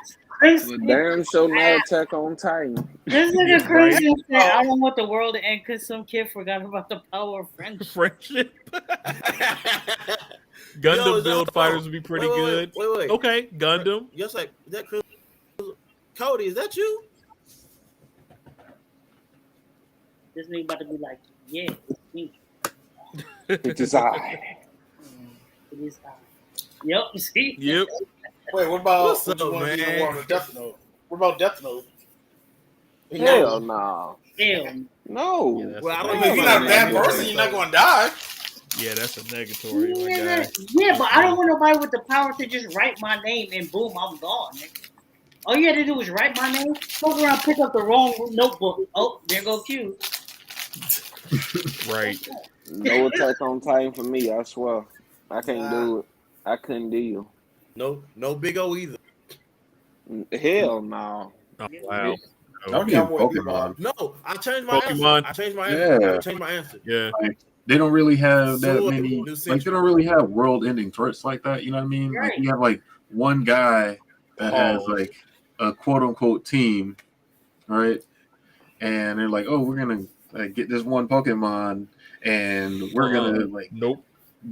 so no Attack on Titan. This nigga crazy said, "I don't want the world to end because some kid forgot about the power of friendship." Gundam build fighters would be pretty good. Wait. Okay, Gundam. Just like that. Cody, is that you? This nigga about to be like, yeah, it's me. It is I. It is I. Yep, you see? Yep. Wait, what about What's what up, you want to be in man? War of Death Note? What about Death Note? Hell no. Hell. No. Yeah, Well, I don't If you're not a bad person, you're not going to die. Yeah, that's a negatory, my guy. Yeah, but I don't want nobody with the power to just write my name and boom, I'm gone, nigga. All you had to do was write my name, go around, pick up the wrong notebook. Oh, there go Q. Right. No Attack on Titan for me, I swear. I can't do it. I couldn't deal. No Big O either. Hell no. Oh, wow. I'll give Pokemon. No, I changed my Pokemon. answer. I changed my answer. Yeah. Like, they don't really have that Sword, many. New Like, Century. they don't really have world-ending threats like that. You know what I mean? Right. Like, you have like one guy that has like a quote unquote team, right? And they're like, oh, we're gonna get this one Pokemon, and we're gonna like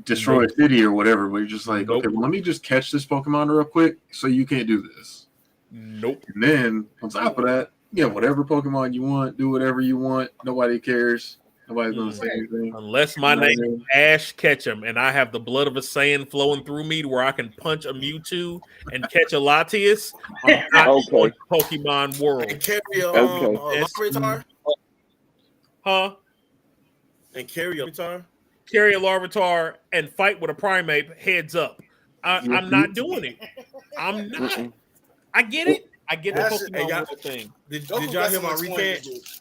destroy a city or whatever. But you're just like, okay, well, let me just catch this Pokemon real quick, so you can't do this. Nope. And then on top of that, whatever Pokemon you want, do whatever you want. Nobody cares. Nobody's gonna say anything unless my name is Ash Ketchum and I have the blood of a Saiyan flowing through me, where I can punch a Mewtwo and catch a Latias. I'm not going to Pokemon World. And carry a Larvitar? Huh? And carry a Larvitar? Carry a Larvitar and fight with a Primate heads up. I'm not doing it. I'm not. I get it. I get the Pokemon World thing. Did y'all hear my recap?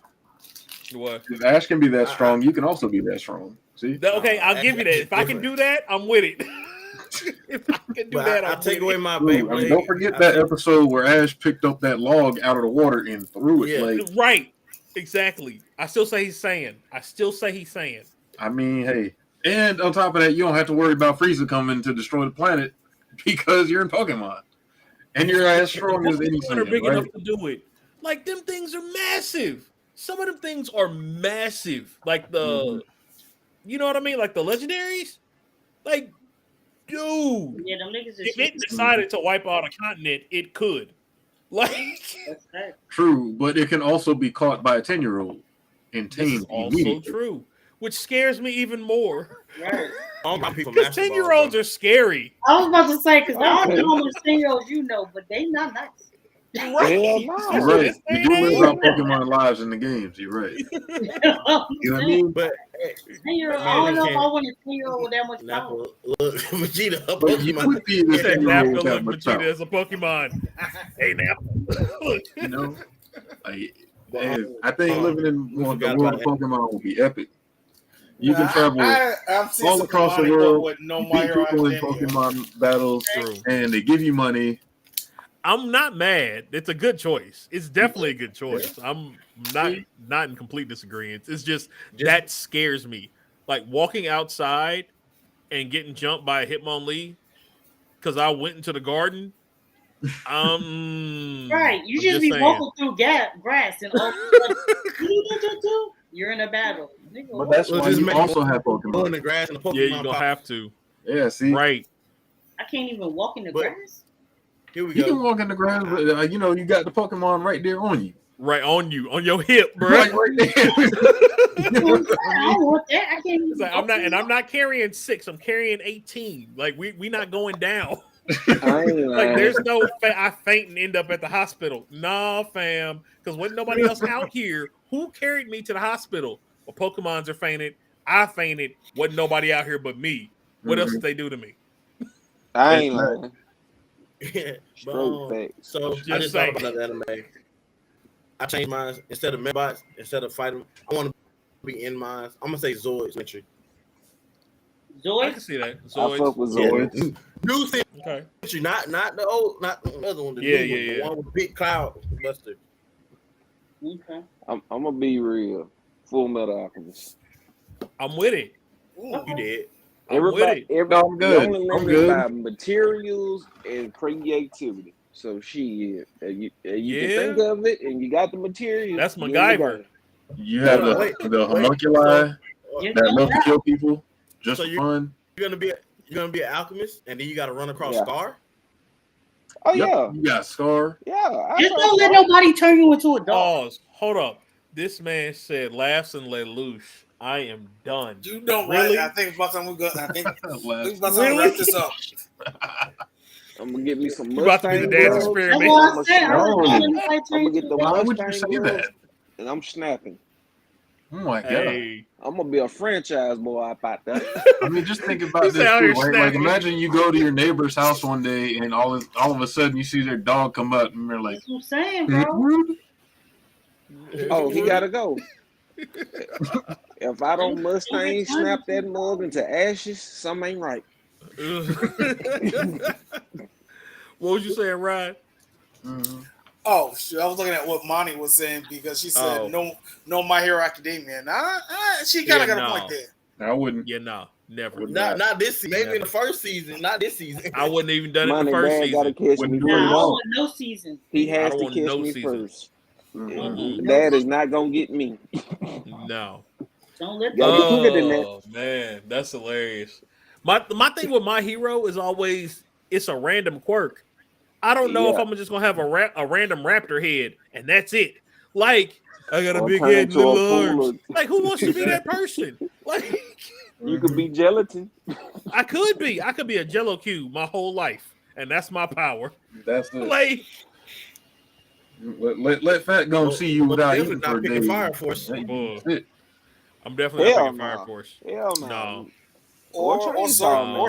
What? If Ash can be that strong, you can also be that strong. See? Okay, I'll give you that. If I can do that, I'm with it. If I can do that, I'll take away my Beyblade. I mean, don't forget that episode where Ash picked up that log out of the water and threw it. Like, right. Exactly. I still say he's Saiyan. I mean, hey. And on top of that, you don't have to worry about Frieza coming to destroy the planet because you're in Pokemon. And you're as strong as any Saiyan, are big enough to do it. Like, them things are massive. Some of them things are massive. Like the, you know what I mean? Like the legendaries. Like, dude. Yeah, them niggas if it decided to wipe out a continent, it could. Like, true, but it can also be caught by a 10-year-old and tamed. Also true, which scares me even more. Right. Because 10-year-olds are scary. I was about to say, because I don't know how much 10-years you know, but they not nice. Right. You're right. You do live out Pokemon lives in the games. You're right. You know what I mean? But I don't know if I want a 10-year-old with that much power. Look, Vegeta. But you would be the 10-year-old with that much Vegeta power. as a Pokemon. Hey, now. You know? Like, I think living in the world of Pokemon would be epic. You can travel all across the world, you beat people in Pokemon battles, and they give you money. I'm not mad. It's a good choice. It's definitely a good choice. I'm not in complete disagreement. It's just that scares me. Like walking outside and getting jumped by a Hitmonlee because I went into the garden. Right. You just be walking through grass and all you're in a battle. But that's why you also have Pokemon in the grass and the Pokemon. Yeah, you're gonna have to. Yeah, see. Right. I can't even walk in the grass. Here we you go. can walk in the grass, but you got the Pokemon right there on you. Right on you, on your hip, bro. Right there. I don't want that. I can't even. It's like, I'm not carrying 6. I'm carrying 18. Like we not going down. Like there's no I faint and end up at the hospital. Nah, fam. Because when nobody else out here, who carried me to the hospital? Well, Pokemons are fainted. I fainted. Wasn't nobody out here but me. What else did they do to me? I ain't lying. So I just thought about that anime. I changed mine instead of Medbots, instead of fighting. I want to be in mine. I'm gonna say Zoids. Zoids? I can see that. I fuck with Zoids. New thing. Okay. Not the old, not the other one. The one with the big cloud buster. Okay. I'm gonna be real. Full Metal Alchemist. I'm with it. Ooh, you did. Everybody, I'm good. I'm good. By materials and creativity. So you can think of it, and you got the materials. That's MacGyver. You have the homunculi that love to kill people just for fun. You're gonna be an alchemist, and then you got to run across Scar. Oh yeah, you got Scar. Yeah, just don't let nobody turn you into a dog. Pause. Hold up. This man said, "Laughs and let loose." I am done. You don't really? I think about time we got. I think we about to wrap this up. I'm gonna get me some. You about to be the dance experiment? I'm gonna get the. Why would you say that? And I'm snapping. Oh my god! Hey. I'm gonna be a franchise boy up out there. I mean, just think about this too, right? Like, imagine you go to your neighbor's house one day, and all of a sudden you see their dog come up, and they're like, "That's what I'm saying, bro." Oh, he gotta go. If I don't Mustang snap that mug into ashes, something ain't right. What was you saying, Ryan? mm-hmm. Oh, shit. I was looking at what Monty was saying because she said no My Hero Academia. Nah, she kind of got a point there. I wouldn't. Yeah, no. Never. Not this season. Maybe in the first season. Not this season. I wouldn't even done it in Money the first man season. gotta catch me Nah, I don't first. want no season. He has to want catch no me season. first. Mm-mm. Dad is not gonna get me. No. Don't let Gotta get quicker than that. Oh man, that's hilarious. My thing with my hero is always it's a random quirk. I don't know if I'm just gonna have a random raptor head and that's it. Like I got a big turn head and into a little pool arms. Like who wants to be that person? Like You could be gelatin. I could be a Jello cube my whole life, and that's my power. That's it. Like let Fat go see you without eating for a day. Fire Force. I'm definitely not picking Hell Fire Force. Hell No. Or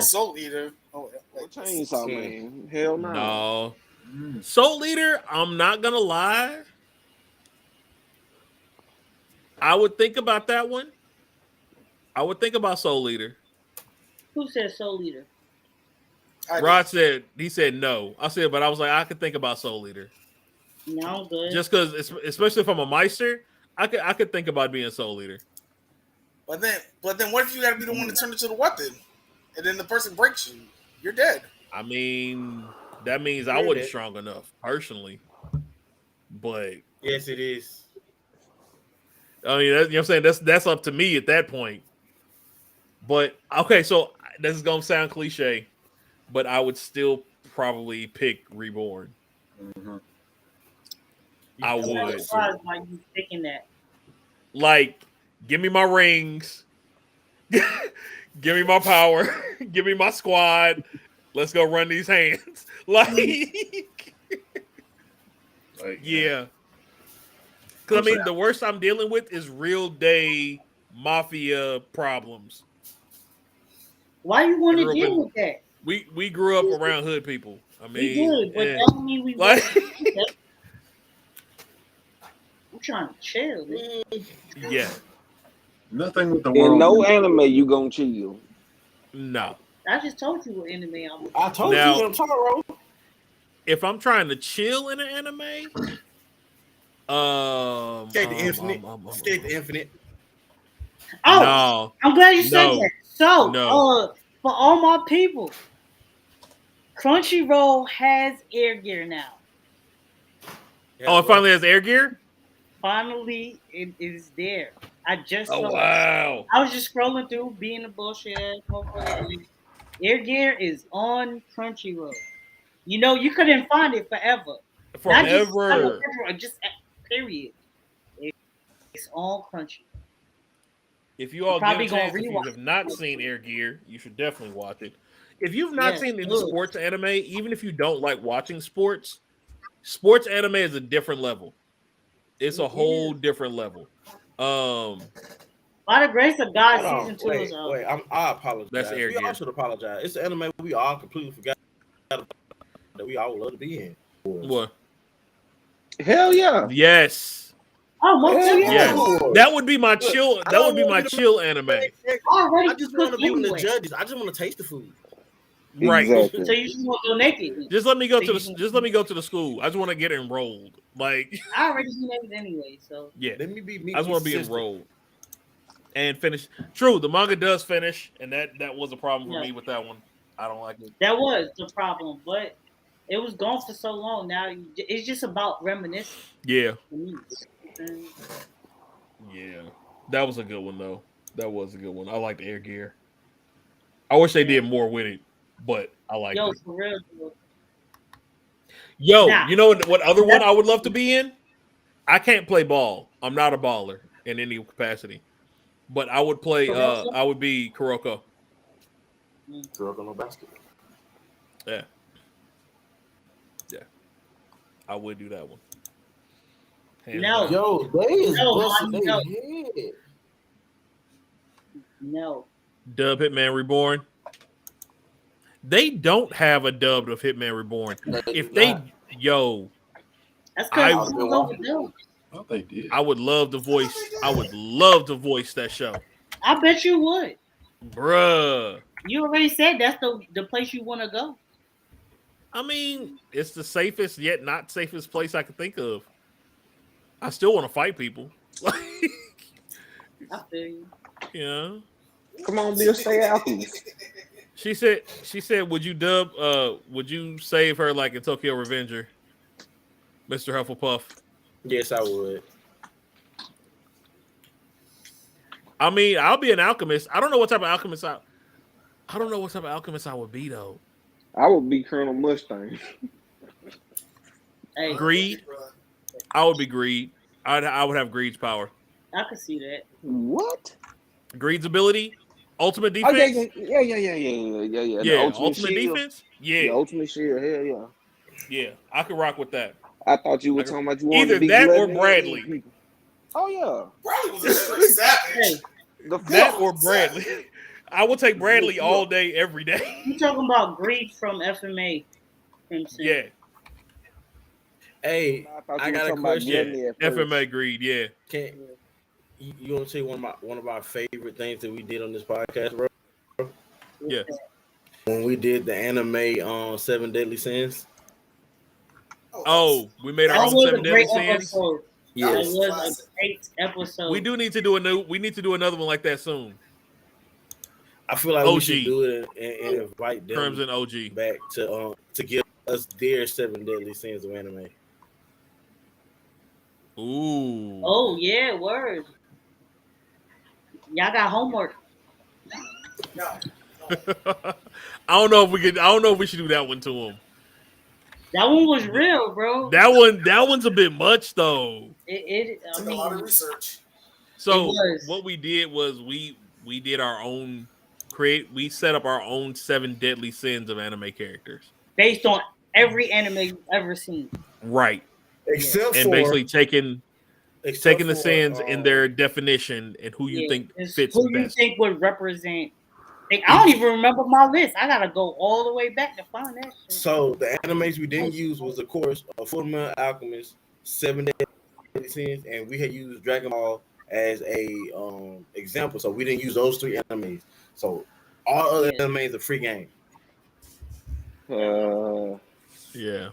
Soul Eater. Or Chainsaw Man. Hell no. No. Soul Eater, I'm not gonna lie. I would think about that one. I would think about Soul Eater. Who said Soul Eater? Rod said he said no. I said, but I was like, I could think about Soul Eater. No, good. Just because, especially if I'm a Meister, I could think about being Soul Eater. But then, what if you got to be the one to turn it to the weapon, and then the person breaks you? You're dead. I mean, that means I wasn't strong enough, personally. But yes, it is. I mean, you know what I'm saying? That's up to me at that point. But okay, so this is gonna sound cliche, but I would still probably pick Reborn. Mm-hmm. I would. I'm surprised why you picking that. Like, give me my rings, give me my power, give me my squad. Let's go run these hands. Like yeah. Because, I mean, the worst I'm dealing with is real day mafia problems. Why you want to deal with that? We grew up around hood people. I mean, we did, but that don't mean we like, I'm trying to chill. Yeah. Nothing with the world. In no anime you gonna chill. No. I just told you what anime I'm. I told you what I'm talking about. If I'm trying to chill in an anime, Escape the Infinite. Escape the Infinite. Oh, no, I'm glad you said that. So, for all my people, Crunchyroll has Air Gear now. Oh, it finally has Air Gear? Finally, it is there. I just saw wow. it. I was just scrolling through, being a bullshit ass motherfucker. Air Gear is on Crunchyroll. You know, you couldn't find it forever. Forever. Just period. It's on Crunchyroll. If you all get a chance, if you have not seen Air Gear, you should definitely watch it. If you've not seen any sports anime, even if you don't like watching sports anime is a different level. It's a whole different level. By the grace of God, season 2 is on. Wait, I apologize. That's Air Gear. I should apologize. It's an anime we all completely forgot that we all would love to be in. What? Hell yeah. Yes. Oh, yes. That would be my chill. That would be my chill anime. I just want to be with the judges. I just want to taste the food. Right. Exactly. So you just want to go naked. Just let me go to the school. I just want to get enrolled. Like I already seen that anyway. So yeah. Let me be. I just want to be enrolled and finish. True, the manga does finish, and that was a problem for me with that one. I don't like it. That was the problem, but it was gone for so long. Now it's just about reminiscing. Yeah. Yeah, that was a good one though. That was a good one. I like the Air Gear. I wish they did more with it, but I like it. For real. Yo, you know what other one I would love to be in? I can't play ball. I'm not a baller in any capacity, but I would play. I would be Kuroko. Kuroko no basket. Yeah. I would do that one. No. Yo, they is busting their head. No. Dub Hitman Reborn. They don't have a dub of Hitman Reborn. If they, that's because they did. I would love to voice. I would love to voice that show. I bet you would, bruh. You already said that's the place you want to go. I mean, it's the safest yet not safest place I could think of. I still want to fight people. I feel you. Yeah. Come on, Bill, stay alchemist. She said, would you save her like in Tokyo Revenger, Mr. Hufflepuff? Yes, I would. I mean, I'll be an alchemist. I don't know what type of alchemist I would be though. I would be Colonel Mustang. Hey, Greed. I would be Greed. I would have Greed's power. I could see that. What? Greed's ability, ultimate defense. Oh, yeah. Yeah, ultimate defense. Yeah. The ultimate shield. Hell yeah. Yeah, I could rock with that. I thought you were talking about you wanted either to be that or Glenn Bradley. People. Oh yeah, Bradley was a straight savage. That or Bradley. I will take Bradley all day, every day. You talking about Greed from FMA? Yeah. Hey, I got a question. FMA Greed, yeah. You want to say one of our favorite things that we did on this podcast, bro? Yeah. When we did the anime 7 Deadly Sins. Oh, we made our own 7 Deadly Sins. Yes. It was a great episode. We need to do another one like that soon. I feel like OG. we should do it and invite them Crimson OG back to give us their 7 Deadly Sins of anime. Ooh. Oh yeah, word. Y'all got homework. No. I don't know if we should do that one to him. That one was real, bro. That one's a bit much though. I Took mean, a lot of research. So what we did was we did our own we set up our own 7 Deadly Sins of anime characters based on every anime you've ever seen. Right. Except and for basically taking the sins in their definition and who you think fits who best. You think would represent. Like, I don't even remember my list. I gotta go all the way back to find that shit. So the animes we didn't use was, of course, a Fullmetal Alchemist, 7 Deadly Sins, and we had used Dragon Ball as a example. So we didn't use those 3 animes. So all other animes are free game. Yeah.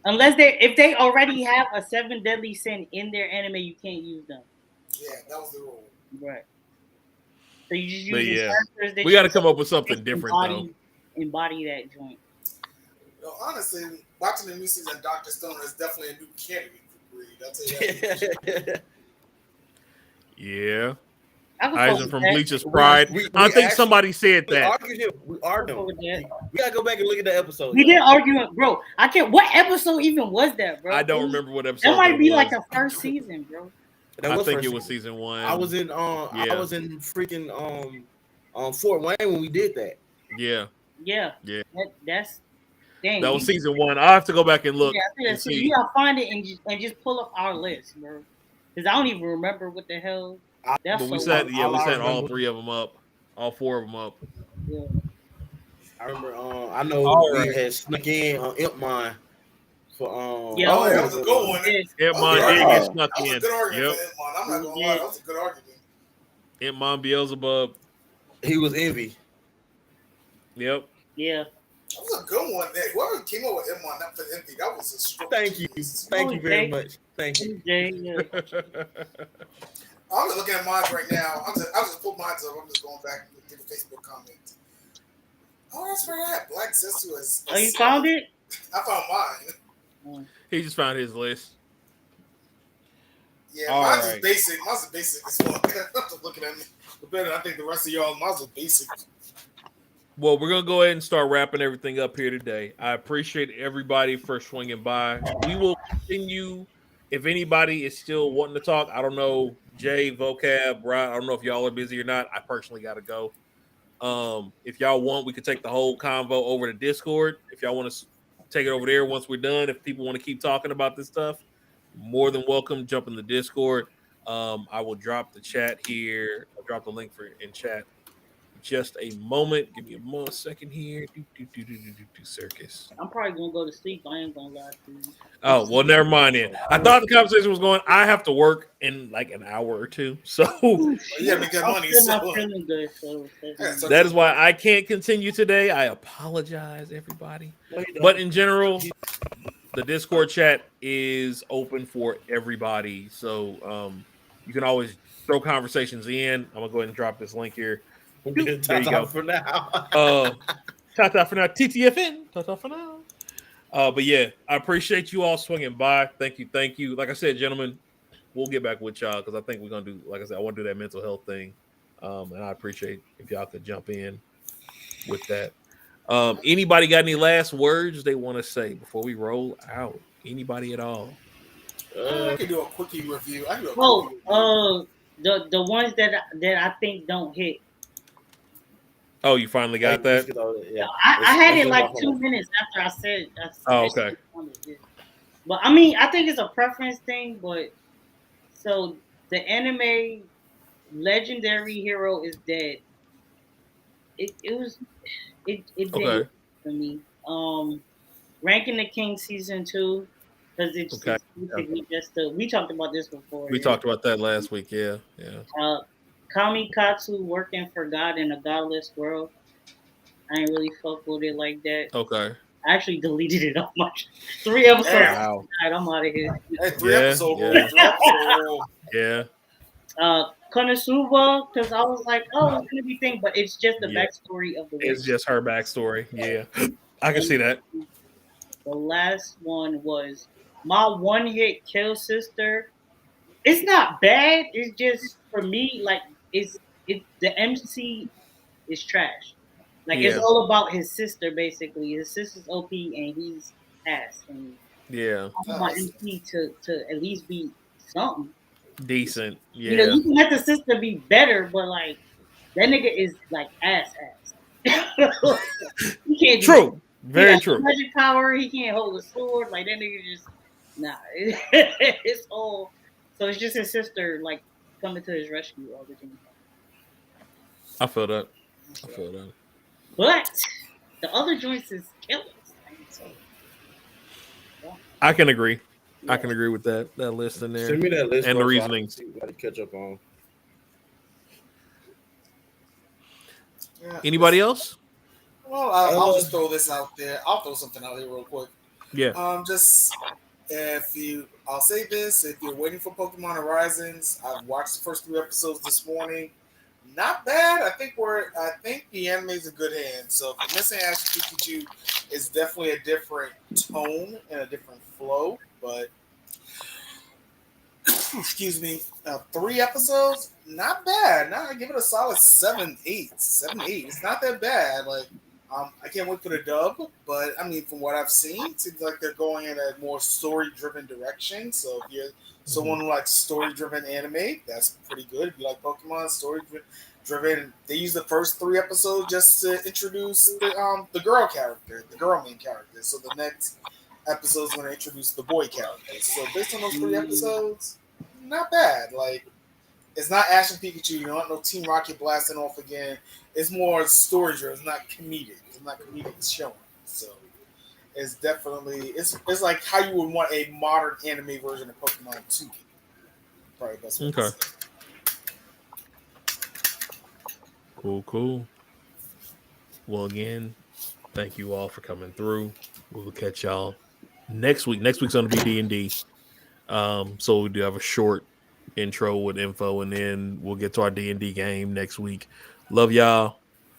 Unless if they already have a 7 Deadly Sin in their anime, you can't use them. Yeah, that was the rule. Right. So you just use characters that we got to come up with something different though. Embody that joint. No, honestly, watching the new season of Dr. Stone is definitely a new candidate for Greed. I'll tell you that. Yeah. Aizen from Bleach's Pride. I think somebody said that. We argued. We gotta go back and look at the episode. We did argue, bro. I can't. What episode even was that, bro? I don't remember what episode. That might be like the first season, bro. I think it was season 1. I was in I was in freaking Fort Wayne when we did that. Yeah. That's dang. That was season 1. I have to go back and look. Yeah, and see. You gotta find it and just pull up our list, bro. Because I don't even remember what the hell. But we set all 3 of them up, all 4 of them up. Yeah. I remember. I know we had snuck in on Impmine for that was a good one. Impmine did get snuck in. That was a good argument for Impmine. I'm not gonna lie, that was a good argument. Impmine Beelzebub. He was Envy. Yep. Yeah. That was a good one. Whoever came up with Impmine, not for Envy, that was a strong. Thank you very much. Thank you. I'm just looking at mine right now. I'll just pull mine up. I'm just going back and give a Facebook comment. Oh, that's for that. Black Sister was. Oh, you found it? I found mine. He just found his list. Yeah, mine's is basic. Mine's is basic as fuck. I'm just looking at me. But better, I think the rest of y'all, mine's is basic. Well, we're going to go ahead and start wrapping everything up here today. I appreciate everybody for swinging by. We will continue. If anybody is still wanting to talk, I don't know, Jay, Vocab, Rod, I don't know if y'all are busy or not. I personally got to go. If y'all want, we could take the whole convo over to Discord. If y'all want to take it over there once we're done, if people want to keep talking about this stuff, more than welcome. Jump in the Discord. I will drop the chat here. I'll drop the link in chat. Just a moment. Give me a more second here. Circus. I'm probably gonna go to sleep. I ain't gonna lie to you. Oh, well, never mind then. I thought the conversation was going. I have to work in like an hour or 2. So yeah, because money. That is why I can't continue today. I apologize, everybody. But in general, the Discord chat is open for everybody. So you can always throw conversations in. I'm gonna go ahead and drop this link here. There you go. For now. Ta-ta for now. TTFN. Ta-ta for now. But yeah, I appreciate you all swinging by. Thank you. Like I said, gentlemen, we'll get back with y'all because I think we're gonna do. Like I said, I want to do that mental health thing, and I appreciate if y'all could jump in with that. Anybody got any last words they want to say before we roll out? Anybody at all? I can do a quickie review. The ones that I think don't hit. Oh, you finally got that? Yeah. I had it like 2 minutes after I said. Oh, okay. But I mean, I think it's a preference thing. But so the anime legendary hero is dead. It did for me. Ranking the King season 2 because it's basically just we talked about this before. We talked about that last week. Yeah. Kamikatsu working for God in a godless world. I ain't really fuck with it like that. Okay. I actually deleted it off my 3 episodes. Wow. I'm out of here. Hey, 3 episode rule. Yeah. Konosuba, because I was like, oh, it's gonna be thing, but it's just the backstory of the witch. It's just her backstory. Yeah. I can see that. The last one was my one-hit kill sister. It's not bad. It's just for me, like the MC is trash. Like it's all about his sister, basically. His sister's OP and he's ass. And I want my MC to at least be something decent. Yeah, you know, you can let the sister be better, but like that nigga is like ass. He can't. True. Very true. Magic power. He can't hold a sword. Like that nigga just it's all. So it's just his sister like coming to his rescue all the time. I feel that. But the other joints is killers. So, I can agree. Yeah. I can agree with that list in there. Send me that list and the reasoning. To catch up on. Yeah. Anybody else? Well, I'll just throw this out there. I'll throw something out here real quick. Yeah. Just I'll say this: if you're waiting for Pokemon Horizons, I've watched the first 3 episodes this morning. Not bad. I think the anime is in good hands. So if you're missing Ash Pikachu, it's definitely a different tone and a different flow. But excuse me, 3 episodes, not bad. I give it a solid 7-8. It's not that bad. Like I can't wait for the dub. But I mean, from what I've seen, it seems like they're going in a more story-driven direction. So if you're someone who likes story-driven anime, that's pretty good. If you like Pokemon, story-driven, they use the first 3 episodes just to introduce the girl main character. So the next episode is going to introduce the boy character. So based on those 3 episodes, not bad. Like, it's not Ash and Pikachu. You don't have no Team Rocket blasting off again. It's more story-driven. It's not comedic. It's showing. So it's definitely it's like how you would want a modern anime version of Pokemon 2. Probably best way to say. Cool. Well, again, thank you all for coming through. We will catch y'all next week. Next week's going to be D&D. So we do have a short intro with info, and then we'll get to our D&D game next week. Love y'all.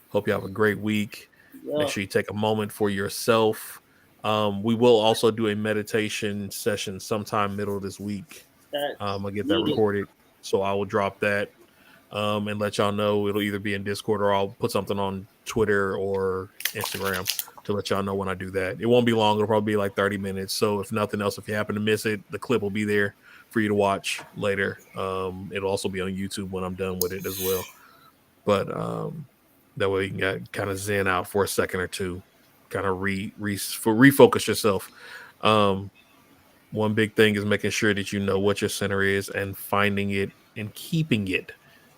Hope you have a great week. Make sure you take a moment for yourself. We will also do a meditation session sometime middle of this week. I'll get that recorded, so I will drop that and let y'all know. It'll either be in Discord or I'll put something on Twitter or Instagram to let y'all know when I do that. It won't be long. It'll probably be like 30 minutes. So if nothing else, if you happen to miss it, the clip will be there for you to watch later. It'll also be on YouTube when I'm done with it as well. But that way you can kind of zen out for a second or two, kind of refocus yourself. One big thing is making sure that you know what your center is and finding it and keeping it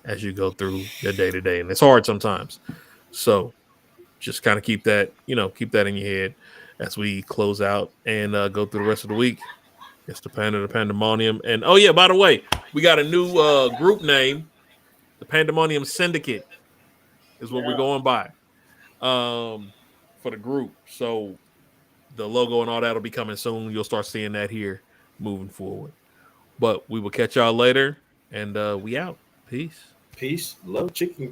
as you go through your day to day. And it's hard sometimes. So just kind of keep that in your head as we close out and go through the rest of the week. It's the Panda, the Pandemonium. And oh yeah, by the way, we got a new group name, the Pandemonium Syndicate is what we're going by for the group. So the logo and all that will be coming soon. You'll start seeing that here moving forward. But we will catch y'all later, and we out. Peace. Love chicken.